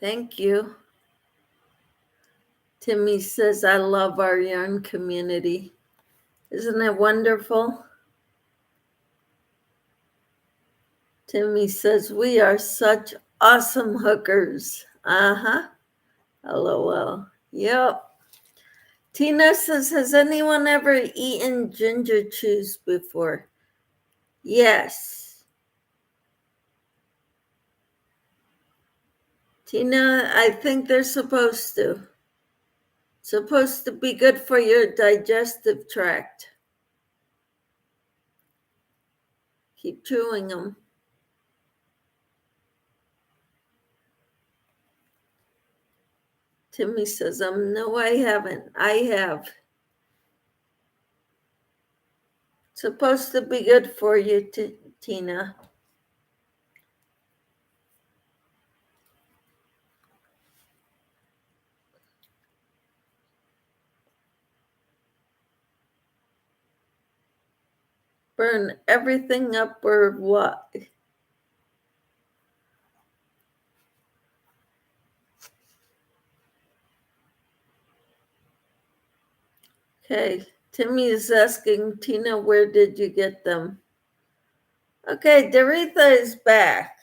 Thank you. Timmy says, I love our yarn community. Isn't it wonderful? Timmy says, we are such awesome hookers. Uh-huh. LOL. Yep. Tina says, has anyone ever eaten ginger chews before? Yes. Tina, I think they're supposed to. Supposed to be good for your digestive tract. Keep chewing them. Timmy says, no, I haven't. I have. Supposed to be good for you, Tina. Burn everything up or what? Okay, Timmy is asking Tina, where did you get them? Okay, Doretha is back.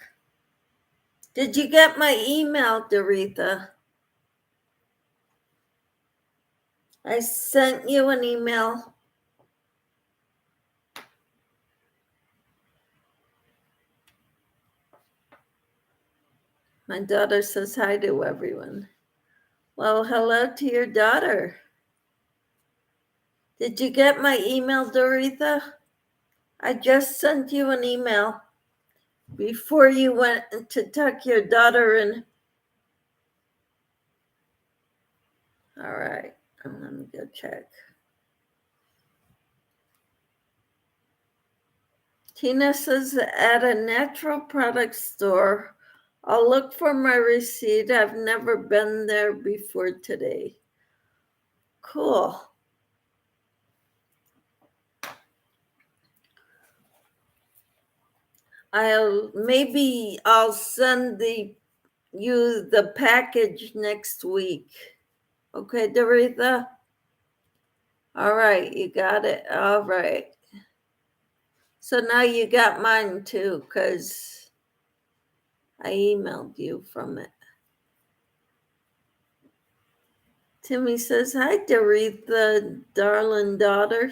Did you get my email, Doretha? I sent you an email. My daughter says hi to everyone. Well, hello to your daughter. Did you get my email, Doretha? I just sent you an email before you went to tuck your daughter in. All right, let me go check. Tina says at a natural product store. I'll look for my receipt. I've never been there before today. Cool. I'll send you the package next week. Okay, Doretha? All right, you got it. All right. So now you got mine too, because I emailed you from it. Timmy says, hi, Doretha, darling daughter.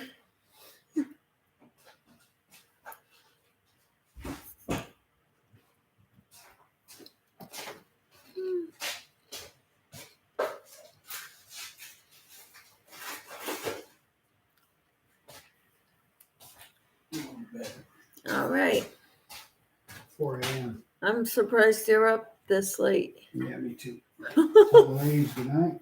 All right. 4 a.m. I'm surprised you're up this late. Yeah, me too. Tell the ladies good night.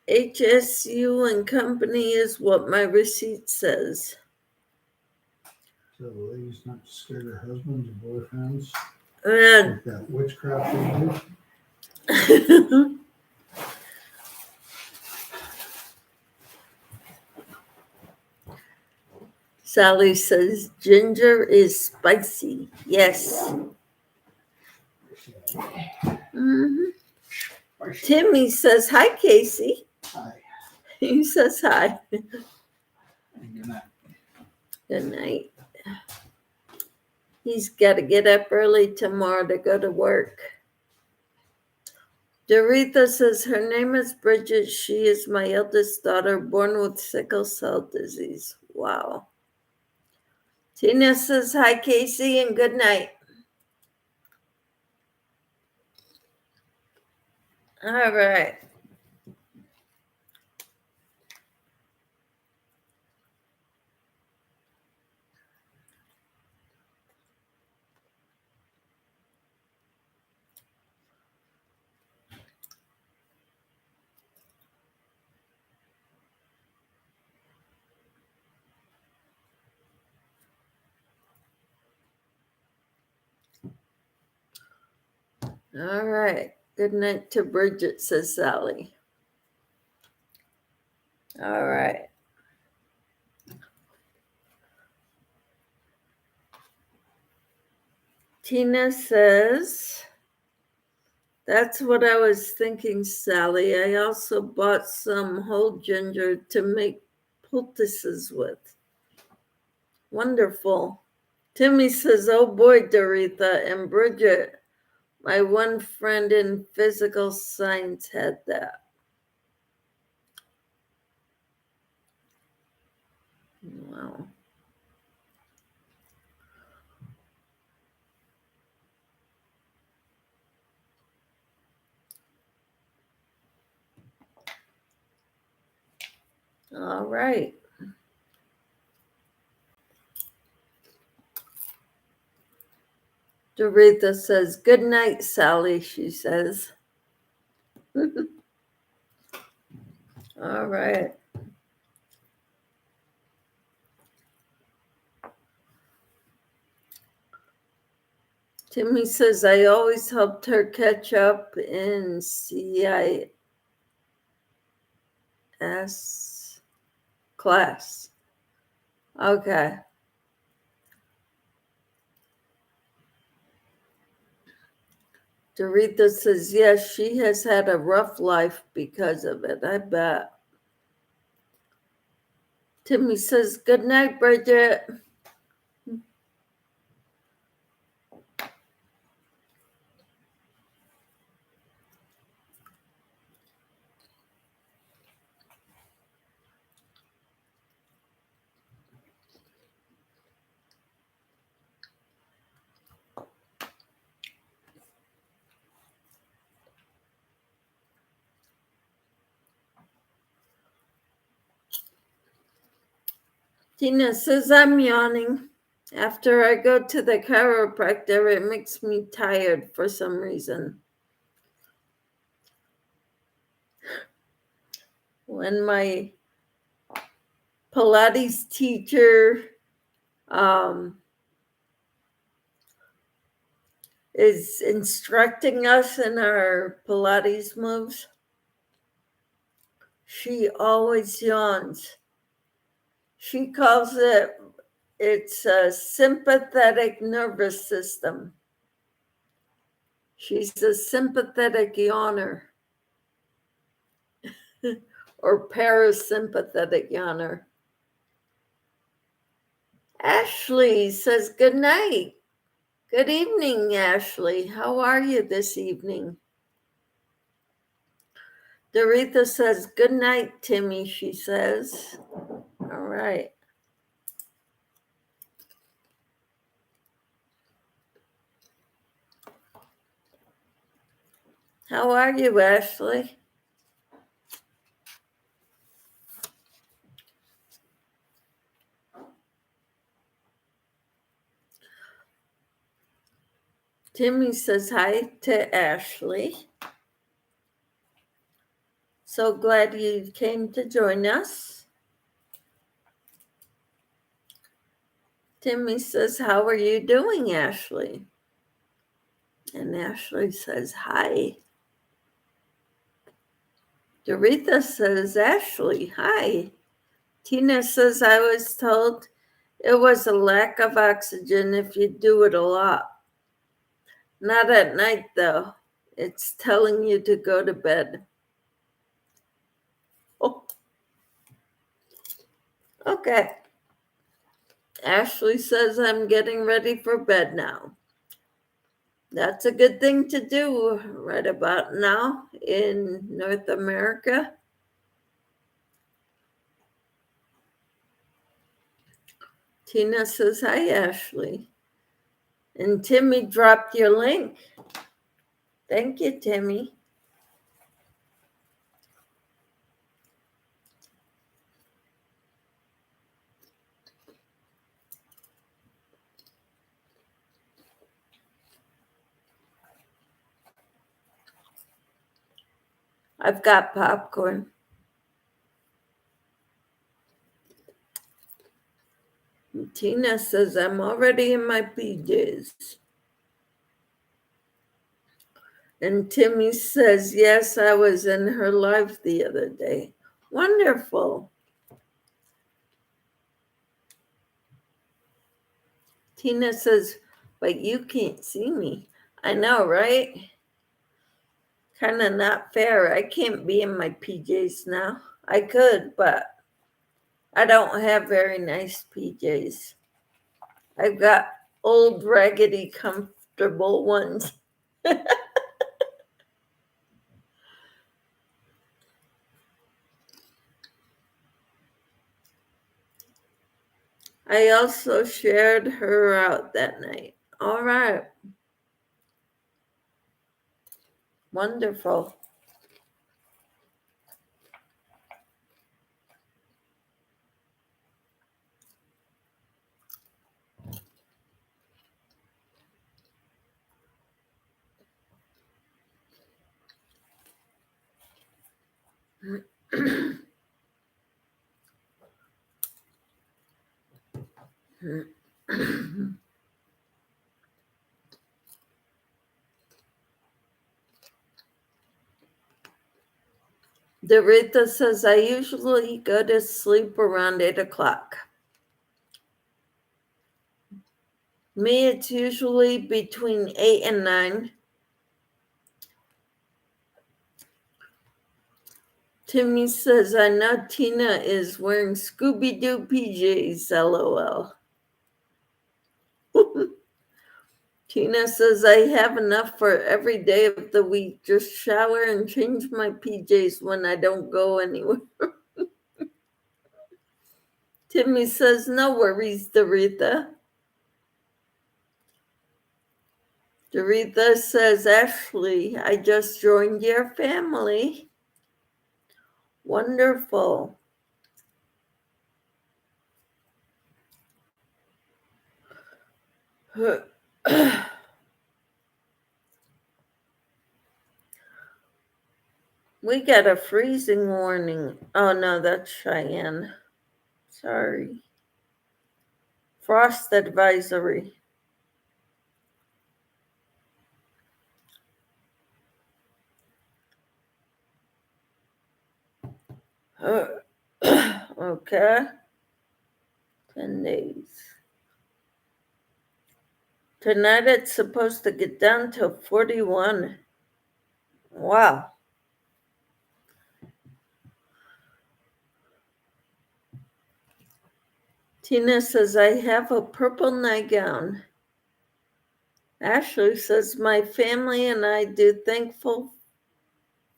HSU and company is what my receipt says. Tell the ladies not to scare their husbands or boyfriends Uh, with that witchcraft they do. Sally says ginger is spicy. Yes. Mm-hmm. Timmy says, hi, Casey. Hi. He says hi. And good night. Good night. He's got to get up early tomorrow to go to work. Doretha says her name is Bridget. She is my eldest daughter, born with sickle cell disease. Wow. Tina says hi, Casey, and good night. All right. All right. Good night to Bridget, says Sally. All right. Tina says, that's what I was thinking, Sally. I also bought some whole ginger to make poultices with. Wonderful. Timmy says, oh boy, Doretha and Bridget, my one friend in physical science had that. Wow. All right. Doretha says, good night, Sally, she says. All right. Timmy says, I always helped her catch up in CIS class. Okay. Doretha says, yes, she has had a rough life because of it, I bet. Timmy says, good night, Bridget. Tina says, I'm yawning. After I go to the chiropractor, it makes me tired for some reason. When my Pilates teacher is instructing us in our Pilates moves, she always yawns. She calls it's a sympathetic nervous system. She's a sympathetic yawner or parasympathetic yawner. Ashley says, good night. Good evening, Ashley. How are you this evening? Doretha says, good night, Timmy, she says. All right. How are you, Ashley? Timmy says hi to Ashley. So glad you came to join us. Timmy says, how are you doing, Ashley? And Ashley says, hi. Doretha says, Ashley, hi. Tina says, I was told it was a lack of oxygen if you do it a lot. Not at night, though. It's telling you to go to bed. Oh, okay. Ashley says, I'm getting ready for bed now. That's a good thing to do right about now in North America. Tina says, hi, Ashley. And Timmy dropped your link. Thank you, Timmy. I've got popcorn. And Tina says, I'm already in my PJs. And Timmy says, yes, I was in her live the other day. Wonderful. Tina says, but you can't see me. I know, right? Kind of not fair. I can't be in my PJs now. I could, but I don't have very nice PJs. I've got old, raggedy, comfortable ones. I also shared her out that night. All right. Wonderful. Doretha says, I usually go to sleep around 8 o'clock. Me, it's usually between 8 and 9. Timmy says, I know Tina is wearing Scooby-Doo PJs, LOL. Tina says, I have enough for every day of the week. Just shower and change my PJs when I don't go anywhere. Timmy says, no worries, Doretha. Doretha says, Ashley, I just joined your family. Wonderful. We got a freezing warning. Oh, no, that's Cheyenne. Sorry. Frost advisory. Okay. 10 days. Tonight it's supposed to get down to 41. Wow. Tina says, I have a purple nightgown. Ashley says, my family and I do thankful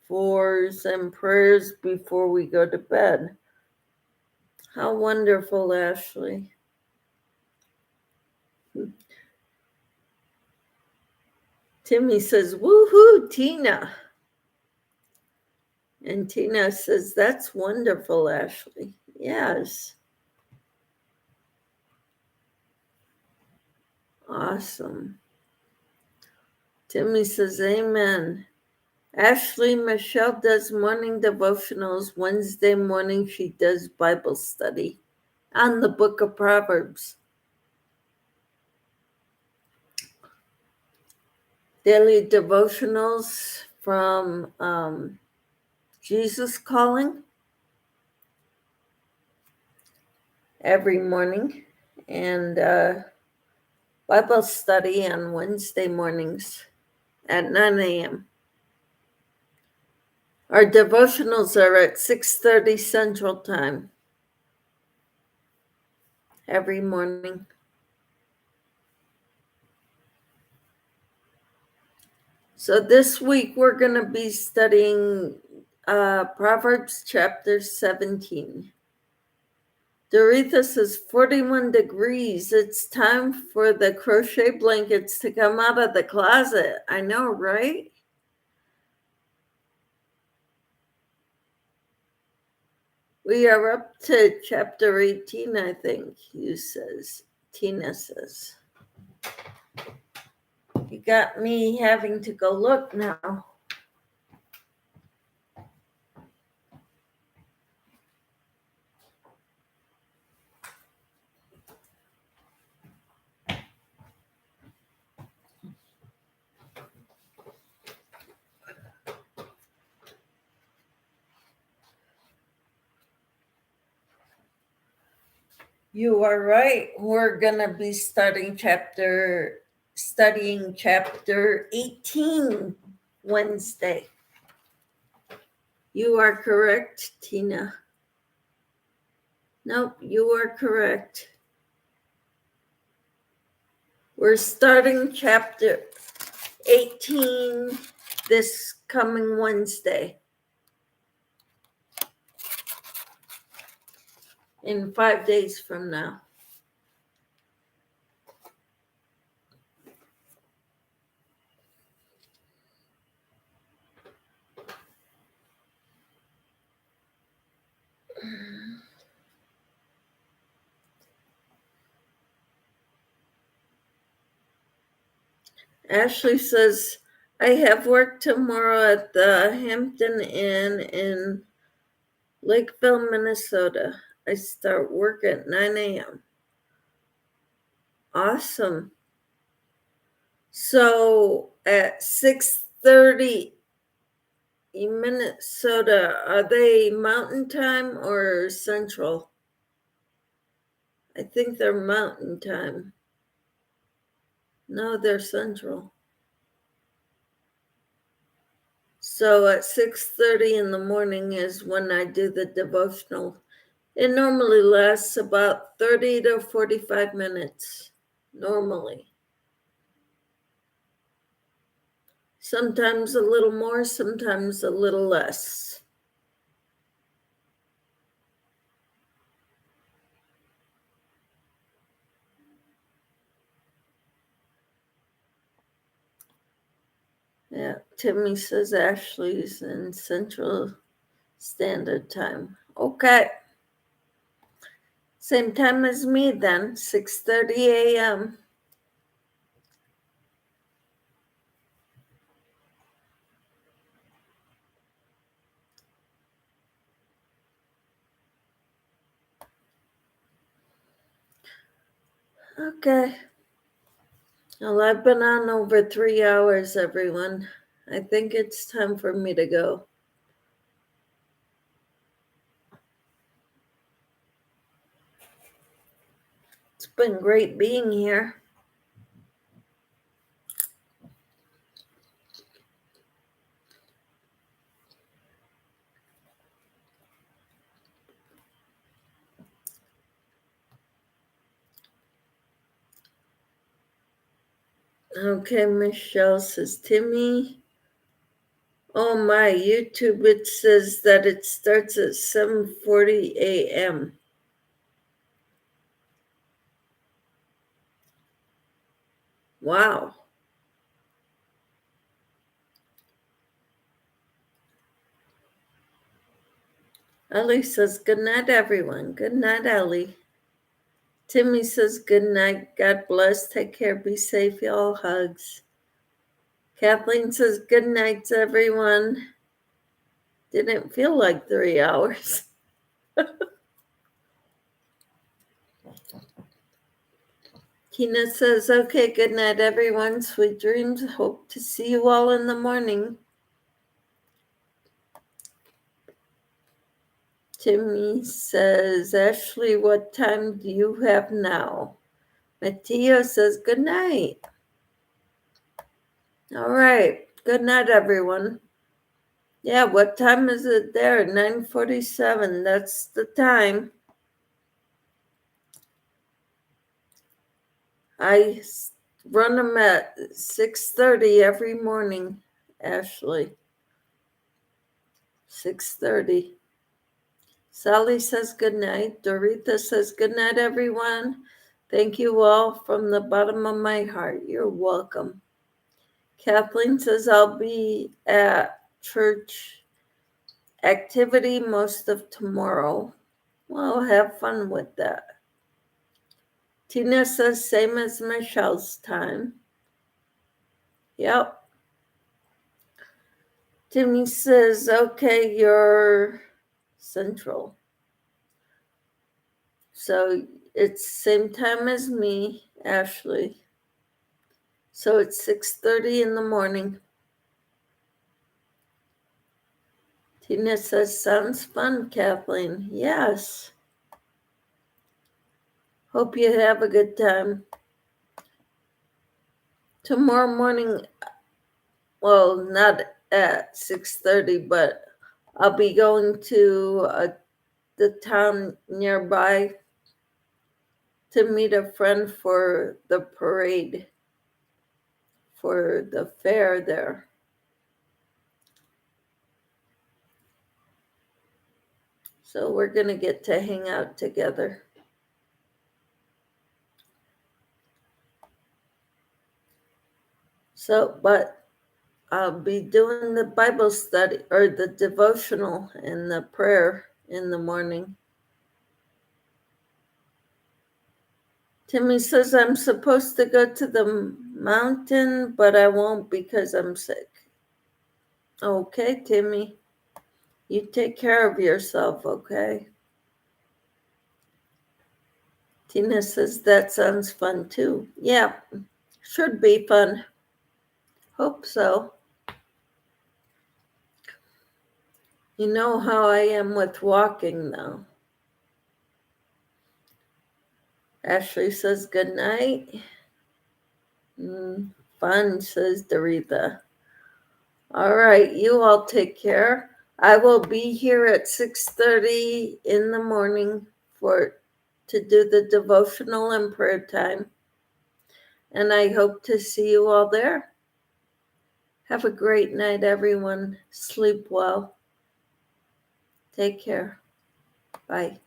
fors and prayers before we go to bed. How wonderful, Ashley. Timmy says, woohoo, Tina. And Tina says, that's wonderful, Ashley. Yes. Awesome. Timmy says, amen. Ashley Michelle does morning devotionals. Wednesday morning, she does Bible study on the book of Proverbs. Daily devotionals from Jesus Calling every morning, and Bible study on Wednesday mornings at 9 a.m. Our devotionals are at 6:30 Central Time every morning. So this week we're going to be studying Proverbs chapter 17. Doretha says 41 degrees. It's time for the crochet blankets to come out of the closet. I know, right? We are up to chapter 18, I think, Tina says. You got me having to go look now. You are right. We're going to be studying chapter 18 Wednesday. You are correct, Tina. Nope, you are correct. We're starting chapter 18 this coming Wednesday. In 5 days from now. Ashley says, I have work tomorrow at the Hampton Inn in Lakeville, Minnesota. I start work at 9 a.m. Awesome. So at 6:30 in Minnesota, are they Mountain Time or Central? I think they're Mountain Time. No, they're Central. So at 6:30 in the morning is when I do the devotional. It normally lasts about 30 to 45 minutes, normally. Sometimes a little more, sometimes a little less. Yeah, Timmy says Ashley's in Central Standard Time. Okay. Same time as me then, 6:30 a.m. Okay. Well, I've been on over 3 hours, everyone. I think it's time for me to go. It's been great being here. Okay, Michelle says, Timmy. Oh my, YouTube, it says that it starts at 7:40 a.m. Wow. Ellie says, good night, everyone. Good night, Ellie. Timmy says, good night. God bless. Take care. Be safe, y'all. Hugs. Kathleen says, good night, everyone. Didn't feel like 3 hours. Tina says, okay, good night, everyone. Sweet dreams. Hope to see you all in the morning. Timmy says, Ashley, what time do you have now? Mateo says, good night. All right. Good night, everyone. Yeah, what time is it there? 9:47. That's the time. I run them at 6:30 every morning, Ashley. 6:30. Sally says good night. Doretha says good night, everyone. Thank you all from the bottom of my heart. You're welcome. Kathleen says I'll be at church activity most of tomorrow. Well, have fun with that. Tina says same as Michelle's time. Yep. Timmy says, okay, you're central. So it's same time as me, Ashley. So it's 6:30 in the morning. Tina says, sounds fun, Kathleen. Yes. Hope you have a good time. Tomorrow morning, well, not at 6:30, but I'll be going to the town nearby to meet a friend for the parade, for the fair there. So we're going to get to hang out together. So, but I'll be doing the Bible study or the devotional and the prayer in the morning. Timmy says I'm supposed to go to the mountain, but I won't because I'm sick. Okay, Timmy. You take care of yourself, okay? Tina says that sounds fun too. Yeah, should be fun. Hope so. You know how I am with walking though. Ashley says good night. Fun, says Doretha. All right, you all take care. I will be here at 6:30 in the morning to do the devotional and prayer time. And I hope to see you all there. Have a great night, everyone. Sleep well. Take care. Bye.